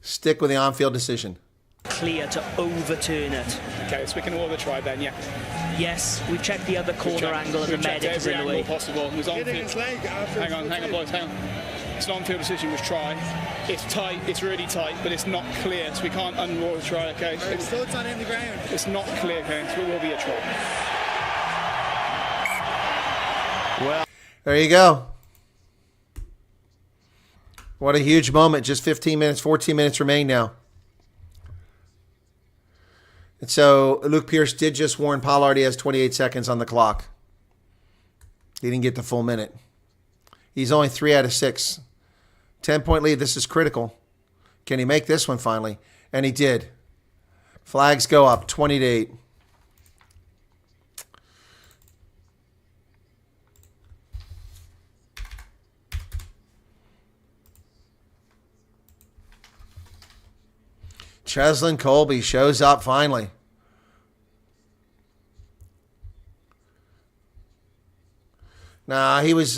Stick with the on-field decision. Clear to overturn it. Okay, so we can order try then, yeah. Yes, we've checked the other corner angle and the medic is in the way. Possible. It was on field. Hang on, boys, hang on. It's an on-field decision, was try. It's tight, it's really tight, but it's not clear, so we can't unroar the try, okay? It's on in the ground. It's not clear, okay, so it will be a try. Well, there you go. What a huge moment. Just 15 minutes, 14 minutes remain now. And so Luke Pierce did just warn Pollard he has 28 seconds on the clock. He didn't get the full minute. He's only 3 out of 6. 10-point lead. This is critical. Can he make this one finally? And he did. Flags go up, 20-8. Cheslin Colby shows up finally. Nah, he was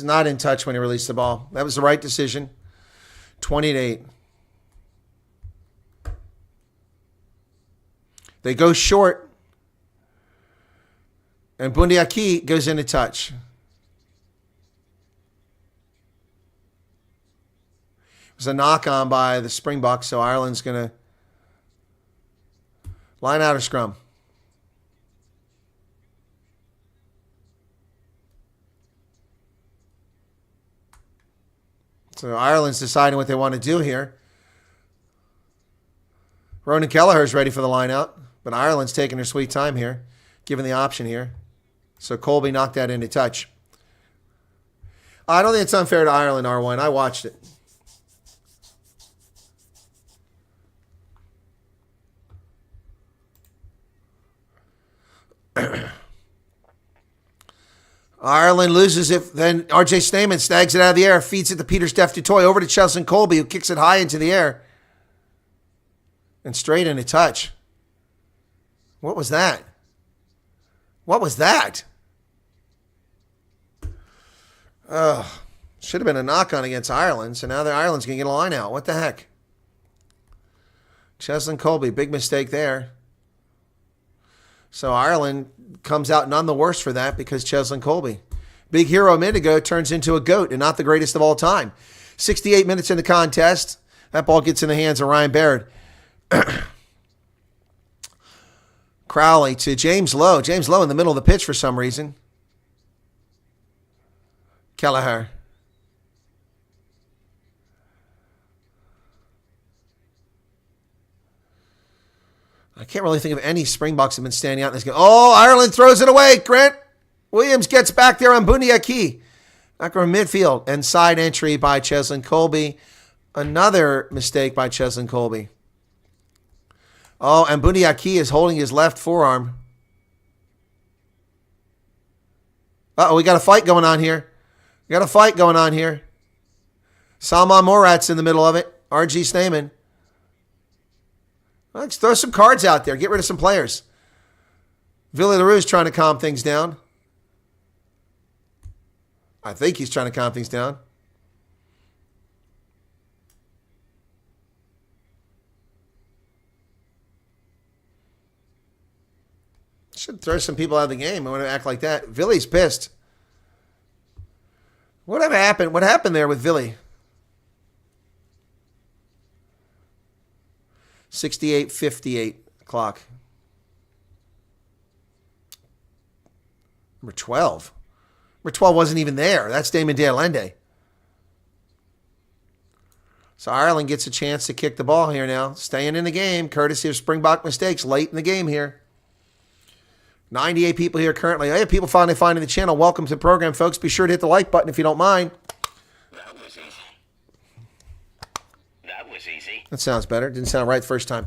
not in touch when he released the ball. That was the right decision. 20-8. They go short, and Bundiaki goes into touch. It was a knock-on by the Springboks, so Ireland's going to line out or scrum. So Ireland's deciding what they want to do here. Ronan Kelleher's ready for the line out, but Ireland's taking their sweet time here, given the option here. So Colby knocked that into touch. I don't think it's unfair to Ireland, R1. I watched it. Ireland loses it. Then R.J. Snyman snags it out of the air, feeds it to Peter Steph Dutoy over to Cheslin Colby, who kicks it high into the air and straight into touch. What was that? What was that? Should have been a knock-on against Ireland, so now the Ireland's going to get a line out. What the heck? Cheslin Colby, big mistake there. So Ireland comes out none the worse for that because Cheslin Colby, big hero a minute ago, turns into a GOAT and not the greatest of all time. 68 minutes in the contest. That ball gets in the hands of Ryan Baird. Crowley to James Lowe. James Lowe in the middle of the pitch for some reason. Kelleher. I can't really think of any Springboks that have been standing out in this game. Oh, Ireland throws it away. Grant Williams gets back there on Bundiaki. Back from midfield. And side entry by Cheslin Colby. Another mistake by Cheslin Colby. Oh, and Bundiaki is holding his left forearm. Uh-oh, we got a fight going on here. Salman Morat's in the middle of it. R.G. Snyman. Let's throw some cards out there. Get rid of some players. Villy LaRue's trying to calm things down. I think he's trying to calm things down. Should throw some people out of the game. I want to act like that. Villy's pissed. Whatever happened? What happened there with Villy? 68-58 clock. Number 12. Number 12 wasn't even there. That's Damon De Allende. So Ireland gets a chance to kick the ball here now. Staying in the game, courtesy of Springbok mistakes late in the game here. 98 people here currently. Hey, people finally finding the channel. Welcome to the program, folks. Be sure to hit the like button if you don't mind. That was easy. That sounds better. Didn't sound right the first time.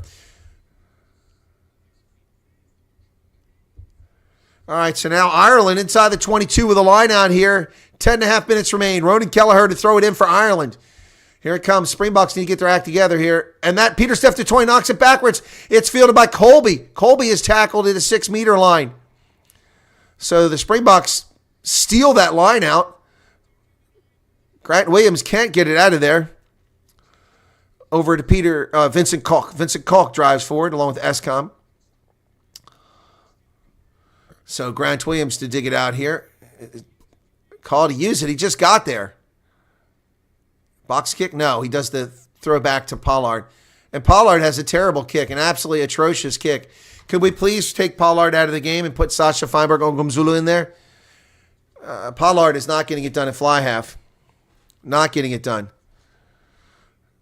All right, so now Ireland inside the 22 with a line out here. 10.5 minutes remain. Ronan Kelleher to throw it in for Ireland. Here it comes. Springboks need to get their act together here. And that Pieter-Steph du Toit knocks it backwards. It's fielded by Colby. Colby is tackled at the 6-meter line. So the Springboks steal that line out. Grant Williams can't get it out of there. Over to Vincent Koch. Vincent Koch drives forward along with Escom. So Grant Williams to dig it out here. Call to use it. He just got there. Box kick? No. He does the throw back to Pollard. And Pollard has a terrible kick, an absolutely atrocious kick. Could we please take Pollard out of the game and put Sasha Feinberg-Ogumzulu in there? Pollard is not getting it done at fly half. Not getting it done.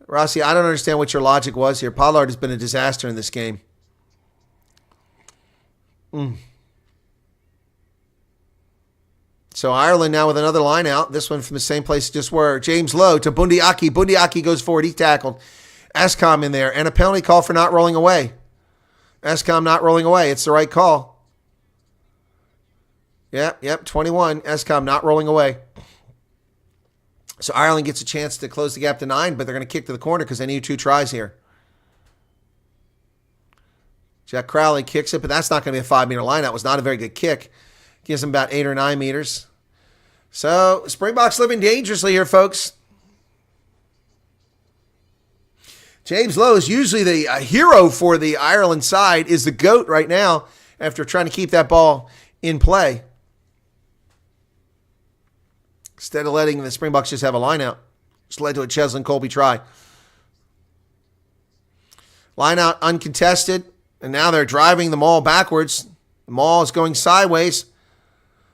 Rossi, I don't understand what your logic was here. Pollard has been a disaster in this game. So Ireland now with another line out. This one from the same place just where James Lowe to Bundy Aki. Bundy Aki goes forward. He's tackled. Escom in there. And a penalty call for not rolling away. Escom not rolling away. It's the right call. Yep, 21. Escom not rolling away. So Ireland gets a chance to close the gap to 9, but they're going to kick to the corner because they need 2 tries here. Jack Crowley kicks it, but that's not going to be a 5-meter line. That was not a very good kick. Gives them about 8 or 9 meters. So Springboks living dangerously here, folks. James Lowe is usually the hero for the Ireland side, is the GOAT right now after trying to keep that ball in play. Instead of letting the Springboks just have a line out. Just led to a Cheslin Colby try. Line out uncontested. And now they're driving the maul backwards. The maul is going sideways.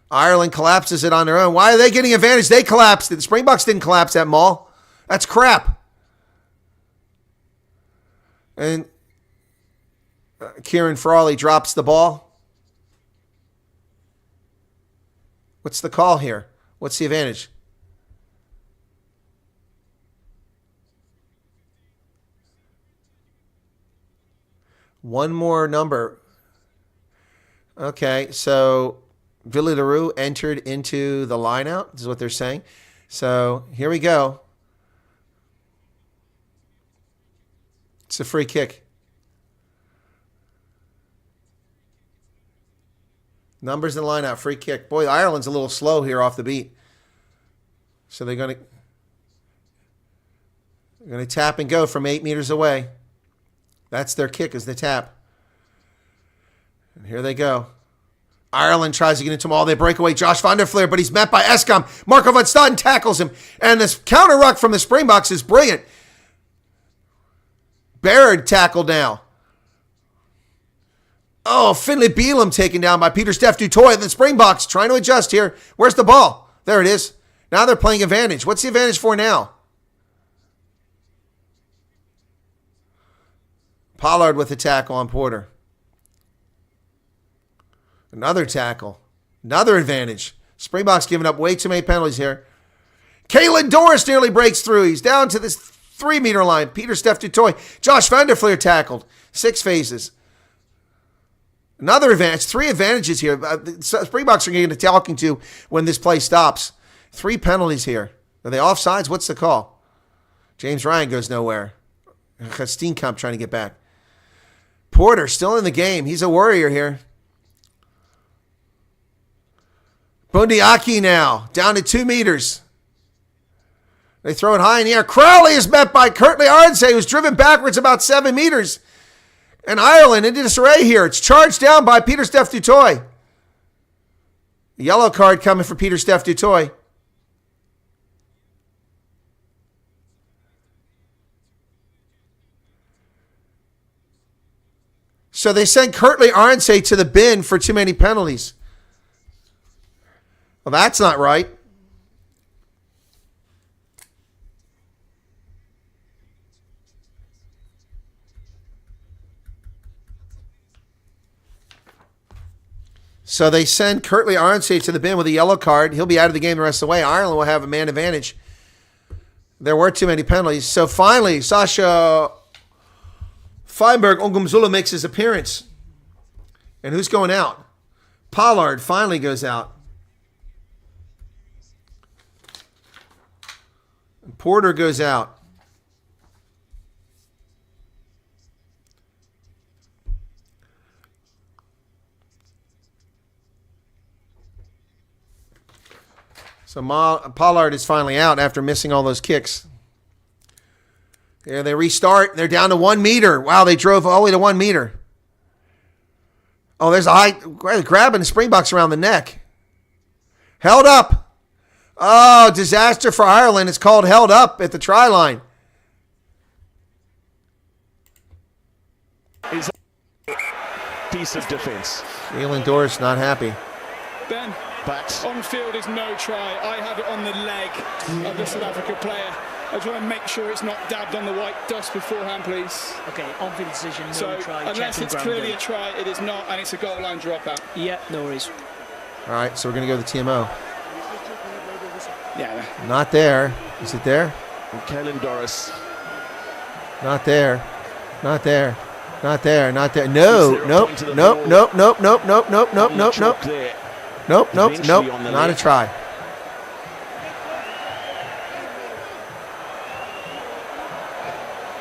Ireland collapses it on their own. Why are they getting advantage? They collapsed it. The Springboks didn't collapse that maul. That's crap. And Kieran Frawley drops the ball. What's the call here? What's the advantage? One more number. Okay, so Billy LaRue entered into the lineout. This is what they're saying. So here we go. It's a free kick. Numbers in the lineout, free kick. Boy, Ireland's a little slow here off the beat. So they're going to tap and go from 8 meters away. That's their kick, is the tap. And here they go. Ireland tries to get into them all. They break away. Josh van der Fleer, but he's met by Escom. Marco van Staden tackles him. And this counter ruck from the Springboks is brilliant. Baird tackled now. Oh, Finlay Beelum taken down by Pieter-Steph du Toit. And the Springboks trying to adjust here. Where's the ball? There it is. Now they're playing advantage. What's the advantage for now? Pollard with a tackle on Porter. Another tackle. Another advantage. Springboks giving up way too many penalties here. Kalen Doris nearly breaks through. He's down to this 3-meter line. Pieter-Steph du Toit. Josh van der Fleer tackled. 6 phases. Another advantage. 3 advantages here. Springboks are getting to talking to when this play stops. 3 penalties here. Are they offsides? What's the call? James Ryan goes nowhere. Steenkamp trying to get back. Porter still in the game. He's a warrior here. Bundy Aki now, down to 2 meters. They throw it high in the air. Crowley is met by Curtly Arnsey, who's driven backwards about 7 meters. And Ireland into disarray here. It's charged down by Pieter-Steph du Toit. Yellow card coming for Pieter-Steph du Toit. So they sent Curtly Arnsey to the bin for too many penalties. Well, that's not right. So they send Curtly Arnsey to the bin with a yellow card. He'll be out of the game the rest of the way. Ireland will have a man advantage. There were too many penalties. So finally, Sasha Feinberg Ongumzulu makes his appearance. And who's going out? Pollard finally goes out. And Porter goes out. So Pollard is finally out after missing all those kicks. There they restart. They're down to 1 meter. Wow, they drove all the way to 1 meter. Oh, there's a high grabbing the Springboks around the neck. Held up. Oh, disaster for Ireland. It's called held up at the try line. Is a piece of defence. Talon Doris not happy. Ben, But on field is no try. I have it on the leg of the South Africa player. I just want to make sure it's not dabbed on the white dust beforehand, please. Okay, on-field decision, no So, try. unless checking it's ground clearly in. a try, it is not, and it's a goal line dropout. Yeah, no worries. All right, so we're going to go to the TMO. Yeah. Not there. Is it there? Kalen Doris. Not there. Not there. Not there. Not there. No. Is there a Nope. point to the Nope. ball? Nope. Nope. Nope. Nope. Nope. Nope. On the Nope. Nope. chalk there. Nope. Nope. Eventually Nope. on the Not a left. try.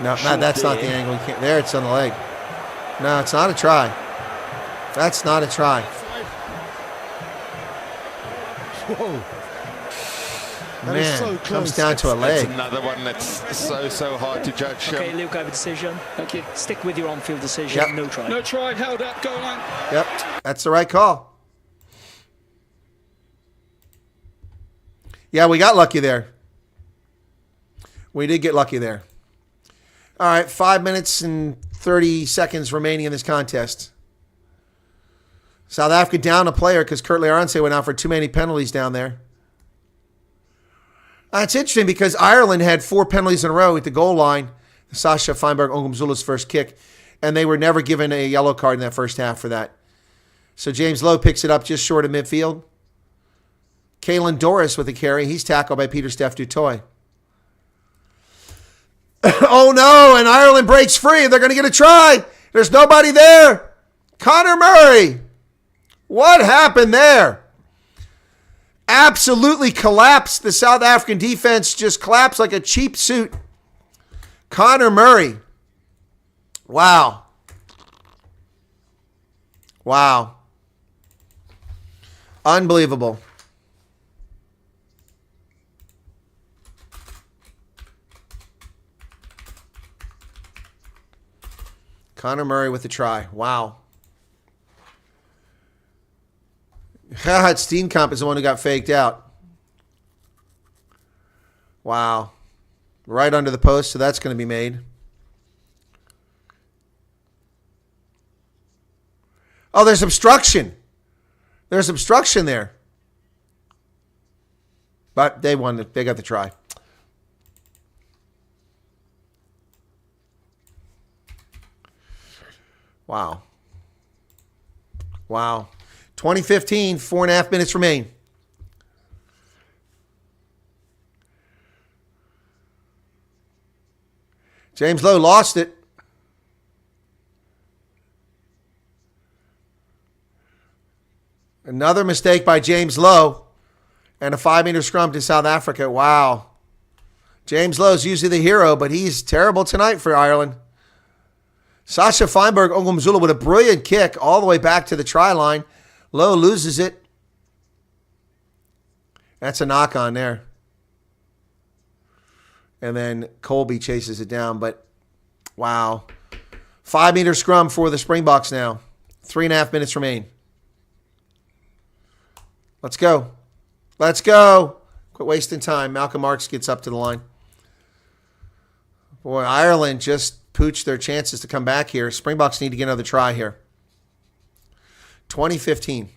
No, that's not the there. angle. You can't. There, it's on the leg. No, it's not a try. That's not a try. Whoa. That Man, is so comes close. down to a That's leg. another one that's so hard to judge. Okay, Luke, I have a decision. Thank you. Stick with your on-field decision, Yep. no try. No try, held up, goal line. Yep, that's the right call. Yeah, we got lucky there. We did get lucky there. All right, 5 minutes and 30 seconds remaining in this contest. South Africa down a player because Kurt Learance went out for too many penalties down there. It's interesting because Ireland had 4 penalties in a row at the goal line. Sasha Feinberg Ongumzulu's first kick. And they were never given a yellow card in that first half for that. So James Lowe picks it up just short of midfield. Kalen Doris with the carry. He's tackled by Peter Steph Dutoy. Oh no, and Ireland breaks free. They're going to get a try. There's nobody there. Connor Murray. What happened there? Absolutely collapsed. The South African defense just collapsed like a cheap suit. Connor Murray. Wow. Wow. Unbelievable. Connor Murray with the try. Wow. Steenkamp is the one who got faked out. Wow. Right under the post, so that's going to be made. Oh, there's obstruction. There's obstruction there. But they won. They got the try. Wow. Wow. 2015, 4.5 minutes remain. James Lowe lost it. Another mistake by James Lowe. And a 5-meter scrum to South Africa. Wow. James Lowe's usually the hero, but he's terrible tonight for Ireland. Sasha Feinberg Ongumzulu with a brilliant kick all the way back to the try line. Lowe loses it. That's a knock on there. And then Colby chases it down. But, wow. 5-meter scrum for the Springboks now. 3.5 minutes remain. Let's go. Let's go. Quit wasting time. Malcolm Marks gets up to the line. Boy, Ireland just pooched their chances to come back here. Springboks need to get another try here. 2015.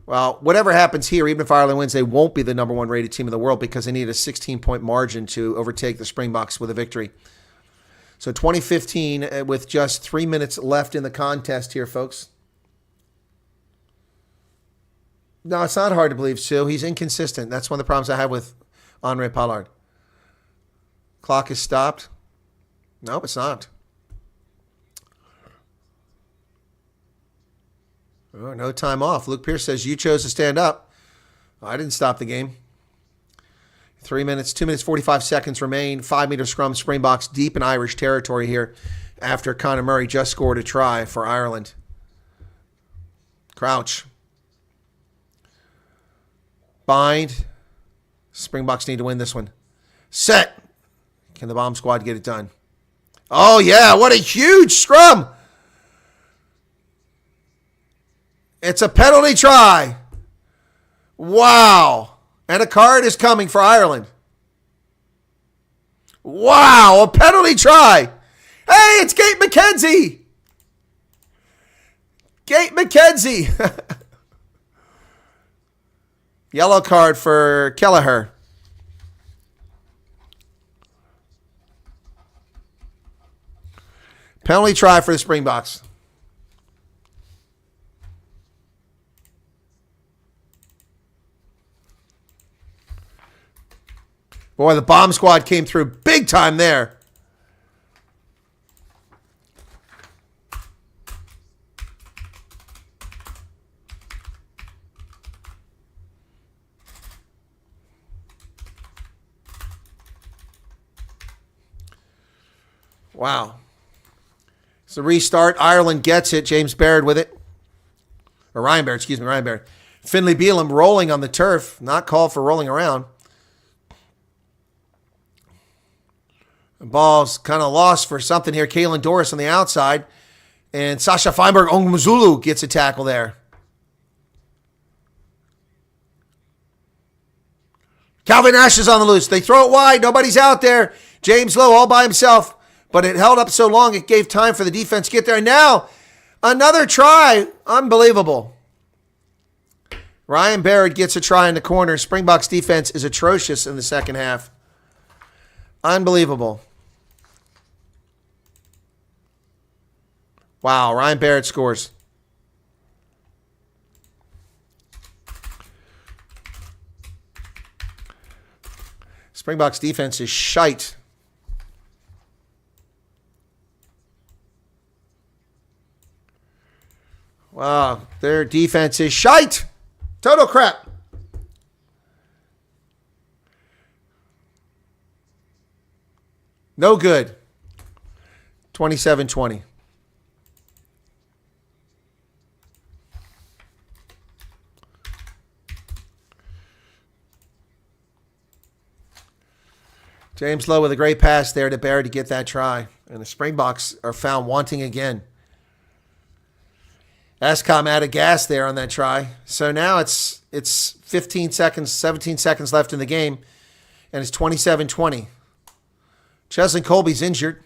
Well, whatever happens here, even if Ireland wins, they won't be the number 1 rated team in the world because they need a 16-point margin to overtake the Springboks with a victory. So 2015 with just 3 minutes left in the contest here, folks. No, it's not hard to believe, Sue. He's inconsistent. That's one of the problems I have with Henri Pollard. Clock is stopped. Nope, it's not. Oh, no time off. Luke Pierce says you chose to stand up. I didn't stop the game. 2 minutes, 45 seconds remain. 5-meter scrum. Springboks deep in Irish territory here after Conor Murray just scored a try for Ireland. Crouch. Bind. Springboks need to win this one. Set. Can the bomb squad get it done? Oh, yeah. What a huge scrum. It's a penalty try. Wow. And a card is coming for Ireland. Wow. A penalty try. Hey, it's Gate McKenzie. Gate McKenzie. Yellow card for Kelleher. Penalty try for the Springboks. Boy, the bomb squad came through big time there. Wow. It's a restart. Ireland gets it. James Baird with it. Or Ryan Baird, Ryan Baird. Finlay Bealham rolling on the turf. Not called for rolling around. The ball's kind of lost for something here. Caelan Doris on the outside. And Sasha Feinberg Ongmazulu gets a tackle there. Calvin Nash is on the loose. They throw it wide. Nobody's out there. James Lowe all by himself. But it held up so long, it gave time for the defense to get there. And now, another try. Unbelievable. Ryan Baird gets a try in the corner. Springboks defense is atrocious in the second half. Unbelievable. Wow, Ryan Baird scores. Springboks defense is shite. Wow, their defense is shite. Total crap. No good. 27-20. James Lowe with a great pass there to Barry to get that try. And the Springboks are found wanting again. Escom out of gas there on that try. So now it's 15 seconds, 17 seconds left in the game. And it's 27-20. Cheslin Colby's injured.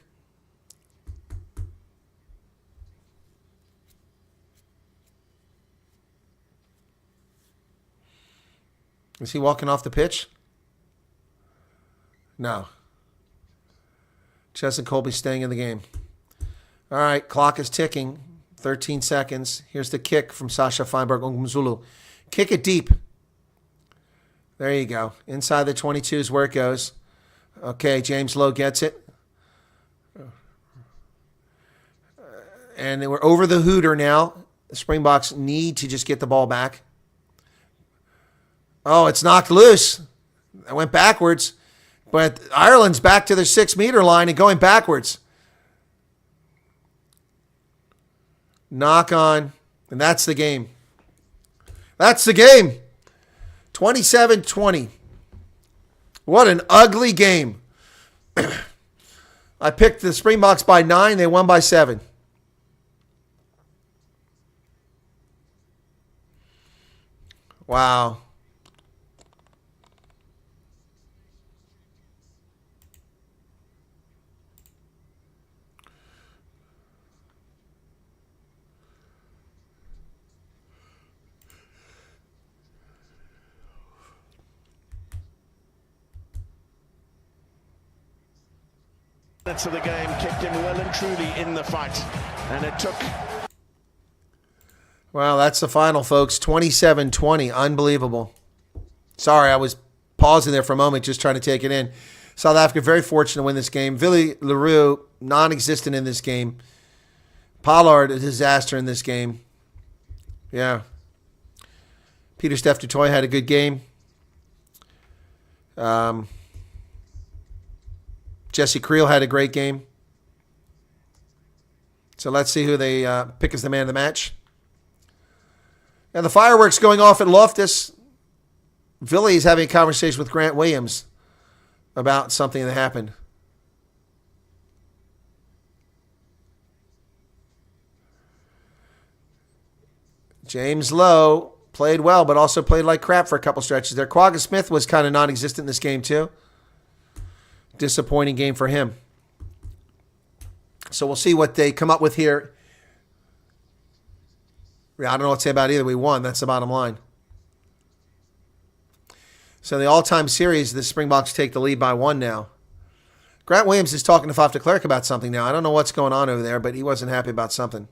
Is he walking off the pitch? No. Cheslin Colby's staying in the game. All right, clock is ticking. 13 seconds. Here's the kick from Sasha Feinberg Ongmazulu. Kick it deep. There you go. Inside the 22 is where it goes. Okay, James Lowe gets it. And we're over the hooter now. The Springboks need to just get the ball back. Oh, it's knocked loose. I went backwards. But Ireland's back to their 6-meter line and going backwards. Knock on. And that's the game. That's the game. 27-20. What an ugly game. I picked the Springboks by 9. They won by 7. Wow. Of the game kept him well and truly in the fight, and it took. Well, that's the final, folks. 27-20. Unbelievable. Sorry, I was pausing there for a moment just trying to take it in. South Africa very fortunate to win this game. Willie Leroux, non-existent in this game. Pollard, a disaster in this game. Yeah. Peter Steph Dutoy had a good game. Jesse Creel had a great game. So let's see who they pick as the man of the match. And the fireworks going off at Loftus. Villy's having a conversation with Grant Williams about something that happened. James Lowe played well, but also played like crap for a couple stretches there. Quagga Smith was kind of non-existent in this game, too. Disappointing game for him. So we'll see what they come up with here. I don't know what to say about either. We won. That's the bottom line. So the all-time series, the Springboks take the lead by 1 now. Grant Williams is talking to Faf de Klerk about something now. I don't know what's going on over there, but he wasn't happy about something.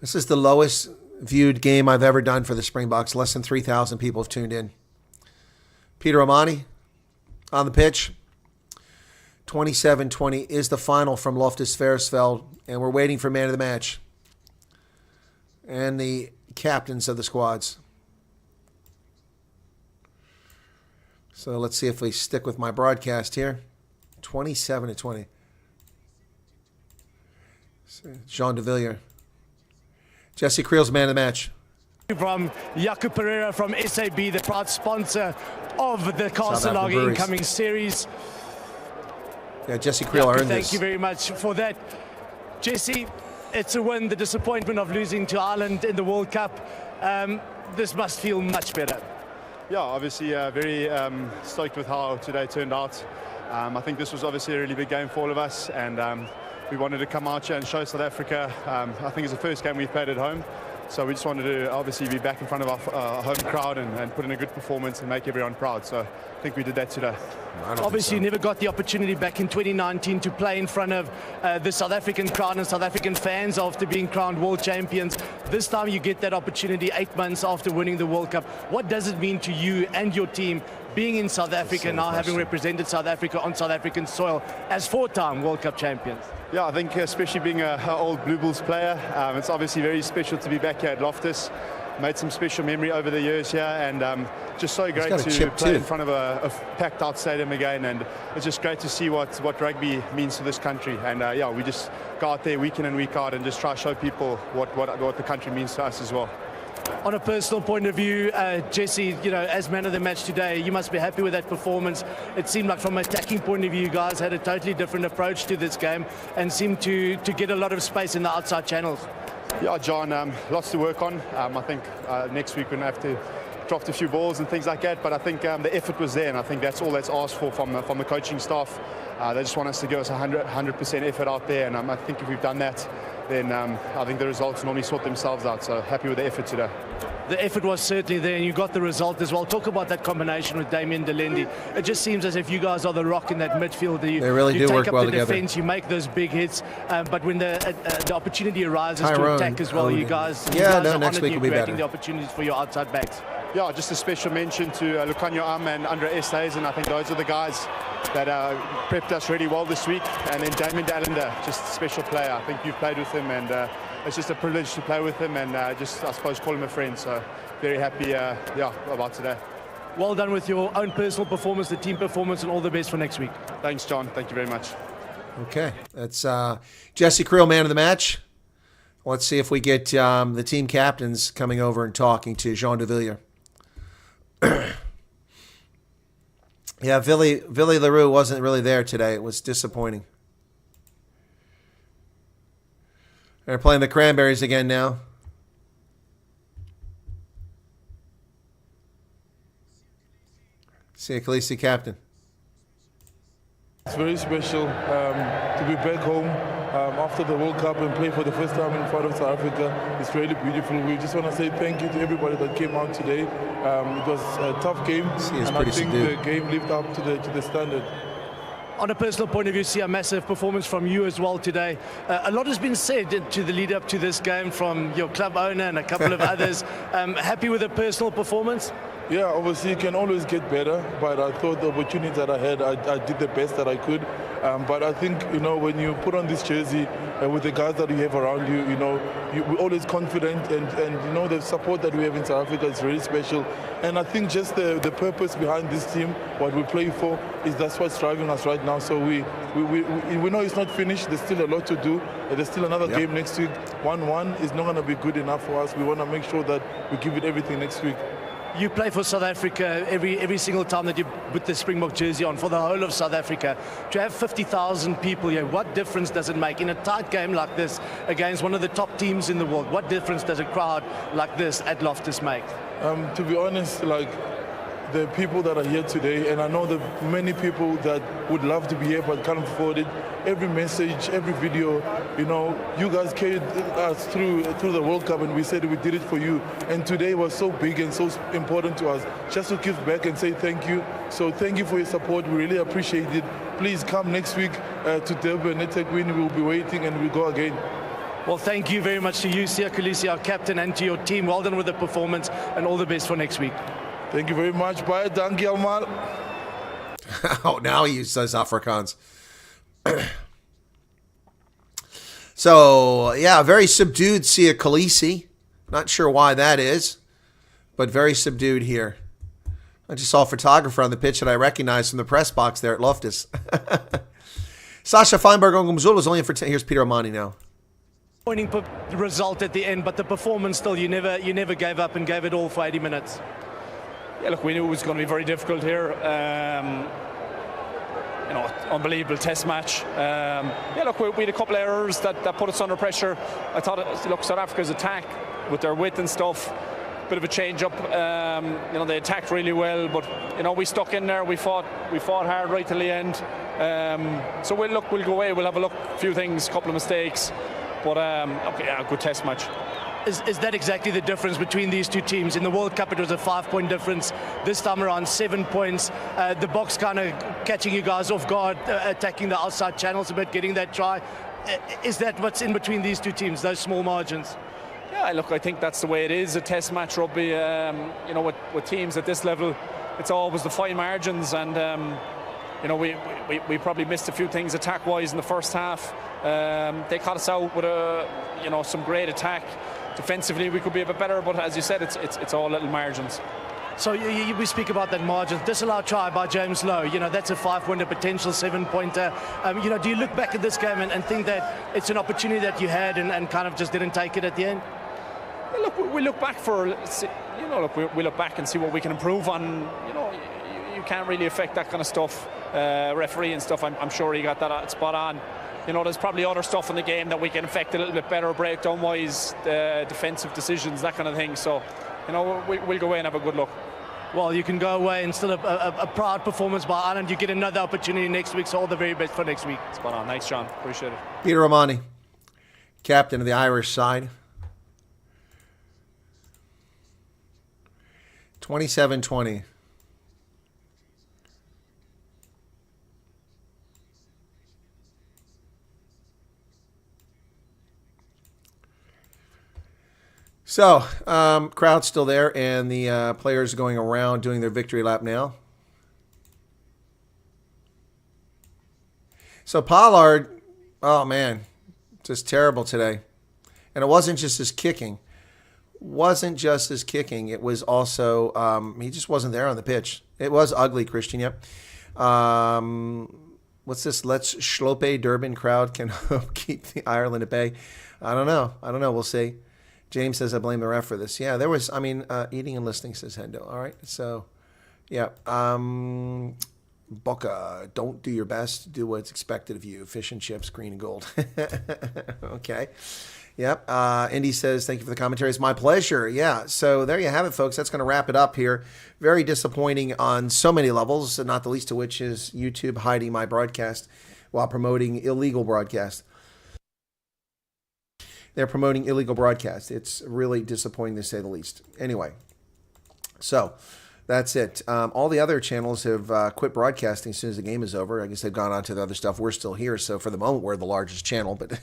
This is the lowest viewed game I've ever done for the Springboks. Less than 3,000 people have tuned in. Peter Omani on the pitch. 27-20 is the final from Loftus Versfeld, and we're waiting for man of the match and the captains of the squads. So let's see if we stick with my broadcast here. 27-20. Jean de Villiers. Jesse Creel's man of the match. From Jaco Pereira from SAB, the proud sponsor of the Castle incoming series. Yeah, Jesse Creel earned this. Thank you very much for that. Jesse, it's a win. The disappointment of losing to Ireland in the World Cup. This must feel much better. Yeah, obviously very stoked with how today turned out. I think this was obviously a really big game for all of us, and we wanted to come out here and show South Africa. I think it's the first game we've played at home, so we just wanted to obviously be back in front of our home crowd and put in a good performance and make everyone proud. So I think we did that today. Obviously, you never got the opportunity back in 2019 to play in front of the South African crowd and South African fans after being crowned world champions. This time you get that opportunity 8 months after winning the World Cup. What does it mean to you and your team being in South Africa now, having represented South Africa on South African soil as 4-time World Cup champions? Yeah, I think especially being an old Blue Bulls player, it's obviously very special to be back here at Loftus. Made some special memory over the years here, and just so great to play in front of a packed out stadium again, and it's just great to see what rugby means to this country. And yeah, we just go out there week in and week out and just try to show people what the country means to us as well. On a personal point of view, Jesse, you know, as man of the match today, you must be happy with that performance. It seemed like from an attacking point of view, you guys had a totally different approach to this game and seemed to get a lot of space in the outside channels. Yeah, John, lots to work on. I think next week we're going to have to drop a few balls and things like that, but I think the effort was there, and I think that's all that's asked for from the coaching staff. They just want us to give us 100% effort out there, and I think if we've done that, then I think the results normally sort themselves out. So happy with the effort today. The effort was certainly there, and you got the result as well. Talk about that combination with Damien Delendi. It just seems as if you guys are the rock in that midfield. They really do work well together. You take up the defence, you make those big hits, but when the opportunity arises to attack as well, you guys next week will be better. The opportunities for your outside backs. Yeah, just a special mention to Lucanio Am and Andre Esthuizen. I think those are the guys that prepped us really well this week. And then Damien Delendi, just a special player. I think you've played with him, and it's just a privilege to play with him, and just, I suppose, call him a friend. So very happy about today. Well done with your own personal performance, the team performance, and all the best for next week. Thanks, John. Thank you very much. Okay, that's Jesse Creel, man of the match. Let's see if we get the team captains coming over and talking to Jean de Villiers. Yeah, Villy LaRue wasn't really there today. It was disappointing. They're playing the Cranberries again now. See a Khaleesi captain. It's very special to be back home after the World Cup and play for the first time in front of South Africa. It's really beautiful. We just want to say thank you to everybody that came out today. It was a tough game, and I think the game lived up to the standard. on a personal point of view, see a massive performance from you as well today. A lot has been said to the lead up to this game from your club owner and a couple of others. Happy with the personal performance? Yeah, obviously you can always get better, but I thought the opportunity that I had, I did the best that I could. But I think, when you put on this jersey with the guys that you have around you, we're always confident, and the support that we have in South Africa is really special. And I think just the purpose behind this team, what we play for, that's what's driving us right now. So we know it's not finished. There's still a lot to do. There's still another game next week. 1-1 is not going to be good enough for us. We want to make sure that we give it everything next week. You play for South Africa every single time that you put the Springbok jersey on for the whole of South Africa. To have 50,000 people here, what difference does it make in a tight game like this against one of the top teams in the world? What difference does a crowd like this at Loftus make? To be honest, the people that are here today, and I know that many people that would love to be here but can't afford it. Every message, every video, you guys carried us through the World Cup, and we said we did it for you. And today was so big and so important to us, just to give back and say thank you. So thank you for your support. We really appreciate it. Please come next week to Durban, eThekwini. We'll be waiting, and we'll go again. Well, thank you very much to you, Siya Kolisi, our captain, and to your team. Well done with the performance, and all the best for next week. Thank you very much. Bye. Dankie allemaal. Oh, now he says Afrikaans. So, yeah, very subdued Siya Kolisi. Not sure why that is, but very subdued here. I just saw a photographer on the pitch that I recognized from the press box there at Loftus. Sasha Feinberg on Gumzula is only in for 10. Here's Peter Amani now. Disappointing result at the end, but the performance still, you never gave up and gave it all for 80 minutes. Yeah, look, we knew it was going to be very difficult here. Unbelievable test match. Look, we had a couple of errors that put us under pressure. I thought, South Africa's attack with their width and stuff, bit of a change up. They attacked really well, but we stuck in there. We fought hard right till the end. So we'll go away. We'll have a look, a few things, a couple of mistakes, but good test match. Is that exactly the difference between these two teams? In the World Cup, it was a 5-point difference. This time around, 7 points. The Boks kind of catching you guys off guard, attacking the outside channels a bit, getting that try. Is that what's in between these two teams, those small margins? Yeah, look, I think that's the way it is. A test match rugby, with teams at this level, it's always the fine margins, and we probably missed a few things attack-wise in the first half. They caught us out with some great attack. Defensively, we could be a bit better, but as you said, it's all little margins. So we speak about that margin. Disallowed try by James Lowe. That's a 5-pointer, potential 7-pointer. Do you look back at this game and think that it's an opportunity that you had and kind of just didn't take it at the end? Yeah, look, we look back we look back and see what we can improve on. You can't really affect that kind of stuff. Referee and stuff, I'm sure he got that spot on. There's probably other stuff in the game that we can affect a little bit better, breakdown-wise, defensive decisions, that kind of thing. So, we'll go away and have a good look. Well, you can go away and still a proud performance by Ireland. You get another opportunity next week, so all the very best for next week. Spot on. Thanks, John. Appreciate it. Peter Amani, captain of the Irish side. 27-20. So, crowd's still there, and the players are going around doing their victory lap now. So, Pollard, oh man, just terrible today. And it wasn't just his kicking. It was also, he just wasn't there on the pitch. It was ugly, Christian, yep. What's this? Let's Shlope Durban crowd can keep the Ireland at bay. I don't know. We'll see. James says, I blame the ref for this. Yeah, there was, eating and listening, says Hendo. All right, so, yeah. Boca, don't do your best. Do what's expected of you. Fish and chips, green and gold. Okay. Yep. Indy says, thank you for the commentary. It's my pleasure. Yeah, so there you have it, folks. That's going to wrap it up here. Very disappointing on so many levels, not the least of which is YouTube hiding my broadcast while promoting illegal broadcast. They're promoting illegal broadcast. It's really disappointing to say the least. Anyway, so That's it. All the other channels have quit broadcasting as soon as the game is over. I guess they've gone on to the other stuff. We're still here, so for the moment, we're the largest channel. But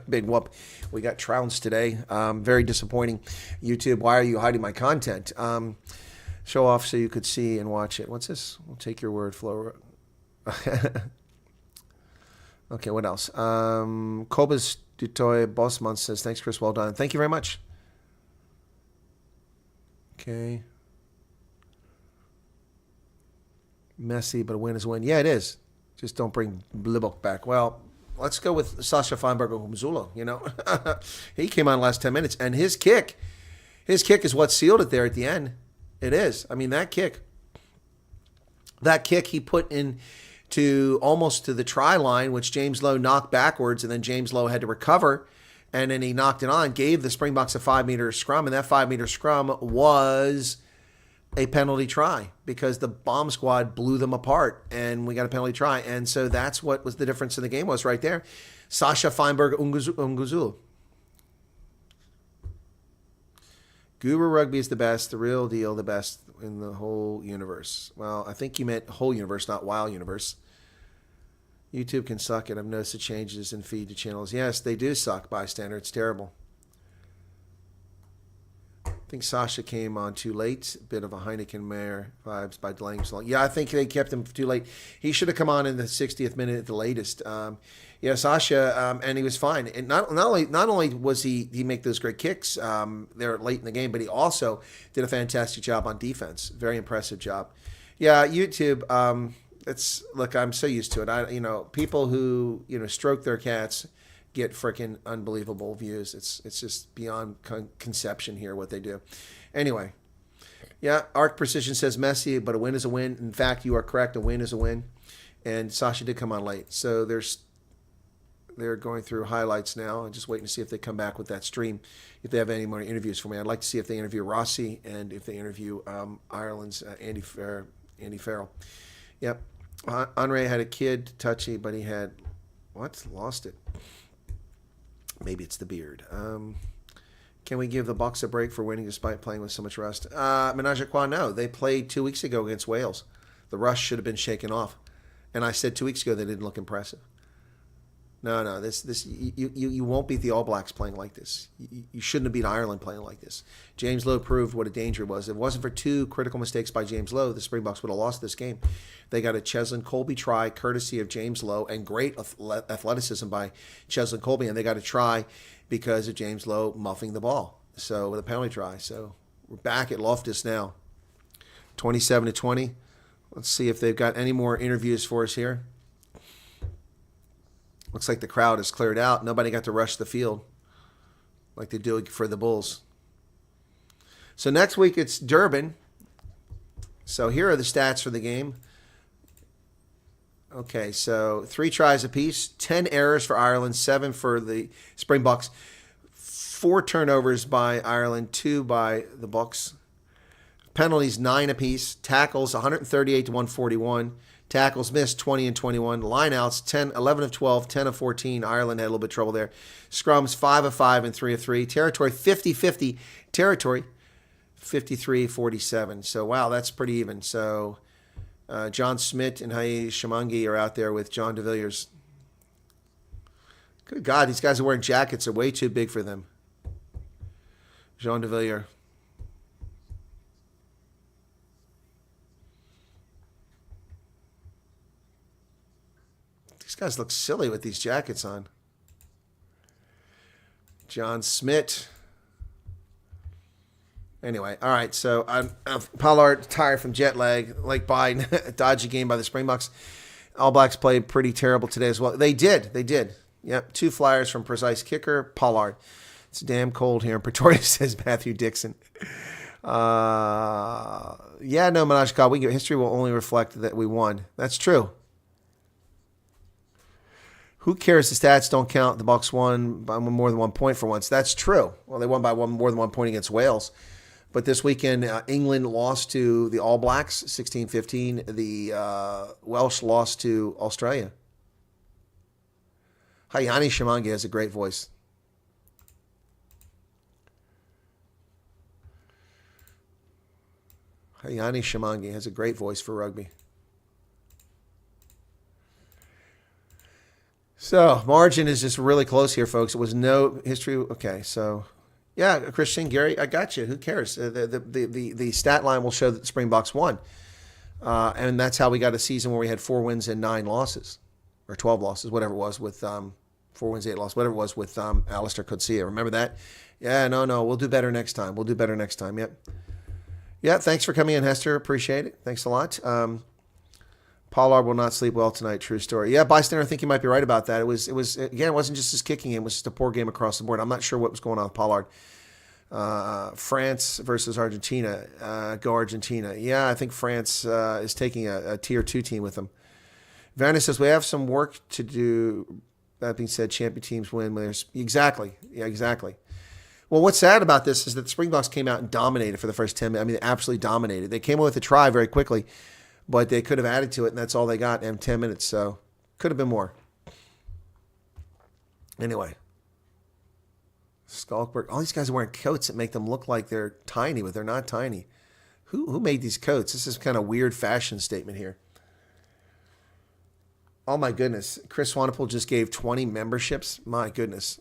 big whoop. We got trounced today. Very disappointing. YouTube, why are you hiding my content? Show off so you could see and watch it. What's this? We'll take your word, Flo. Okay, what else? Kobas Dutoy Bossman says, thanks, Chris. Well done. Thank you very much. Okay. Messy, but a win is a win. Yeah, it is. Just don't bring Blibok back. Well, let's go with Sasha Feinberg-Umzula, you know. He came on last 10 minutes, and his kick is what sealed it there at the end. It is. I mean, that kick he put in to almost to the try line, which James Lowe knocked backwards, and then James Lowe had to recover, and then he knocked it on, gave the Springboks a 5-meter scrum, and that 5-meter scrum was a penalty try because the bomb squad blew them apart, and we got a penalty try. And so that's what was the difference in the game was right there. Sasha Feinberg-Umzula. Guru Rugby is the best, the real deal, the best in the whole universe. Well, I think you meant whole universe, not wild universe. YouTube can suck it. I've noticed the changes in feed to channels. Yes, they do suck, bystander. It's terrible. I think Sasha came on too late. A bit of a Heineken Mayer vibes by delaying him so long. Yeah, I think they kept him too late. He should have come on in the 60th minute at the latest. Yeah, Sasha, and he was fine. And not only was he make those great kicks there late in the game, but he also did a fantastic job on defense. Very impressive job. Yeah, YouTube. Look, I'm so used to it. People who stroke their cats get freaking unbelievable views. It's just beyond conception here what they do. Anyway, yeah, Arc Precision says messy, but a win is a win. In fact, you are correct. A win is a win. And Sasha did come on late, so they're going through highlights now. I'm just waiting to see if they come back with that stream. If they have any more interviews for me, I'd like to see if they interview Rossi and if they interview Ireland's Andy Farrell. Yep. Andre had a kid, touchy, but he had lost it. Maybe it's the beard. Can we give the Bucks a break for winning despite playing with so much rust? Menage a trois, no. They played 2 weeks ago against Wales. The rust should have been shaken off. And I said 2 weeks ago they didn't look impressive. No. You won't beat the All Blacks playing like this. You shouldn't have beat Ireland playing like this. James Lowe proved what a danger it was. If it wasn't for 2 critical mistakes by James Lowe, the Springboks would have lost this game. They got a Cheslin Colby try courtesy of James Lowe and great athleticism by Cheslin Colby, and they got a try because of James Lowe muffing the ball. So with a penalty try. So we're back at Loftus now. 27-20. Let's see if they've got any more interviews for us here. Looks like the crowd has cleared out. Nobody got to rush the field like they do for the Bulls. So next week it's Durban. So here are the stats for the game. Okay, so 3 tries apiece, 10 errors for Ireland, 7 for the Springboks, 4 turnovers by Ireland, 2 by the Bucks. Penalties 9 apiece, tackles 138 to 141. Tackles missed 20 and 21. Lineouts 11 of 12, 10 of 14. Ireland had a little bit of trouble there. Scrums 5 of 5 and 3 of 3. Territory 50-50. Territory 53-47. So wow, that's pretty even. So John Smith and Hai Shamangi are out there with John de Villiers. Good God, these guys are wearing jackets are way too big for them. Jean de Villiers. These guys look silly with these jackets on. John Smith. Anyway, all right, so Pollard tired from jet lag, like by dodgy game by the Springboks. All Blacks played pretty terrible today as well. They did. Yep, 2 flyers from precise kicker, Pollard. It's damn cold here in Pretoria, says Matthew Dixon. Yeah, no, Manaj Khan, history will only reflect that we won. That's true. Who cares? The stats don't count. The Bucks won by more than 1 point for once. That's true. Well, they won by more than 1 point against Wales. But this weekend, England lost to the All Blacks, 16-15. The Welsh lost to Australia. Hayani Shamangi has a great voice. Yanni Shamangi has a great voice for rugby. So, margin is just really close here, folks. It was no history. Okay, so, yeah, Christian, Gary, I got you. Who cares? The stat line will show that the Springboks won. And that's how we got a season where we had 4 wins and 9 losses. Or 12 losses, whatever it was, with 4 wins, 8 losses, whatever it was with Alistair Coetzee. Remember that? Yeah, no, we'll do better next time. Yep. Yeah, thanks for coming in, Hester. Appreciate it. Thanks a lot. Pollard will not sleep well tonight. True story. Yeah, bystander, I think you might be right about that. It was again, it wasn't just his kicking game. It was just a poor game across the board. I'm not sure what was going on with Pollard. France versus Argentina. Go Argentina. Yeah, I think France is taking a tier 2 team with them. Vanna says, we have some work to do. That being said, champion teams win. Exactly. Yeah, exactly. Well, what's sad about this is that the Springboks came out and dominated for the first 10 minutes. I mean, they absolutely dominated. They came away with a try very quickly, but they could have added to it, and that's all they got in 10 minutes. So, could have been more. Anyway. Skalkberg. All these guys are wearing coats that make them look like they're tiny, but they're not tiny. Who made these coats? This is kind of weird fashion statement here. Oh, my goodness. Chris Swanepoel just gave 20 memberships. My goodness.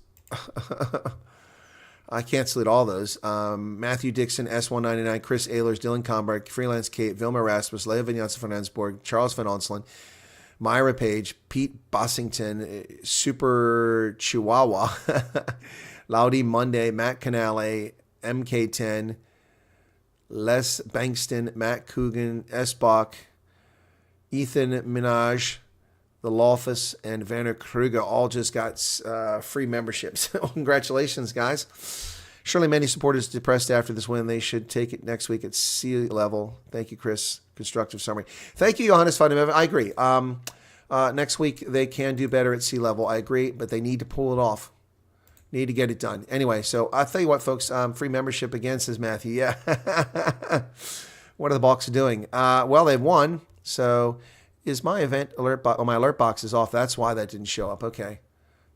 I can't salute all those. Matthew Dixon, S199, Chris Ehlers, Dylan Comberg, Freelance Kate, Vilma Rasmus, Lea Vinyasa van Ensborg, Charles Van Onselen, Myra Page, Pete Bossington, Super Chihuahua, Laudy Monday, Matt Canale, MK10, Les Bankston, Matt Coogan, S. Bach, Ethan Minaj, the Loftus, and Vanner Kruger all just got free memberships. Congratulations, guys. Surely many supporters depressed after this win. They should take it next week at sea level. Thank you, Chris. Constructive summary. Thank you, Johannes Vadim. I agree. Next week, they can do better at sea level. I agree, but they need to pull it off. Need to get it done. Anyway, so I'll tell you what, folks. Free membership again, says Matthew. Yeah. What are the Boks doing? Well, they've won, so... Is my event alert box? Oh, my alert box is off. That's why that didn't show up. Okay.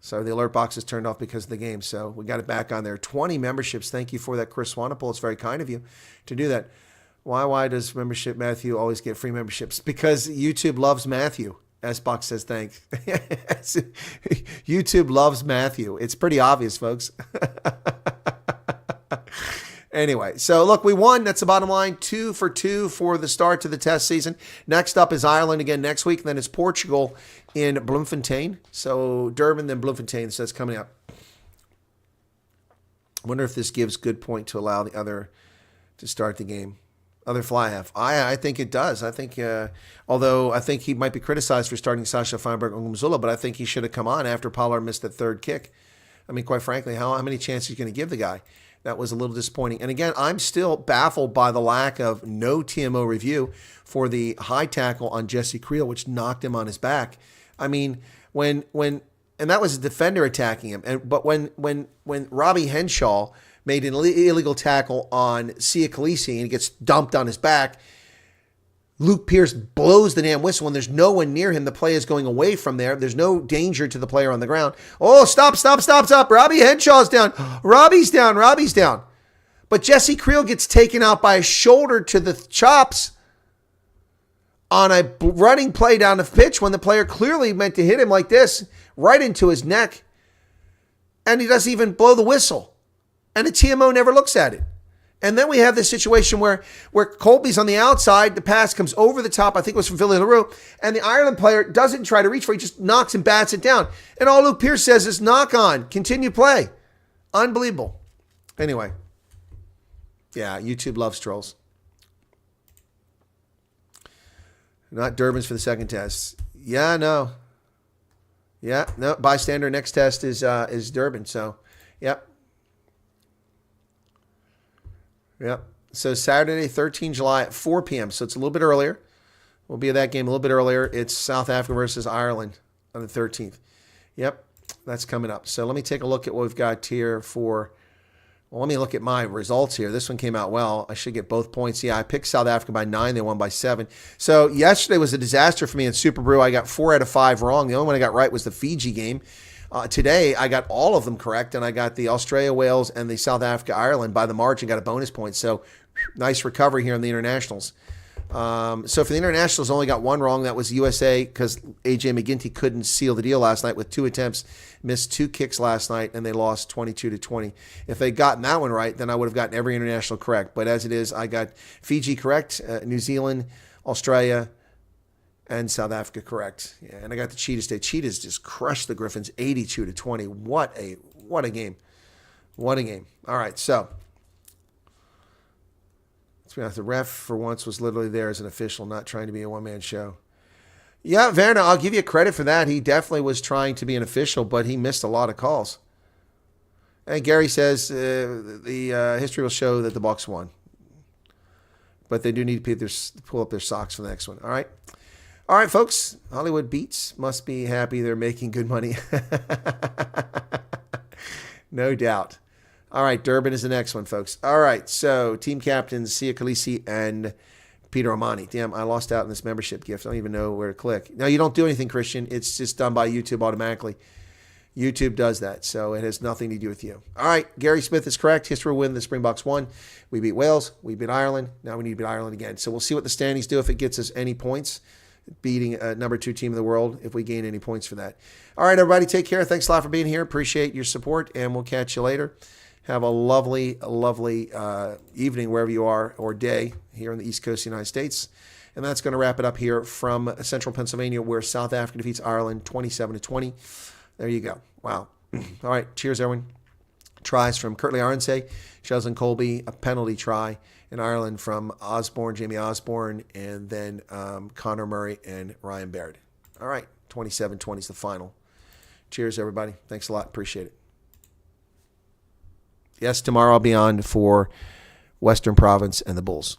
So the alert box is turned off because of the game. So we got it back on there. 20 memberships. Thank you for that, Chris Swanepoel. It's very kind of you to do that. Why does membership Matthew always get free memberships? Because YouTube loves Matthew. S-Box says thanks. YouTube loves Matthew. It's pretty obvious, folks. Anyway, so look, we won. That's the bottom line. 2 for 2 for the start to the test season. Next up is Ireland again next week. And then it's Portugal in Bloemfontein. So Durban, then Bloemfontein. So that's coming up. I wonder if this gives good point to allow the other to start the game. Other fly half. I think it does. I think, although I think he might be criticized for starting Sasha Feinberg-Ongumzula, but I think he should have come on after Pollard missed that third kick. I mean, quite frankly, how many chances are you going to give the guy? That was a little disappointing. And again, I'm still baffled by the lack of no TMO review for the high tackle on Jesse Creel, which knocked him on his back. I mean, and that was a defender attacking him. But when Robbie Henshaw made an illegal tackle on Sia Khaleesi and he gets dumped on his back, Luke Pierce blows the damn whistle when there's no one near him. The play is going away from there. There's no danger to the player on the ground. Oh, stop. Robbie Henshaw's down. Robbie's down. But Jesse Creel gets taken out by a shoulder to the chops on a running play down the pitch when the player clearly meant to hit him like this, right into his neck. And he doesn't even blow the whistle. And the TMO never looks at it. And then we have this situation where Colby's on the outside. The pass comes over the top. I think it was from Philly LaRue. And the Ireland player doesn't try to reach for it. He just knocks and bats it down. And all Luke Pierce says is knock on. Continue play. Unbelievable. Anyway. Yeah, YouTube loves trolls. Not Durbans for the second test. Yeah, no. Yeah, no. Bystander, next test is Durban. So, yep. Yep. So Saturday, 13 July at 4 p.m. So it's a little bit earlier. We'll be at that game a little bit earlier. It's South Africa versus Ireland on the 13th. Yep. That's coming up. So let me take a look at what we've got here for... Well, let me look at my results here. This one came out well. I should get both points. Yeah, I picked South Africa by 9. They won by 7. So yesterday was a disaster for me in Super Brew. I got 4 out of 5 wrong. The only one I got right was the Fiji game. Today, I got all of them correct, and I got the Australia, Wales, and the South Africa, Ireland by the margin, got a bonus point. So nice recovery here in the internationals. So for the internationals, only got one wrong. That was USA because A.J. McGinty couldn't seal the deal last night with 2 attempts, missed 2 kicks last night, and they lost 22-20. If they'd gotten that one right, then I would have gotten every international correct. But as it is, I got Fiji correct, New Zealand, Australia, and South Africa correct. Yeah, and I got the Cheetahs today. Cheetahs just crushed the Griffins 82-20. What a game. What a game. All right, so the ref for once was literally there as an official, not trying to be a one-man show. Yeah, Werner, I'll give you credit for that. He definitely was trying to be an official, but he missed a lot of calls. And Gary says the history will show that the Bucks won. But they do need to pull up their socks for the next one. All right. All right, folks. Hollywood Beats must be happy they're making good money. No doubt. All right, Durban is the next one, folks. All right, so team captains, Sia Khaleesi and Peter Omani. Damn, I lost out in this membership gift. I don't even know where to click. No, you don't do anything, Christian. It's just done by YouTube automatically. YouTube does that, so it has nothing to do with you. All right, Gary Smith is correct. History will win. The Springboks won. We beat Wales. We beat Ireland. Now we need to beat Ireland again. So we'll see what the standings do if it gets us any points, beating a number 2 team in the world, if we gain any points for that. All right, everybody, take care. Thanks a lot for being here. Appreciate your support, and we'll catch you later. Have a lovely, lovely evening wherever you are, or day here in the East Coast of the United States. And that's going to wrap it up here from central Pennsylvania, where South Africa defeats Ireland 27-20. There you go. Wow. All right. Cheers, everyone. Tries from Curtly Arnsay, Sheldon Colby, a penalty try in Ireland from Jamie Osborne, and then Connor Murray and Ryan Baird. All right. 27-20 is the final. Cheers, everybody. Thanks a lot. Appreciate it. Yes, tomorrow I'll be on for Western Province and the Bulls.